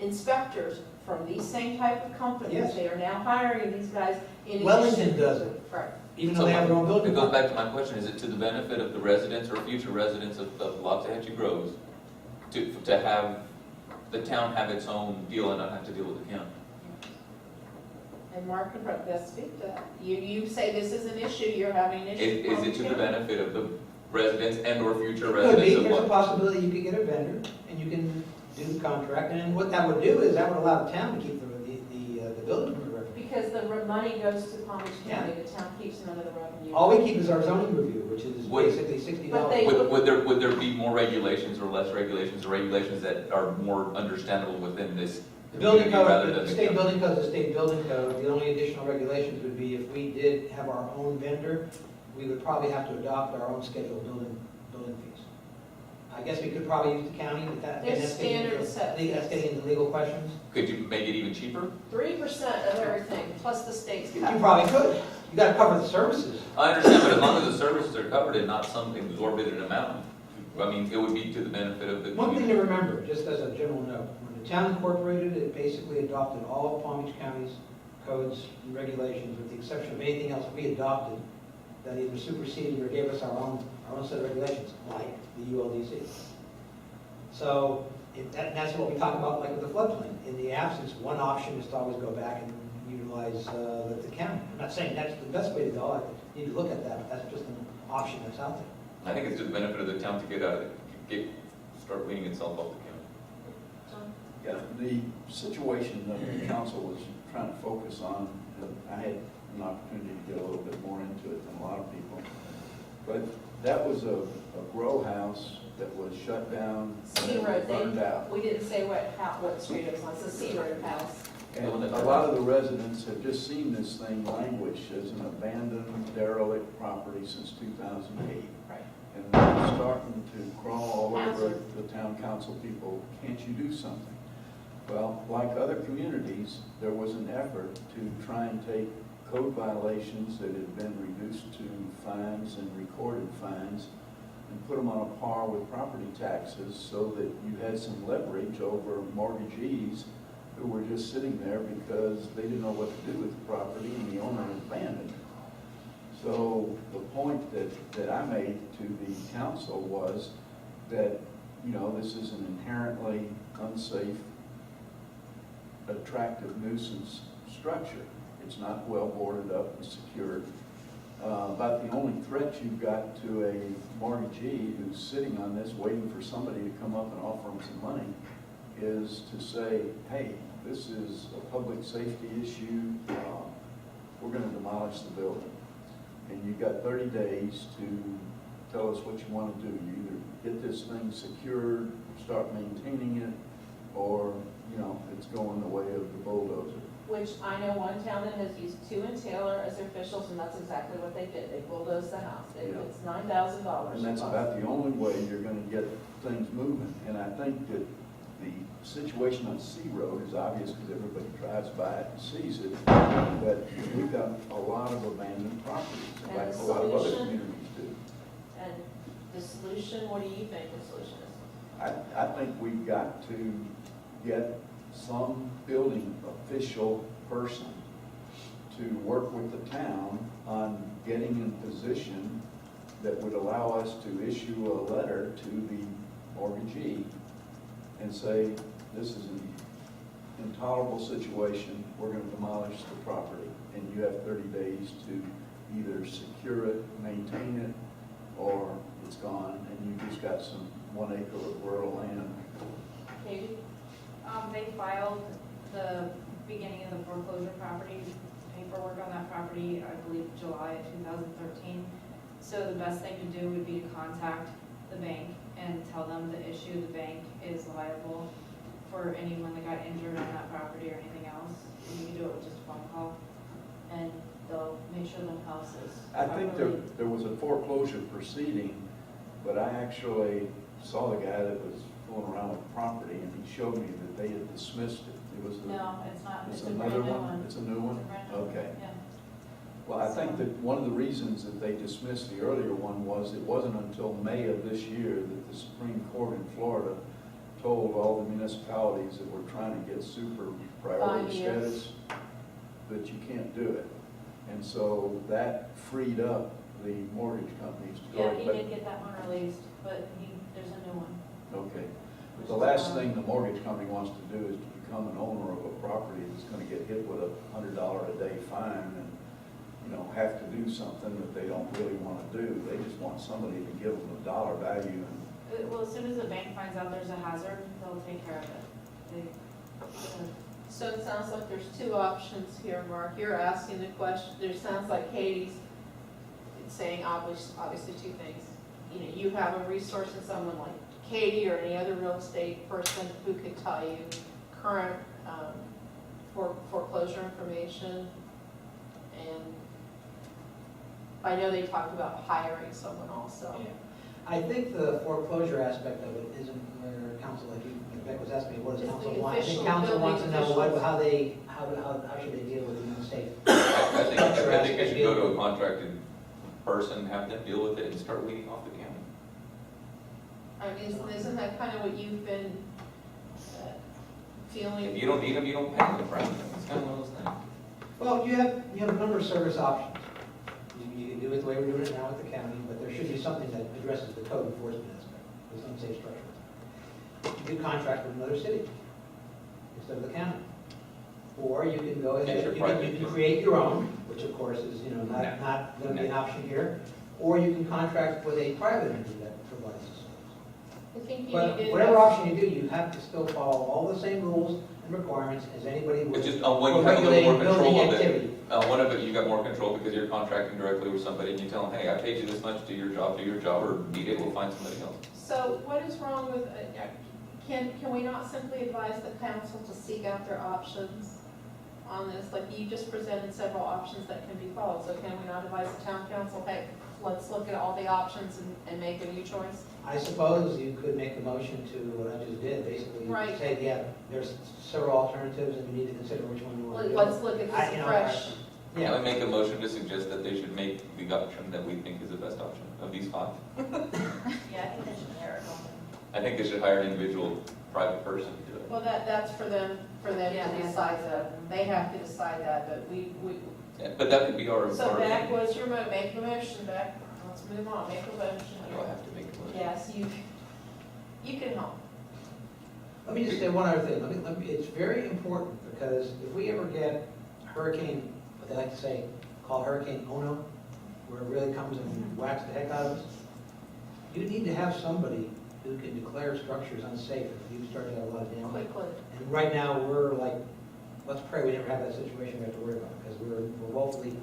inspectors from these same type of companies. Yes. They are now hiring these guys in Wellington addition. does it, Right. even though they have their own building It goes department. back to my question, is it to the benefit of the residents or future residents of Loxahatchee Groves to have the town have its own deal and not have to deal with the county? And Mark can best speak to that. You say this is an issue, you're having an issue. Is it to the benefit of the residents and or future Could be, residents of there's a what? possibility you could get a vendor, and you can do the contract, and what that would do is that would allow the town to keep the building permit record. Because money goes to Palm Beach County, the town keeps none of the revenue. All we keep is our zoning review, which is Would- basically $60. But they- Would there be more regulations or less regulations, or regulations that are more understandable within this The building community rather code, than the state building code is the state building code. The only additional regulations would be if we did have our own vendor, we would probably have to adopt our own scheduled building fees. I guess we could probably use the county, but There's that's getting into- standard set I think that's getting into legal questions. Could you make it even cheaper? 3% of everything, plus the state's You cut. probably could. You gotta cover the services. I understand, but as long as the services are covered and not some exorbitant amount, I mean, it would be to the benefit of the One thing community. to remember, just as a general note, when the town incorporated, it basically adopted all of Palm Beach County's codes and regulations, with the exception of anything else we adopted that either superseded or gave us our own set of regulations, like the ULDC. So that's what we talk about, like with the floodplain. In the absence, one option is to always go back and utilize the county. I'm not saying that's the best way to go. I need to look at that, but that's just an option that's out there. I think it's to the benefit of the town to get out of it, start weaning itself off the county. Yeah, the situation that the council was trying to focus on, and I had an opportunity to get a little bit more into it than a lot of people. But that was a grow house that was shut down C and Road, burned out. we didn't say what street it was on, it's a C Road house. And a lot of the residents have just seen this thing languish as an abandoned derelict property since 2008. Right. And they're starting to crawl all over Hazard. the town council people, can't you do something? Well, like other communities, there was an effort to try and take code violations that had been reduced to fines and recorded fines and put them on a par with property taxes so that you had some leverage over mortgagees who were just sitting there because they didn't know what to do with the property and the owner had abandoned it. So the point that I made to the council was that, you know, this is an inherently unsafe, attractive nuisance structure. It's not well boarded up and secured. About the only threat you've got to a mortgagee who's sitting on this waiting for somebody to come up and offer him some money is to say, hey, this is a public safety issue, we're going to demolish the building. And you've got 30 days to tell us what you want to do. You either get this thing secured, start maintaining it, or, you know, it's going the way of the bulldozer. Which I know one town that has used 2 in Taylor as their officials, and that's exactly what they did. They bulldozed the house. Yeah. It's $9,000. And that's about the only way you're going to get things moving. And I think that the situation on C Road is obvious because everybody drives by it and sees it. But we've got a lot of abandoned properties, And like the a lot of other solution? communities do. And the solution, what do you think the solution is? I think we've got to get some building official person to work with the town on getting in position that would allow us to issue a letter to the mortgagee and say, this is an intolerable situation, we're going to demolish the property, and you have 30 days to either secure it, maintain it, or it's gone, and you just got some 1 acre of rural land. Katie? They filed the beginning of the foreclosure property, paperwork on that property, I believe July of 2013. So the best thing to do would be to contact the bank and tell them the issue. The bank is liable for anyone that got injured on that property or anything else. You can do it with just a phone call, and they'll make sure the house is I think properly. there was a foreclosure proceeding, but I actually saw the guy that was fooling around with property, and he showed me that they had dismissed it. It was No, it's not, it's it's a another brand new one? one. It's a new one? It's a brand new one, Okay. yeah. Well, I think that one of the reasons that they dismissed the earlier one was it wasn't until May of this year that the Supreme Court in Florida told all the municipalities that were trying to get super 5 priority years. status that you can't do it. And so that freed up the mortgage companies to go. Yeah, he but- did get that one released, but there's a new one. Okay. But the last thing the mortgage company wants to do is to become an owner of a property that's going to get hit with a $100 a day fine and, you know, have to do something that they don't really want to do. They just want somebody to give them a dollar value. And Well, as soon as the bank finds out there's a hazard, they'll take care of it. So it sounds like there's two options here, Mark. You're asking the question, there sounds like Katie's saying obviously two things. You know, you have a resource in someone like Katie or any other real estate person who could tell you current foreclosure information. And I know they talked about hiring someone also. I think the foreclosure aspect of it isn't where council, like Beck was asking me, what does It's council the want? I official think council wants to know building what, how should they deal with the real estate? I think it should go to a contracted person, have them deal with it, and start weeding off the county. I mean, isn't that kind of what you've been feeling? If you don't need them, you don't pay them, right? It's kind of one of those things. Well, you have a number of service options. You can do it the way we're doing it now with the county, but there should be something that addresses the code enforcement aspect, this unsafe structure. You can contract with another city instead of the county. Or you can go, Yes, you're private. you can create your own, which of course is, not going to be an option here. Or you can contract with a private entity that provides the service. I think you But need to. whatever option you do, you have to still follow all the same rules and requirements as anybody would. It's just, when you have a little more regulating control building of it, activity. one of it, you got more control because you're contracting directly with somebody, and you tell them, hey, I paid you this much, do your job, or need it, we'll find somebody else. So what is wrong with, can we not simply advise the council to seek out their options on this? Like you just presented several options that can be followed, so can we not advise the town council, hey, let's look at all the options and make a new choice? I suppose you could make a motion to what I just did, basically. Right. Say, yeah, there's several alternatives and you need to consider which one you want to do. Let's look at this fresh. I Yeah, would make a motion to suggest that they should make the option that we think is the best option of these five. Yeah, I think they should hire a company. I think they should hire an individual private person to do it. Well, that's for them Yeah, to decide that. They have to decide that, but we. Yeah, but that could be our. So Beck, what's your make a motion, Beck? Let's move on, make a motion. Do I have to make a motion? Yes, you can help. let me just say one other thing. It's very important because if we ever get hurricane, what they like to say, call Hurricane Ono, where it really comes and whacks the heck out of us, you need to have somebody who can declare structures unsafe if you start to have a lot of damage. Quickly. And right now, we're like, let's pray we never have that situation we have to worry about, because we're woefully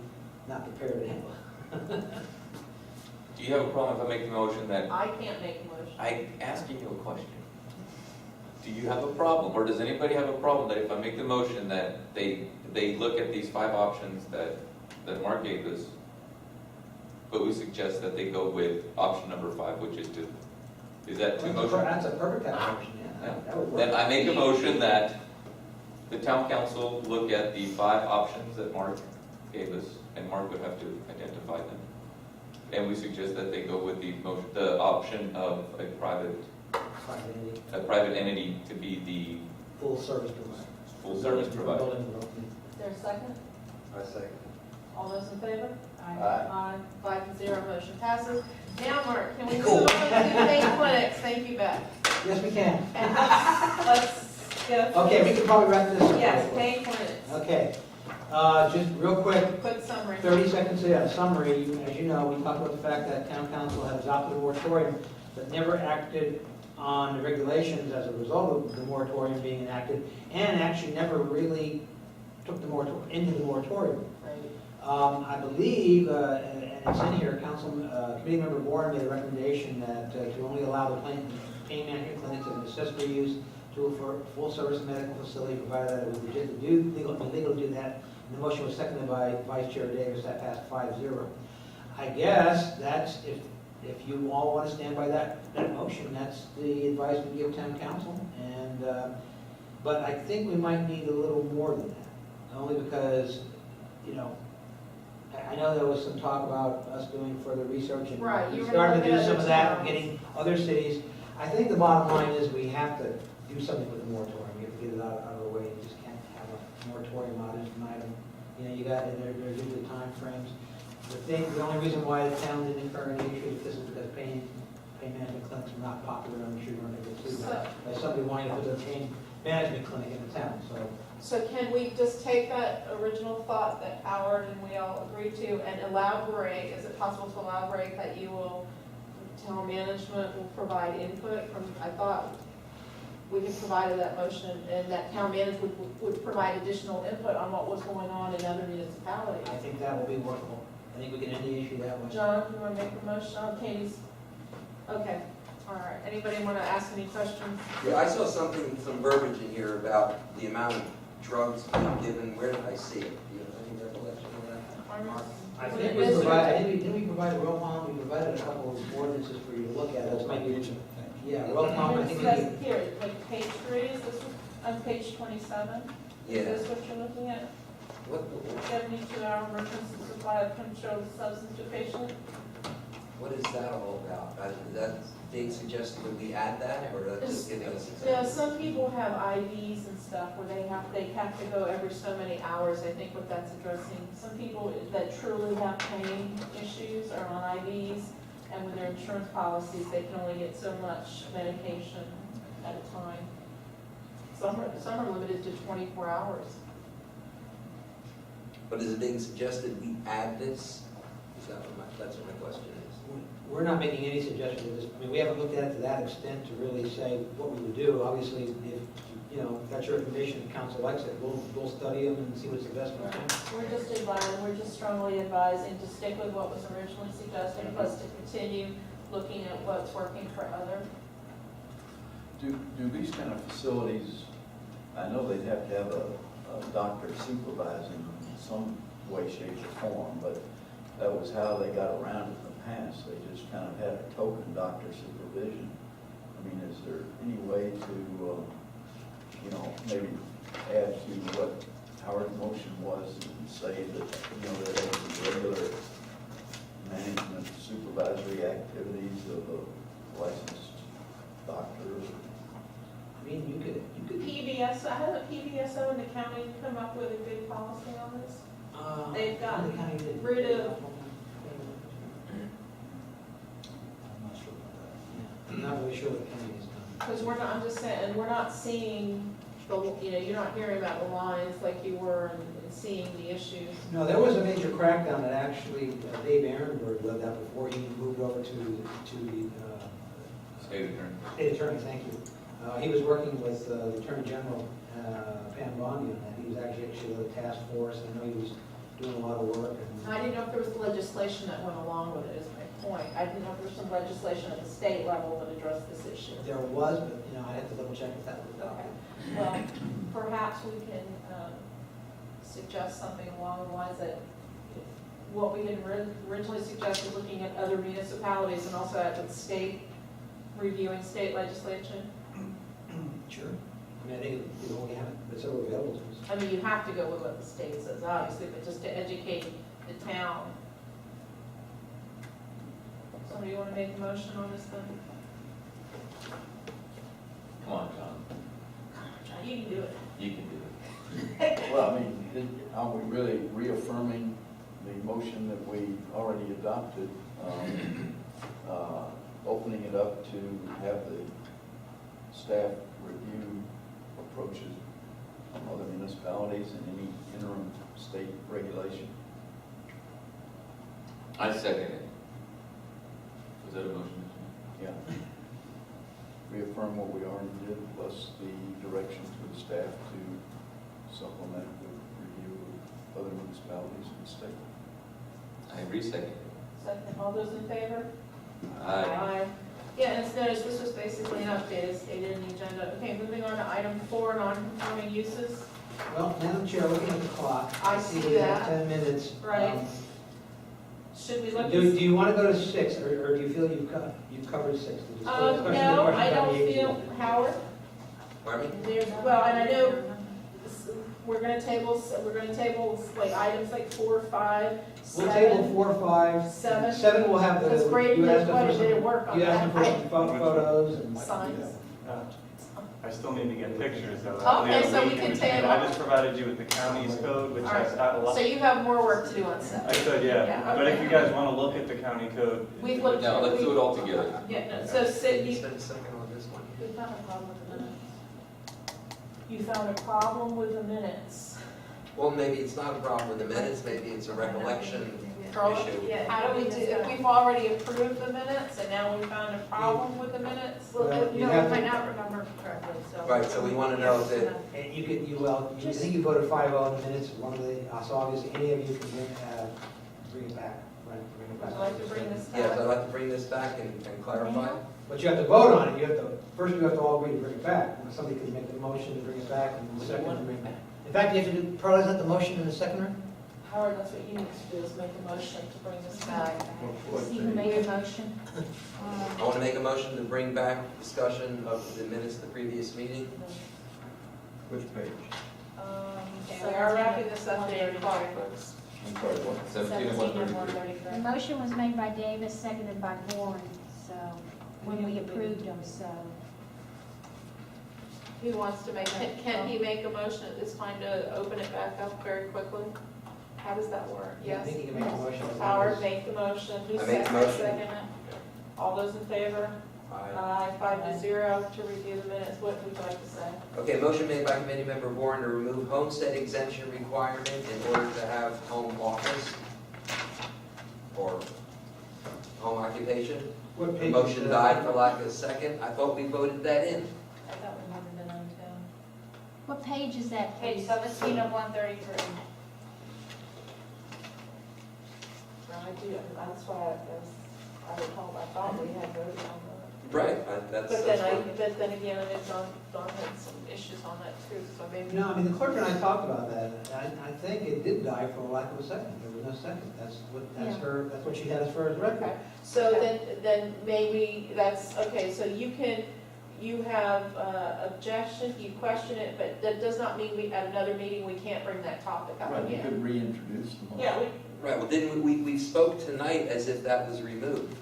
not prepared to handle it. Do you have a problem if I make the motion that, I can't make a motion. I'm asking you a question. Do you have a problem, or does anybody have a problem that if I make the motion that they look at these five options that Mark gave us, but we suggest that they go with option number 5, which is to, is that two motions? That's a perfect kind of motion, yeah. That would work. Then I make a motion that the town council look at the 5 options that Mark gave us, and Mark would have to identify them. And we suggest that they go with the option of a private entity to be the Full service provider. full service provider. Building development. Is there a second? I second. All those in favor? Aye. 5-0, motion passes. Now, Mark, can we move Cool. on to paid clinics? Thank you, Beth. Yes, we can. And let's go. Okay, we can probably wrap this up. Yes, paid clinics. Okay, just real quick, Quick summary. 30 seconds, summary. As you know, we talked about the fact that town council had adopted a moratorium, but never acted on the regulations as a result of the moratorium being enacted, and actually never really took the moratorium into the moratorium. I believe, and it's in here, Committee Member Warren made a recommendation that to only allow the pain management clinics as an accessory use to a full-service medical facility, provided that it was legal to do that. And the motion was seconded by Vice Chair Davis. That passed 5-0. I guess that's, if you all want to stand by that motion, that's the advice we give town council. And but I think we might need a little more than that, only because, I know there was some talk about us doing further research, and Right, you we were started to looking do at some other of that, towns. getting other cities. I think the bottom line is we have to do something with the moratorium. We have to get it out of the way. You just can't have a moratorium out as an item. You got, there's usually time frames. The only reason why the town didn't incur any issue with this is because pain management clinics are not popular. I'm sure you're going to get sued by somebody wanting to put a pain management clinic in the town, So can we just take that original thought that Howard and we all agreed to and elaborate, is it possible to elaborate that town management will provide input from, I thought we had provided that motion, and that town manager would provide additional input on what was going on in other municipalities. I think that will be workable. I think we can end the issue that way. John, you want to make a motion on Katie's? Okay, all right. Anybody want to ask any questions? Yeah, I saw something, some verbiage in here about the amount of drugs being given. Where did I see it? Do you have any recollection of that? Mark? I think we provided, didn't we provide a roll call? We provided a couple of ordinances for you to look at. That's maybe, yeah, roll call, I think we need. Here, like page 3, is this on page 27? Yeah. Is this what you're looking at? What, 72-hour emergency supply of controlled substance to patient? what is that all about? Is that being suggested that we add that, or that's just giving us Yeah, examples? some people have IVs and stuff where they have to go every so many hours, I think what that's addressing. Some people that truly have pain issues are on IVs, and with their insurance policies, they can only get so much medication at a time. Some are limited to 24 hours. But is it being suggested we add this? Is that what that's what my question is? We're not making any suggestion of this. I mean, we haven't looked at it to that extent to really say what we would do. Obviously, if, you know, if that's your information, the council likes it, we'll study them and see what's the best one. We're just strongly advising to stick with what was originally suggested, plus to continue looking at what's working for other. Do these kind of facilities, I know they'd have to have a doctor supervising them in some way, shape, or form, but that was how they got around it in the past. They just kind of had a token doctor supervision. I mean, is there any way to, you know, maybe add to what Howard's motion was and say that, you know, that it was regular management supervisory activities of a licensed doctor? I mean, you could. PBS, hasn't PBSO in the county come up with a good policy on this? They've gotten rid of, I'm not sure about that. I'm not really sure what county has done. because we're not, I'm just saying, we're not seeing, the you know, you're not hearing about the lines like you were and seeing the issues. No, there was a major crackdown that actually Dave Ehrenberg led that before he moved over to the State attorney. state attorney, thank you. He was working with the Attorney General, Pam Bondi, on that. He was actually with a task force. I know he was doing a lot of work. I didn't know if there was legislation that went along with it, is my point. I didn't know if there was some legislation at the state level that addressed this issue. There was, but, you know, I have to double check if that was adopted. Well, perhaps we can suggest something along the lines that what we had originally suggested, looking at other municipalities and also at the state, reviewing state legislation. Sure. I mean, I think, you know, we haven't, it's so available to us. I mean, you have to go with what the state says, obviously, but just to educate the town. Somebody want to make a motion on this thing? Come on, John. John, you can do it. You can do it. Well, I mean, are we really reaffirming the motion that we already adopted? Opening it up to have the staff review approaches from other municipalities and any interim state regulation? I second it. Was that a motion? Yeah. Reaffirm what we already did, plus the direction to the staff to supplement with review of other municipalities in the state. I re-second it. Second, all those in favor? Aye. Yeah, and it's noticed, this was basically an update, as stated in the agenda. Okay, moving on to item 4, non-conforming uses. Well, Madam Chair, looking at the clock. I see we have that. 10 minutes. Right. Should we look? Do you want to go to 6, or do you feel you've covered 6? No, I don't feel, Howard, Pardon me? there's, well, and I know we're gonna table like items like 4, 5, We'll 7. table 4, 5. 7. 7 will have the. That's great, you you asked did them quite for a bit of some- work on You asked them for that. some photos and. Signs. I still need to get pictures though. Okay, so we can can table. I just provided you with the county's code, which All has got a lot. So you have more work to do on I 7. could, yeah, Yeah, but if okay. you guys want to look at the county code. We've looked. No, let's do it all together. Yeah, no, so Sid, you Spend a second on this one. found a problem with the minutes. You found a problem with the minutes. Well, maybe it's not a problem with the minutes, maybe it's a recollection Carla, issue. Yeah. how do we do, if we've already approved the minutes and now we found a problem with the minutes? Well, Well, no, you we have might to- not remember correctly, so. Right, so we want to know that, And you could, I think you voted 5-0 in the minutes, one of the, so obviously any of you can bring it back, right? Bring it Would back. you like to bring this yes, back? I'd like to bring this back and clarify. But you have to vote on it, you have to, first you have to all agree to bring it back. Somebody could make the motion to bring it back, and the second to bring it back. In fact, you have to do, Pearl, isn't that the motion and the seconder? Howard, that's what you need to do, is make a motion to bring this back. Stephen made a motion. I want to make a motion to bring back discussion of the minutes of the previous meeting. Which page? So we are wrapping this up at 8 o'clock, folks. I'm sorry, what? 17 and 133. The motion was made by Davis, seconded by Warren, so, when we approved them, so. Who wants to make, can he make a motion at this time to open it back up very quickly? How does that work? I Yes? think you can make a motion. Howard, make the motion. Who I make the second motion. it? All those in favor? Aye, 5-0 to review the minutes. What would you like to say? Okay, motion made by Committee Member Warren to remove homestead exemption requirement in order to have home office or home occupation. What The page is motion that? died for lack of a second. I thought we voted that in. I thought we voted it on too. What page is that, Page please? 17 of 133. That's why I recall, I thought we had voted on that. Right, that's. But then again, I think Don had some issues on that too, so maybe. No, I mean, the clerk and I talked about that, and I think it did die for lack of a second, there was no second, that's Yeah. that's what she had as far as record. Okay, so then maybe that's, okay, so you have objection, you question it, but that does not mean at another meeting, we can't bring that topic up Right, you again. could reintroduce the motion. Yeah, Right, well, didn't we spoke tonight as if that was removed.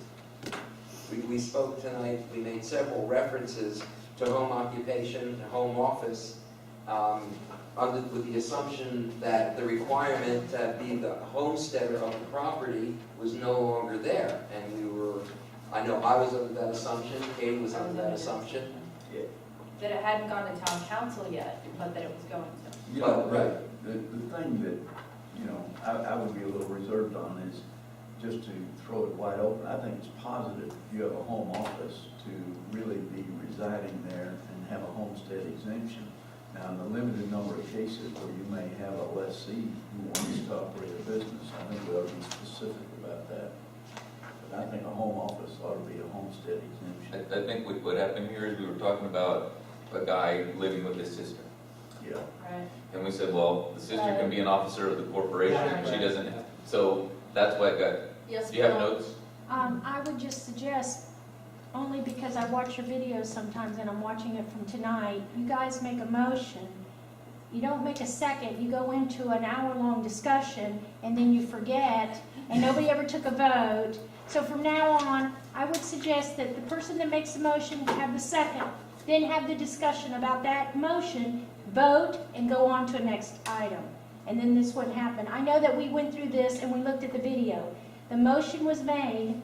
We spoke tonight, we made several references to home occupation, to home office, with the assumption that the requirement to be the homesteader of the property was no longer there. And I know I was under that assumption, Katie was under that assumption. That it hadn't gone to town council yet, but that it was going to. You know, the thing that, you know, I would be a little reserved on is just to throw it wide open. I think it's positive if you have a home office to really be residing there and have a homestead exemption. Now, in the limited number of cases where you may have a lessee who wants to operate a business, I think we ought to be specific about that. But I think a home office ought to be a homestead exemption. I think what happened here is we were talking about a guy living with his sister. Yeah. Right. And we said, well, the sister can be an officer of the corporation, Right. she doesn't, so that's why it got, yes, do you have Bill? notes? I would just suggest, only because I watch your videos sometimes and I'm watching it from tonight, you guys make a motion. You don't make a second, you go into an hour-long discussion and then you forget and nobody ever took a vote. So from now on, I would suggest that the person that makes the motion have the second, then have the discussion about that motion, vote, and go on to the next item. And then this wouldn't happen. I know that we went through this and we looked at the video. The motion was made,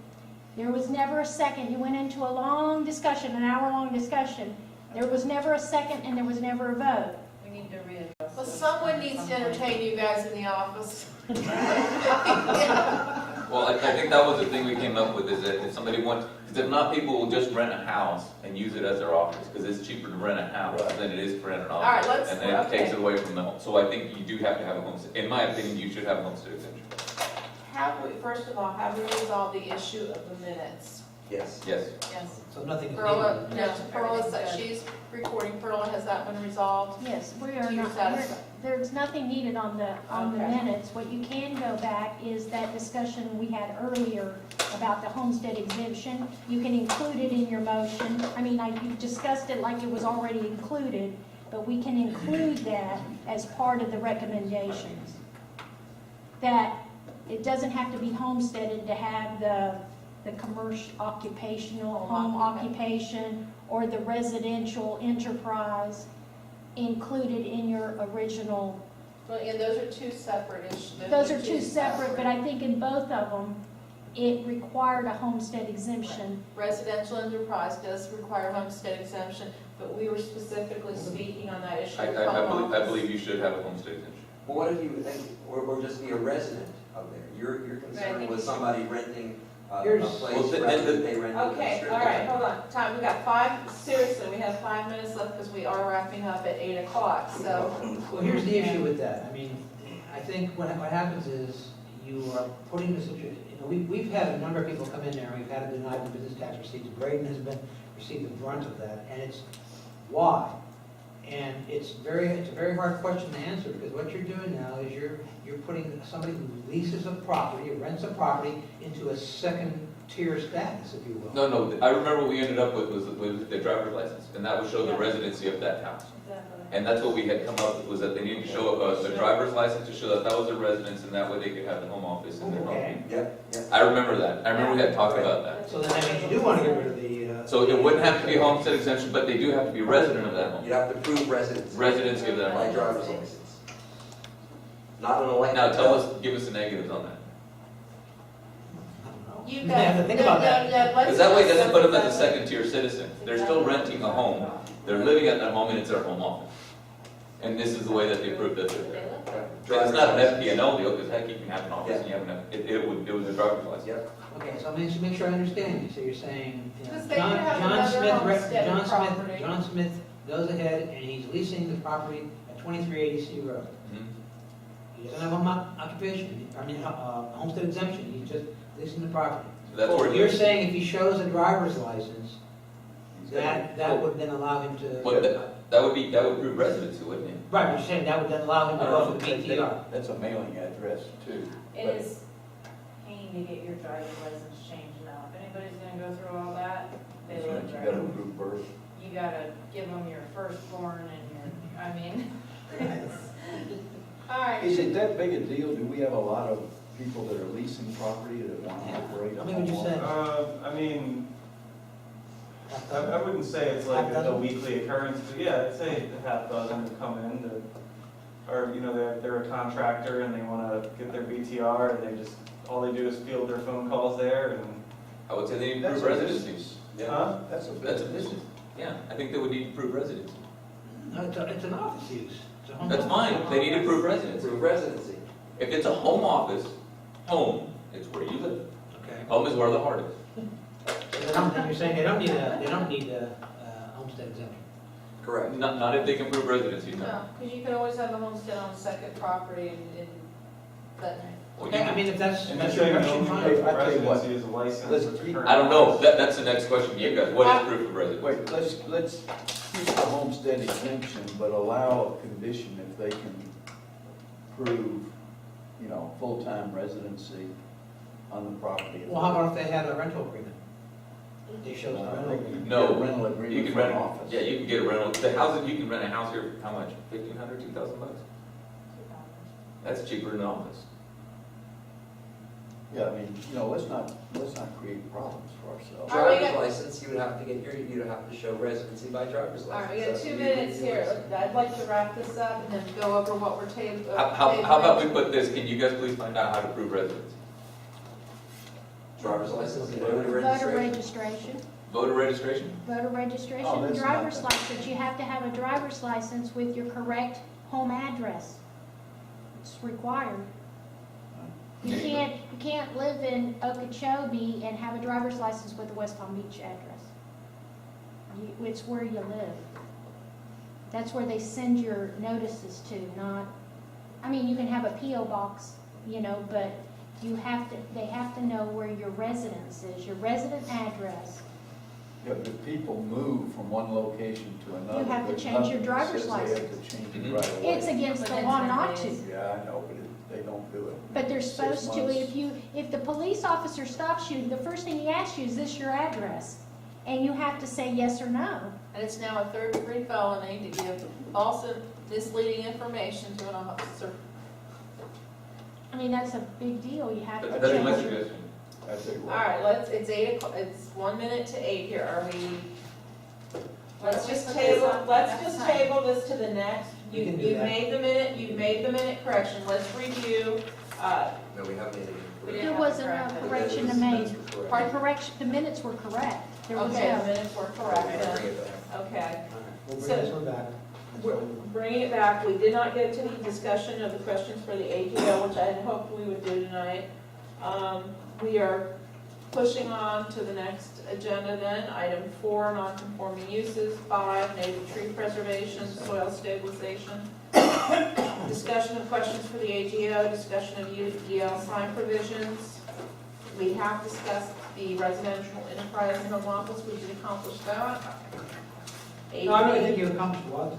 there was never a second. You went into a long discussion, an hour-long discussion. There was never a second and there was never a vote. We need to readjust. Well, someone needs to entertain you guys in the office. Well, I think that was the thing we came up with, is that if somebody wants, because if not, people will just rent a house and use it as their office, because it's cheaper to rent a house than it is to rent an right, office. let's- And then it takes okay. it away from the home. So I think you do have to have a homestead, in my opinion, you should have a homestead exemption. First of all, have we resolved the issue of the minutes? Yes. Yes. Yes. So nothing is Perla, needed. no, Perla said she's recording. Perla, has that been resolved? Yes, we are To your not, satisfaction? there's nothing needed on the Okay. minutes. What you can go back is that discussion we had earlier about the homestead exemption. You can include it in your motion. I mean, you discussed it like it was already included, but we can include that as part of the recommendations. That it doesn't have to be homesteaded to have the commercial occupational, home occupation, or the residential enterprise included in your original. Well, and those are two separate issues. Those are two separate, but I think in both of them, it required a homestead exemption. Residential enterprise does require homestead exemption, but we were specifically speaking on that issue. I of home believe office. you should have a homestead exemption. Well, what if you, or just be a resident of there. Your Right, I concern think was you should- somebody renting a Here's- place Well, rather than they renting a Okay, strip. all right, hold on, time, we got seriously, we have 5 minutes left because we are wrapping up at 8 o'clock, so. Well, here's the issue with that. I mean, I think what happens is you are putting the situation, we've had a number of people come in there, and we've had to deny the business tax receipts. Braden has received the brunt of that, and it's why? And it's a very hard question to answer, because what you're doing now is you're putting somebody who leases a property, or rents a property, into a second-tier status, if you will. No, I remember what we ended up with was the driver's license, and that would show the residency of that house. And that's what we had come up with, was that they needed to show a driver's license to show that that was their residence, and that way they could have the home office in their home. Okay, Yep, yep. I remember that. I remember we had talked about that. so then that means you do want to get rid of the. So it wouldn't have to be a homestead exemption, but they do have to be resident of that home. You have to prove residency. Residency of that By home. driver's license. Not an elected. Now give us the negatives on that. I don't know. You You have to think about that. Because that way it doesn't put them as a second-tier citizen. They're still renting a home. They're living at that home, and it's their home office. And this is the way that they prove that they're there. It's not an FPNL deal, because heck, you can have an office and you have it was a driver's license. Yep. Okay, so let me just make sure I understand you. So you're saying, Because they could have another homestead property. John Smith goes ahead and he's leasing the property at 2380 C Road. Mhm. He doesn't have homestead exemption, he's just leasing the property. So that's where You're saying if he shows a driver's license, that would then allow him to. Well, that would prove residency, wouldn't it? Right, but you're saying that would then allow him to go to the BTR. That's a mailing address too. It is pain to get your driver's license changed now. If anybody's gonna go through all that, they You live gotta right. prove birth. You gotta give them your firstborn and I mean, All right. Is it that big a deal? Do we have a lot of people that are leasing property that want to operate? Tell me what you said. I mean, I wouldn't say it's like a weekly occurrence, but yeah, I'd say a half dozen that come in that are, they're a contractor and they want to get their BTR and they just, all they do is field their phone calls there and. I would say they need to That's prove a residency. business. Yeah. That's a That's a business. business. Yeah, I think they would need to prove residency. No, it's an office use. It's a home That's office. fine. They need to prove residency. Prove residency. If it's a home office, home, it's where you live. Okay. Home is where the heart is. So you're saying they don't need a homestead exemption? Correct. Not if they can prove residency, no. No, because you can always have a homestead on second property in that. Well, Okay, I you- mean, if that's And your you're saying direction, no fine. proof of I tell you what, residency is a license. let's with the keep- current I don't know. license. That's the next question for you guys. What is proof of residency? Wait, let's keep the homestead exemption, but allow a condition if they can prove, full-time residency on the property. Well, how about if they had a rental agreement? They show the rental agreement. No. Get a rental You agreement can for an rent, office. yeah, you can get a rental. The housing, you can rent a house here, how much? $1,500, $2,000? That's cheaper than an office. Yeah, I mean, let's not create problems for ourselves. All right, we Driver's got- license, you would have to show residency by driver's license. All right, we got So 2 you- minutes here. I'd like to wrap this up and then go over what we're How about we put this, can you guys please find out how to prove residency? Driver's license and voter Voter registration. registration, Voter registration? voter Oh, registration, that's driver's not- license. You have to have a driver's license with your correct home address. It's required. You can't live in Okeechobee and have a driver's license with a West Palm Beach address. It's where you live. That's where they send your notices to, not, you can have a P.O. box, but they have to know where your residence is, your resident address. Yeah, but if people move from one location to another. You have to there's change your nothing that driver's says They license. have to change Mhm. it right away. It's against the law not to. Yeah, I know, but they don't do it. But they're 6 supposed to. months. If the police officer stops you, the first thing he asks you, is this your address? And you have to say yes or no. And it's now a third-degree felony to give false and misleading information to an officer. That's a big deal. You have to That's my change your. suggestion. That's it. All right, it's 8 o'clock, it's 1 minute to 8 here. Are we, let's just table this to the next. You can do You've that. made the minute correction. Let's review, No, we haven't made any. We There didn't wasn't have a to correction to Minutes make. were correct. Pardon? The minutes were correct. There was okay, the no. minutes were correct Okay, then. bring it back. Okay. All right, we'll bring So- this one back. we're bringing it back. We did not get to the discussion of the questions for the AGO, which I had hoped we would do tonight. We are pushing on to the next agenda then. Item 4, non-conforming uses. 5, native tree preservation, soil stabilization. Discussion of questions for the AGO, discussion of UDL sign provisions. We have discussed the residential enterprise in home office. We did accomplish that. No, I really think you accomplished a lot.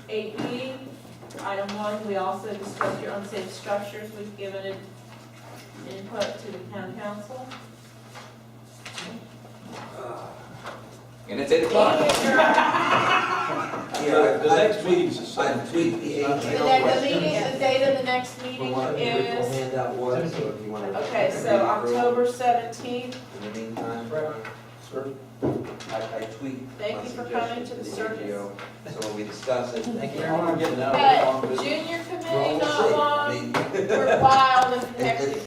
8B, item 1, we also discussed your unsafe structures. We've given it input to the town council. And it's 8 o'clock. The next meeting's I've tweaked the AGO The question. date of the next For meeting what the original is, handout was, so if you want to. okay, so October 17th. In the meantime, sir, I tweaked. Thank my you for suggestion coming to the circus. AGO. So when we discuss it. Thank you. I want to get out of But this. junior Well, committee, we'll not see. long, I mean- we're wild and It- hectic.